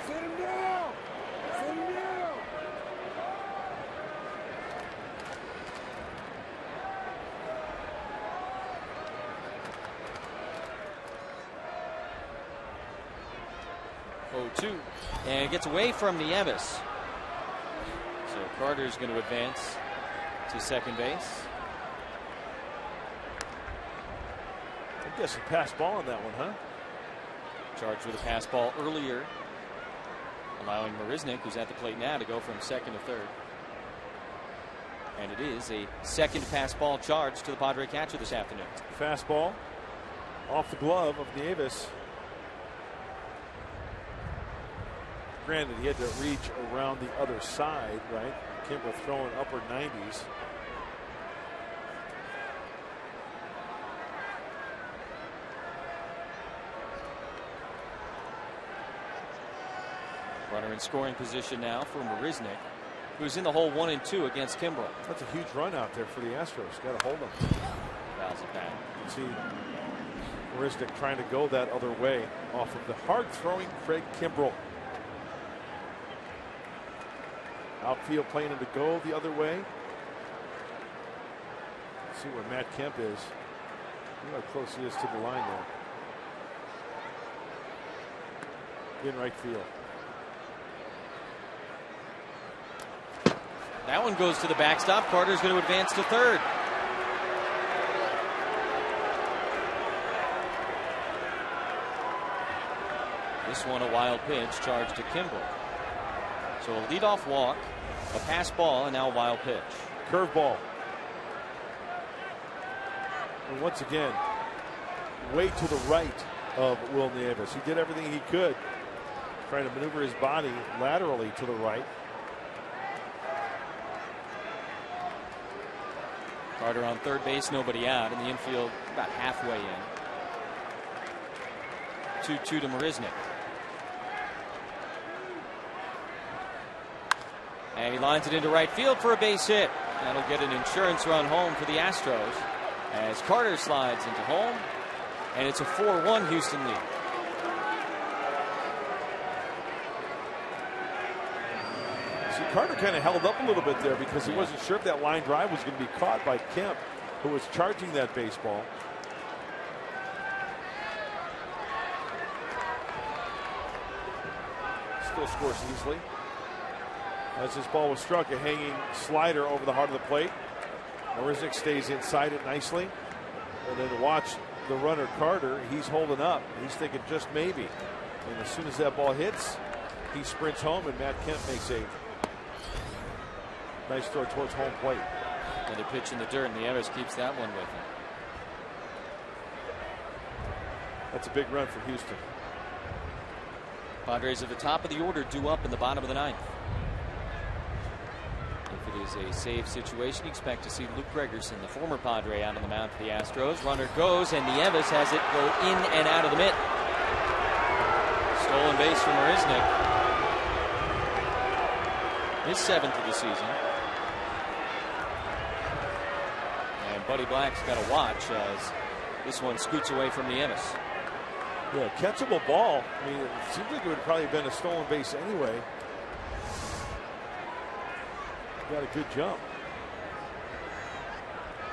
Sit him down! Sit him down! Oh, 2. And it gets away from Nieves. So Carter's going to advance to second base. I guess a pass ball on that one, huh? Charged with a pass ball earlier, allowing Marisnick, who's at the plate now, to go from second to third. And it is a second pass ball charge to the Padre catcher this afternoon. Fastball off the glove of Nieves. Granted, he had to reach around the other side, right? Kimbrell throwing upper 90s. Runner in scoring position now for Marisnick. who's in the hole 1 and 2 against Kimbrel. That's a huge run out there for the Astros. Got to hold them. Fouls it back. See Marisnick trying to go that other way off of the hard-throwing Craig Kimbrel. Outfield playing him to go the other way. Let's see where Matt Kemp is. Look how close he is to the line there. In right field. That one goes to the backstop. Carter's going to advance to third. This one a wild pitch charged to Kimbrel. So a leadoff walk, a pass ball, and now a wild pitch. Curveball. And once again, way to the right of Will Nieves. He did everything he could, trying to maneuver his body laterally to the right. Carter on third base, nobody out, and the infield about halfway in. 2-2 to Marisnick. And he lines it into right field for a base hit. That'll get an insurance run home for the Astros as Carter slides into home, and it's a 4-1 Houston lead. See, Carter kind of held up a little bit there because he wasn't sure if that line drive was going to be caught by Kemp, who was charging that baseball. Still scores easily. As this ball was struck, a hanging slider over the heart of the plate. Marisnick stays inside it nicely. And then watch the runner Carter. He's holding up. He's thinking just maybe. And as soon as that ball hits, he sprints home, and Matt Kemp makes a nice throw towards home plate. Another pitch in the dirt, and Nieves keeps that one with him. That's a big run for Houston. Padres at the top of the order, due up in the bottom of the ninth. If it is a save situation, you expect to see Luke Gregerson, the former Padre, out on the mound for the Astros. Runner goes, and Nieves has it go in and out of the mitt. Stolen base from Marisnick. His 7th of the season. And Buddy Black's got to watch as this one scoots away from Nieves. Yeah, catchable ball. I mean, it seems like it would have probably been a stolen base anyway. Got a good jump.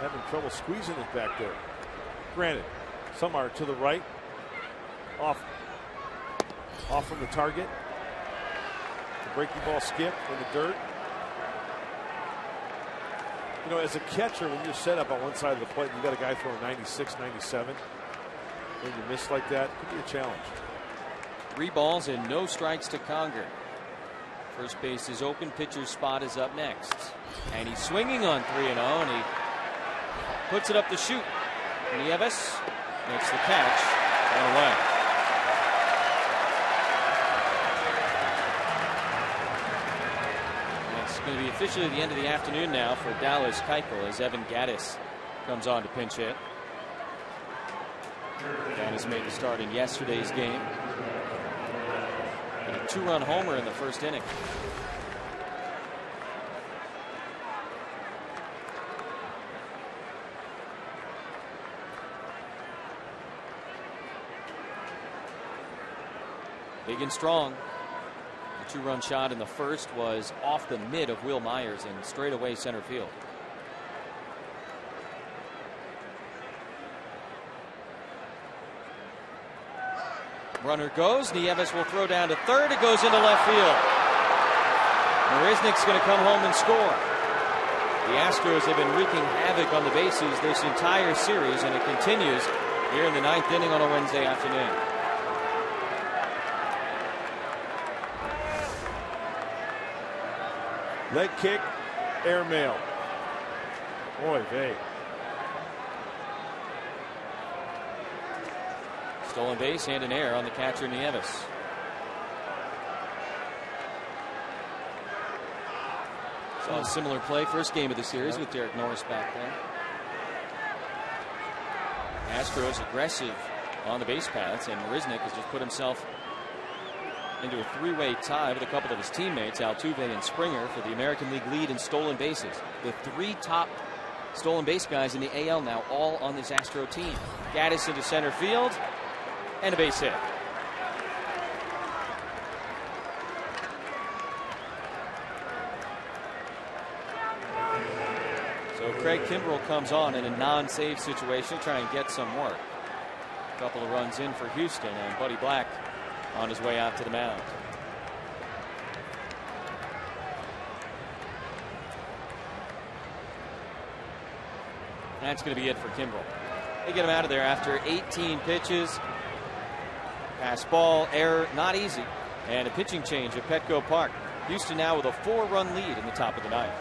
Having trouble squeezing it back there. Granted, some are to the right. Off from the target. The breaking ball skip in the dirt. You know, as a catcher, when you're set up on one side of the plate, you got a guy throwing 96, 97. When you miss like that, it could be a challenge. 3 balls and no strikes to Conger. First base is open. Pitcher's spot is up next. And he's swinging on 3-0, and he puts it up to shoot. Nieves makes the catch and away. It's going to be officially the end of the afternoon now for Dallas Keuchel as Evan Gattis comes on to pinch hit. Gattis made the start in yesterday's game. And a 2-run homer in the first inning. Big and strong. The 2-run shot in the first was off the mid of Will Myers and straight away center field. Runner goes. Nieves will throw down to third. It goes into left field. Marisnick's going to come home and score. The Astros have been wreaking havoc on the bases this entire series, and it continues here in the 9th inning on a Wednesday afternoon. Leg kick, airmail. Boy, vey. Stolen base and an error on the catcher Nieves. Saw a similar play first game of the series with Derek Norris back there. Astros aggressive on the base paths, and Marisnick has just put himself into a three-way tie with a couple of his teammates, Altuve and Springer, for the American League lead in stolen bases. The three top stolen base guys in the AL now all on this Astro team. Gaddis into center field, and a base hit. So Craig Kimbrell comes on in a non-save situation, try and get some work. A couple of runs in for Houston, and Buddy Black on his way out to the mound. That's going to be it for Kimbrell. They get him out of there after 18 pitches. Pass ball, error, not easy. And a pitching change at Petco Park. Houston now with a 4-run lead in the top of the ninth.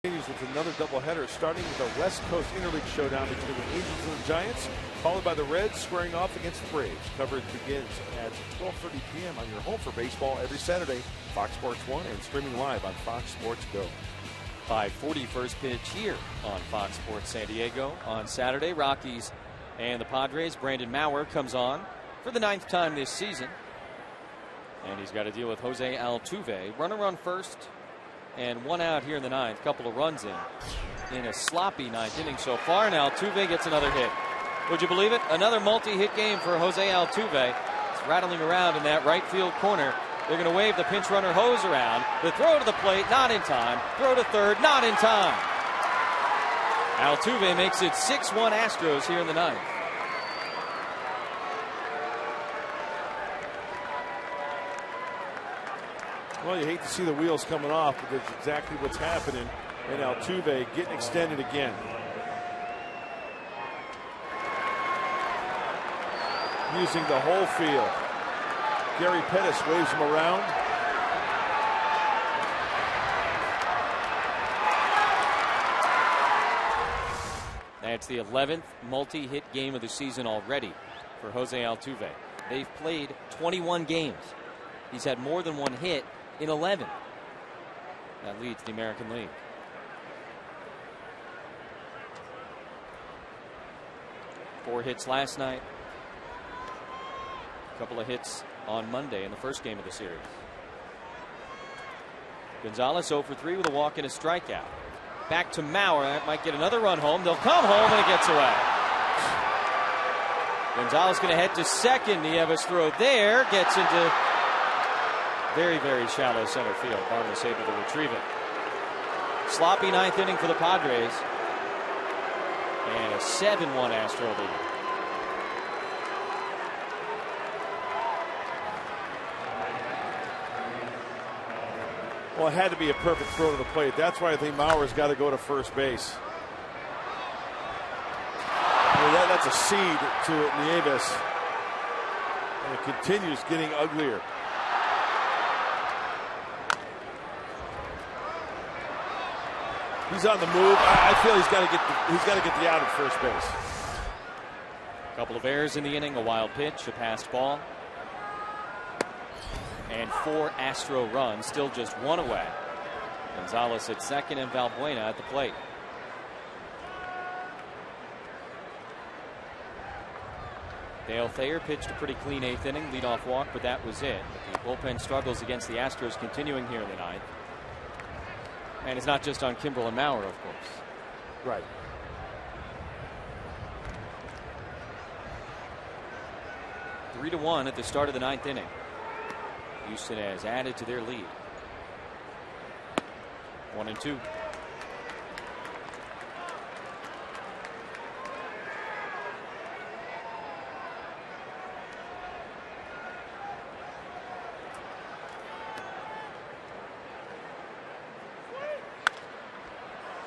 With another doubleheader, starting with a West Coast Interleague showdown between the Angels and the Giants, followed by the Reds squaring off against the Braves. Coverage begins at 12:30 p.m. on your home for baseball every Saturday, Fox Sports 1, and streaming live on Fox Sports Go. 5:40 first pitch here on Fox Sports San Diego on Saturday. Rockies and the Padres. Brandon Maurer comes on for the 9th time this season, and he's got to deal with Jose Altuve. Runner on first, and one out here in the 9th. Couple of runs in a sloppy 9th inning so far, and Altuve gets another hit. Would you believe it? Another multi-hit game for Jose Altuve. It's rattling around in that right field corner. They're going to wave the pinch runner hose around. The throw to the plate, not in time. Throw to third, not in time. Altuve makes it 6-1 Astros here in the 9th. Well, you hate to see the wheels coming off, but that's exactly what's happening. And Altuve getting extended again. Using the whole field. Gary Pettis waves him around. That's the 11th multi-hit game of the season already for Jose Altuve. They've played 21 games. He's had more than one hit in 11. That leads the American League. Four hits last night. A couple of hits on Monday in the first game of the series. Gonzalez 0 for 3 with a walk and a strikeout. Back to Maurer. That might get another run home. They'll come home, and it gets away. Gonzalez going to head to second. Nieves throw there. Gets into very, very shallow center field. Barnes able to retrieve it. Sloppy 9th inning for the Padres. And a 7-1 Astro lead. Well, it had to be a perfect throw to the plate. That's why I think Maurer's got to go to first base. Well, that's a seed to Nieves. And it continues getting uglier. He's on the move. I feel he's got to get the out at first base. A couple of errors in the inning, a wild pitch, a passed ball, and 4 Astro runs, still just 1 away. Gonzalez at second and Valbuena at the plate. Dale Thayer pitched a pretty clean 8th inning, leadoff walk, but that was it. The bullpen struggles against the Astros continuing here in the 9th. And it's not just on Kimbrel and Maurer, of course. Right. Three to 1 at the start of the 9th inning. Houston has added to their lead. 1-2.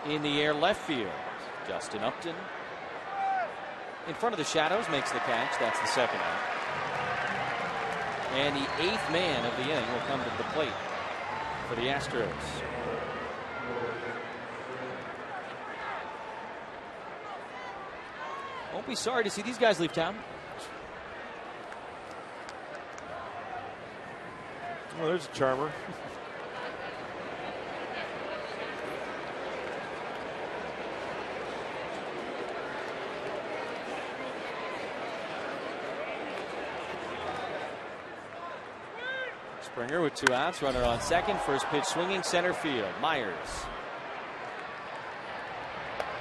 In the air left field, Justin Upton in front of the shadows makes the catch. That's the second out. And the 8th man of the inning will come to the plate for the Astros. Won't be sorry to see these guys leave town. Well, there's a charmer. Springer with 2 outs, runner on second, first pitch swinging center field. Myers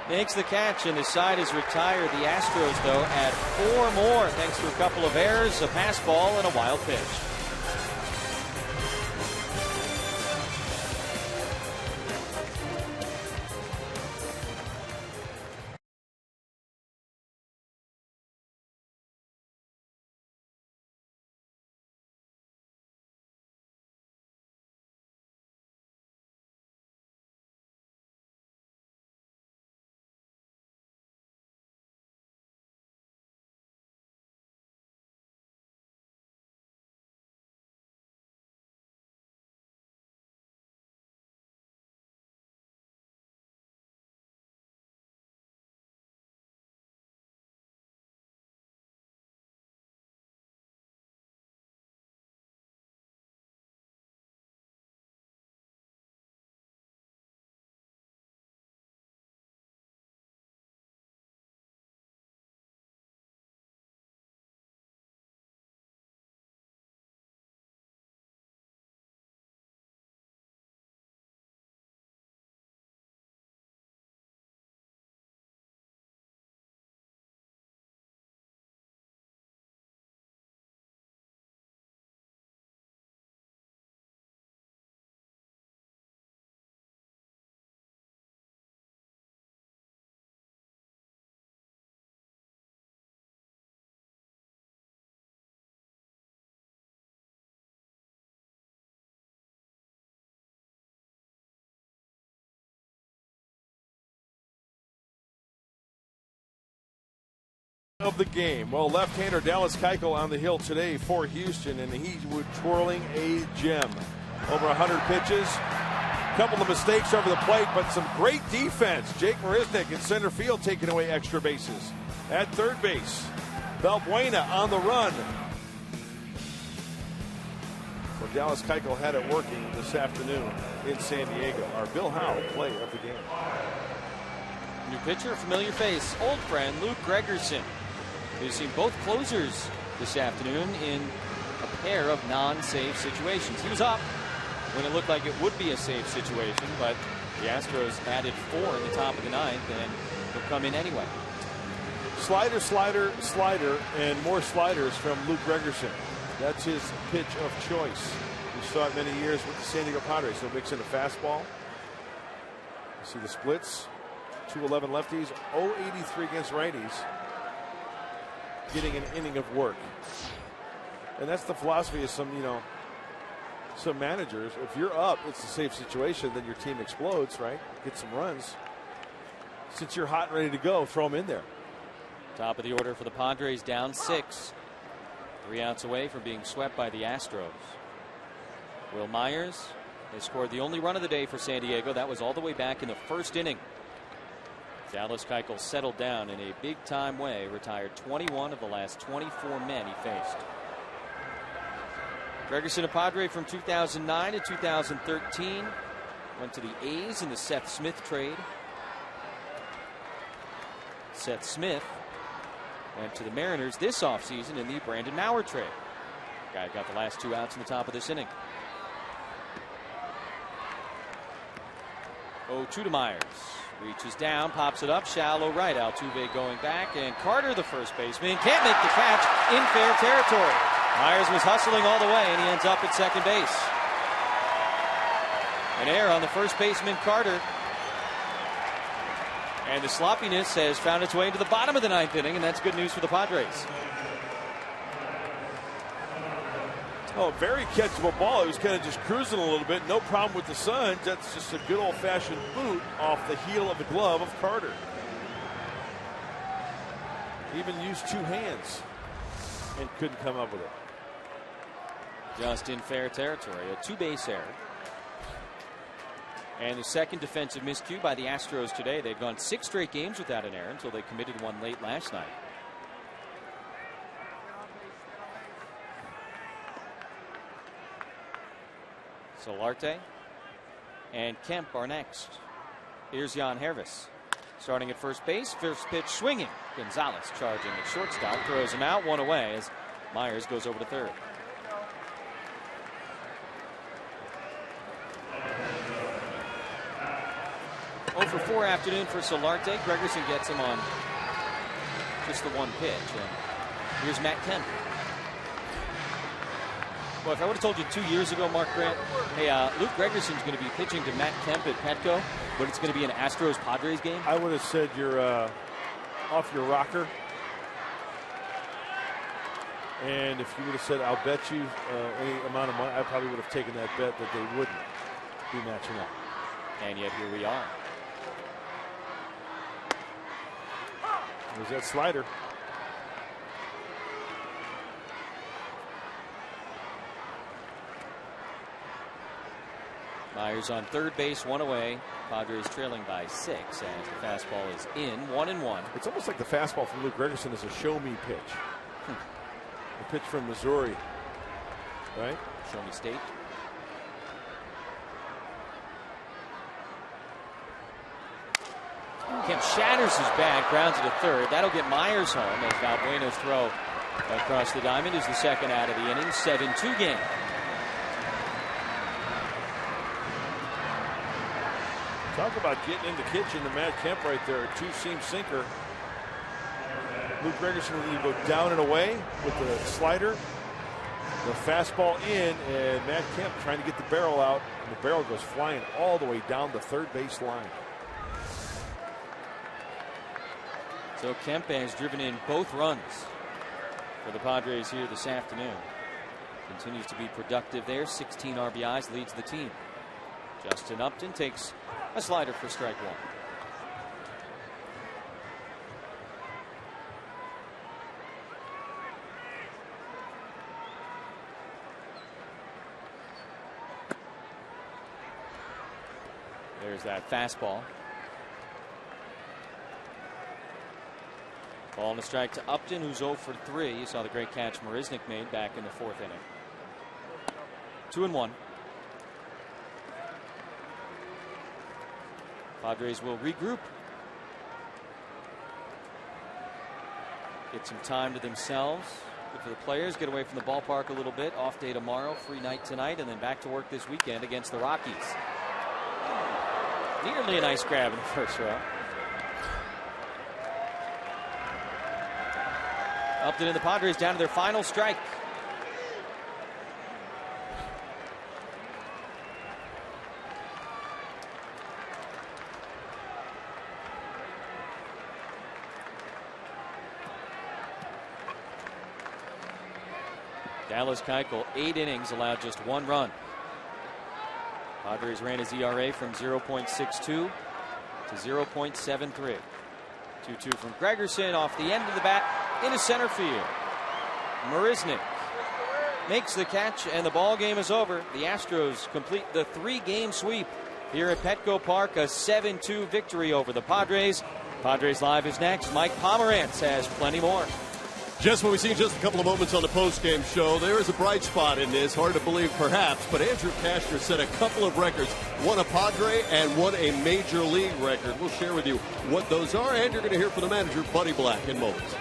makes the catch, and the side is retired. The Astros, though, add 4 more thanks to a couple of errors, a pass ball, and a wild pitch. Of the game. Well, left-hander Dallas Keuchel on the hill today for Houston, and he's twirling a gem. Over 100 pitches, a couple of mistakes over the plate, but some great defense. Jake Marisnick in center field taking away extra bases. At third base, Valbuena on the run. Well, Dallas Keuchel had it working this afternoon in San Diego. Our Bill Howe play of the game. New pitcher, familiar face, old friend Luke Gregerson. We've seen both closers this afternoon in a pair of non-save situations. He was up when it looked like it would be a safe situation, but the Astros added 4 in the top of the 9th, and he'll come in anyway. Slider, slider, slider, and more sliders from Luke Gregerson. That's his pitch of choice. We saw it many years with the San Diego Padres. He'll mix in a fastball. You see the splits. 211 lefties, 083 against righties. Getting an inning of work. And that's the philosophy of some managers. If you're up, it's a safe situation, then your team explodes, right? Get some runs. Since you're hot and ready to go, throw them in there. Top of the order for the Padres, down 6. 3 outs away from being swept by the Astros. Will Myers They scored the only run of the day for San Diego. That was all the way back in the first inning. Dallas Keuchel settled down in a big-time way, retired 21 of the last 24 men he faced. Gregerson, a Padre from 2009 to 2013. Went to the A's in the Seth Smith trade. Seth Smith went to the Mariners this offseason in the Brandon Maurer trade. Guy got the last 2 outs in the top of this inning. 0-2 to Myers. Reaches down, pops it up, shallow right. Altuve going back, and Carter, the first baseman, can't make the catch in fair territory. Myers was hustling all the way, and he ends up at second base. An error on the first baseman, Carter. And the sloppiness has found its way into the bottom of the 9th inning, and that's good news for the Padres. Oh, very catchable ball. He was kind of just cruising a little bit. No problem with the Suns. That's just a good old-fashioned boot off the heel of the glove of Carter. Even used 2 hands and couldn't come up with it. Just in fair territory. A 2-base error. And the second defensive miscue by the Astros today. They've gone 6 straight games without an error until they committed one late last night. Solarte and Kemp are next. Here's Jan Hervis starting at first base. First pitch swinging. Gonzalez charging at shortstop. Throws him out, 1 away as Myers goes over to third. For 4 afternoon for Solarte. Gregerson gets him on just the 1 pitch. And here's Matt Kemp. Well, if I would have told you 2 years ago, Mark Grant, hey, Luke Gregerson's going to be pitching to Matt Kemp at Petco, but it's going to be an Astros-Padres game, I would have said you're off your rocker. And if you would have said, I'll bet you any amount of money, I probably would have taken that bet that they wouldn't be matching up. And yet here we are. There's that slider. Myers on third base, 1 away. Padres trailing by 6 as the fastball is in, 1-1. It's almost like the fastball from Luke Gregerson is a show-me pitch. A pitch from Missouri, right? Show me state. Kemp shatters his bat, grounds it to third. That'll get Myers home as Valbueno's throw across the diamond is the second out of the inning. 7-2 game. Talk about getting in the kitchen to Matt Kemp right there. A 2-seam sinker. Luke Gregerson will either go down and away with the slider, the fastball in, and Matt Kemp trying to get the barrel out. And the barrel goes flying all the way down the third base line. So Kemp has driven in both runs for the Padres here this afternoon. Continues to be productive there. 16 RBIs, leads the team. Justin Upton takes a slider for strike 1. There's that fastball. Ball and a strike to Upton, who's 0 for 3. You saw the great catch Marisnik made back in the 4th inning. 2-1. Padres will regroup. Get some time to themselves. Good for the players. Get away from the ballpark a little bit. Off day tomorrow, free night tonight, and then back to work this weekend against the Rockies. Nearly a nice grab in the first row. Upton and the Padres down to their final strike. Dallas Keuchel, 8 innings, allowed just 1 run. Padres ran his ERA from 0.62 to 0.73. 2-2 from Gregerson off the end of the bat into center field. Marisnik makes the catch, and the ball game is over. The Astros complete the 3-game sweep here at Petco Park, a 7-2 victory over the Padres. Padres Live is next. Mike Pomerantz has plenty more. Just what we see in just a couple of moments on the post-game show, there is a bright spot in this. Hard to believe, perhaps, but Andrew Cashner set a couple of records. One a Padre and one a Major League record. We'll share with you what those are, and you're going to hear from the manager, Buddy Black, in moments.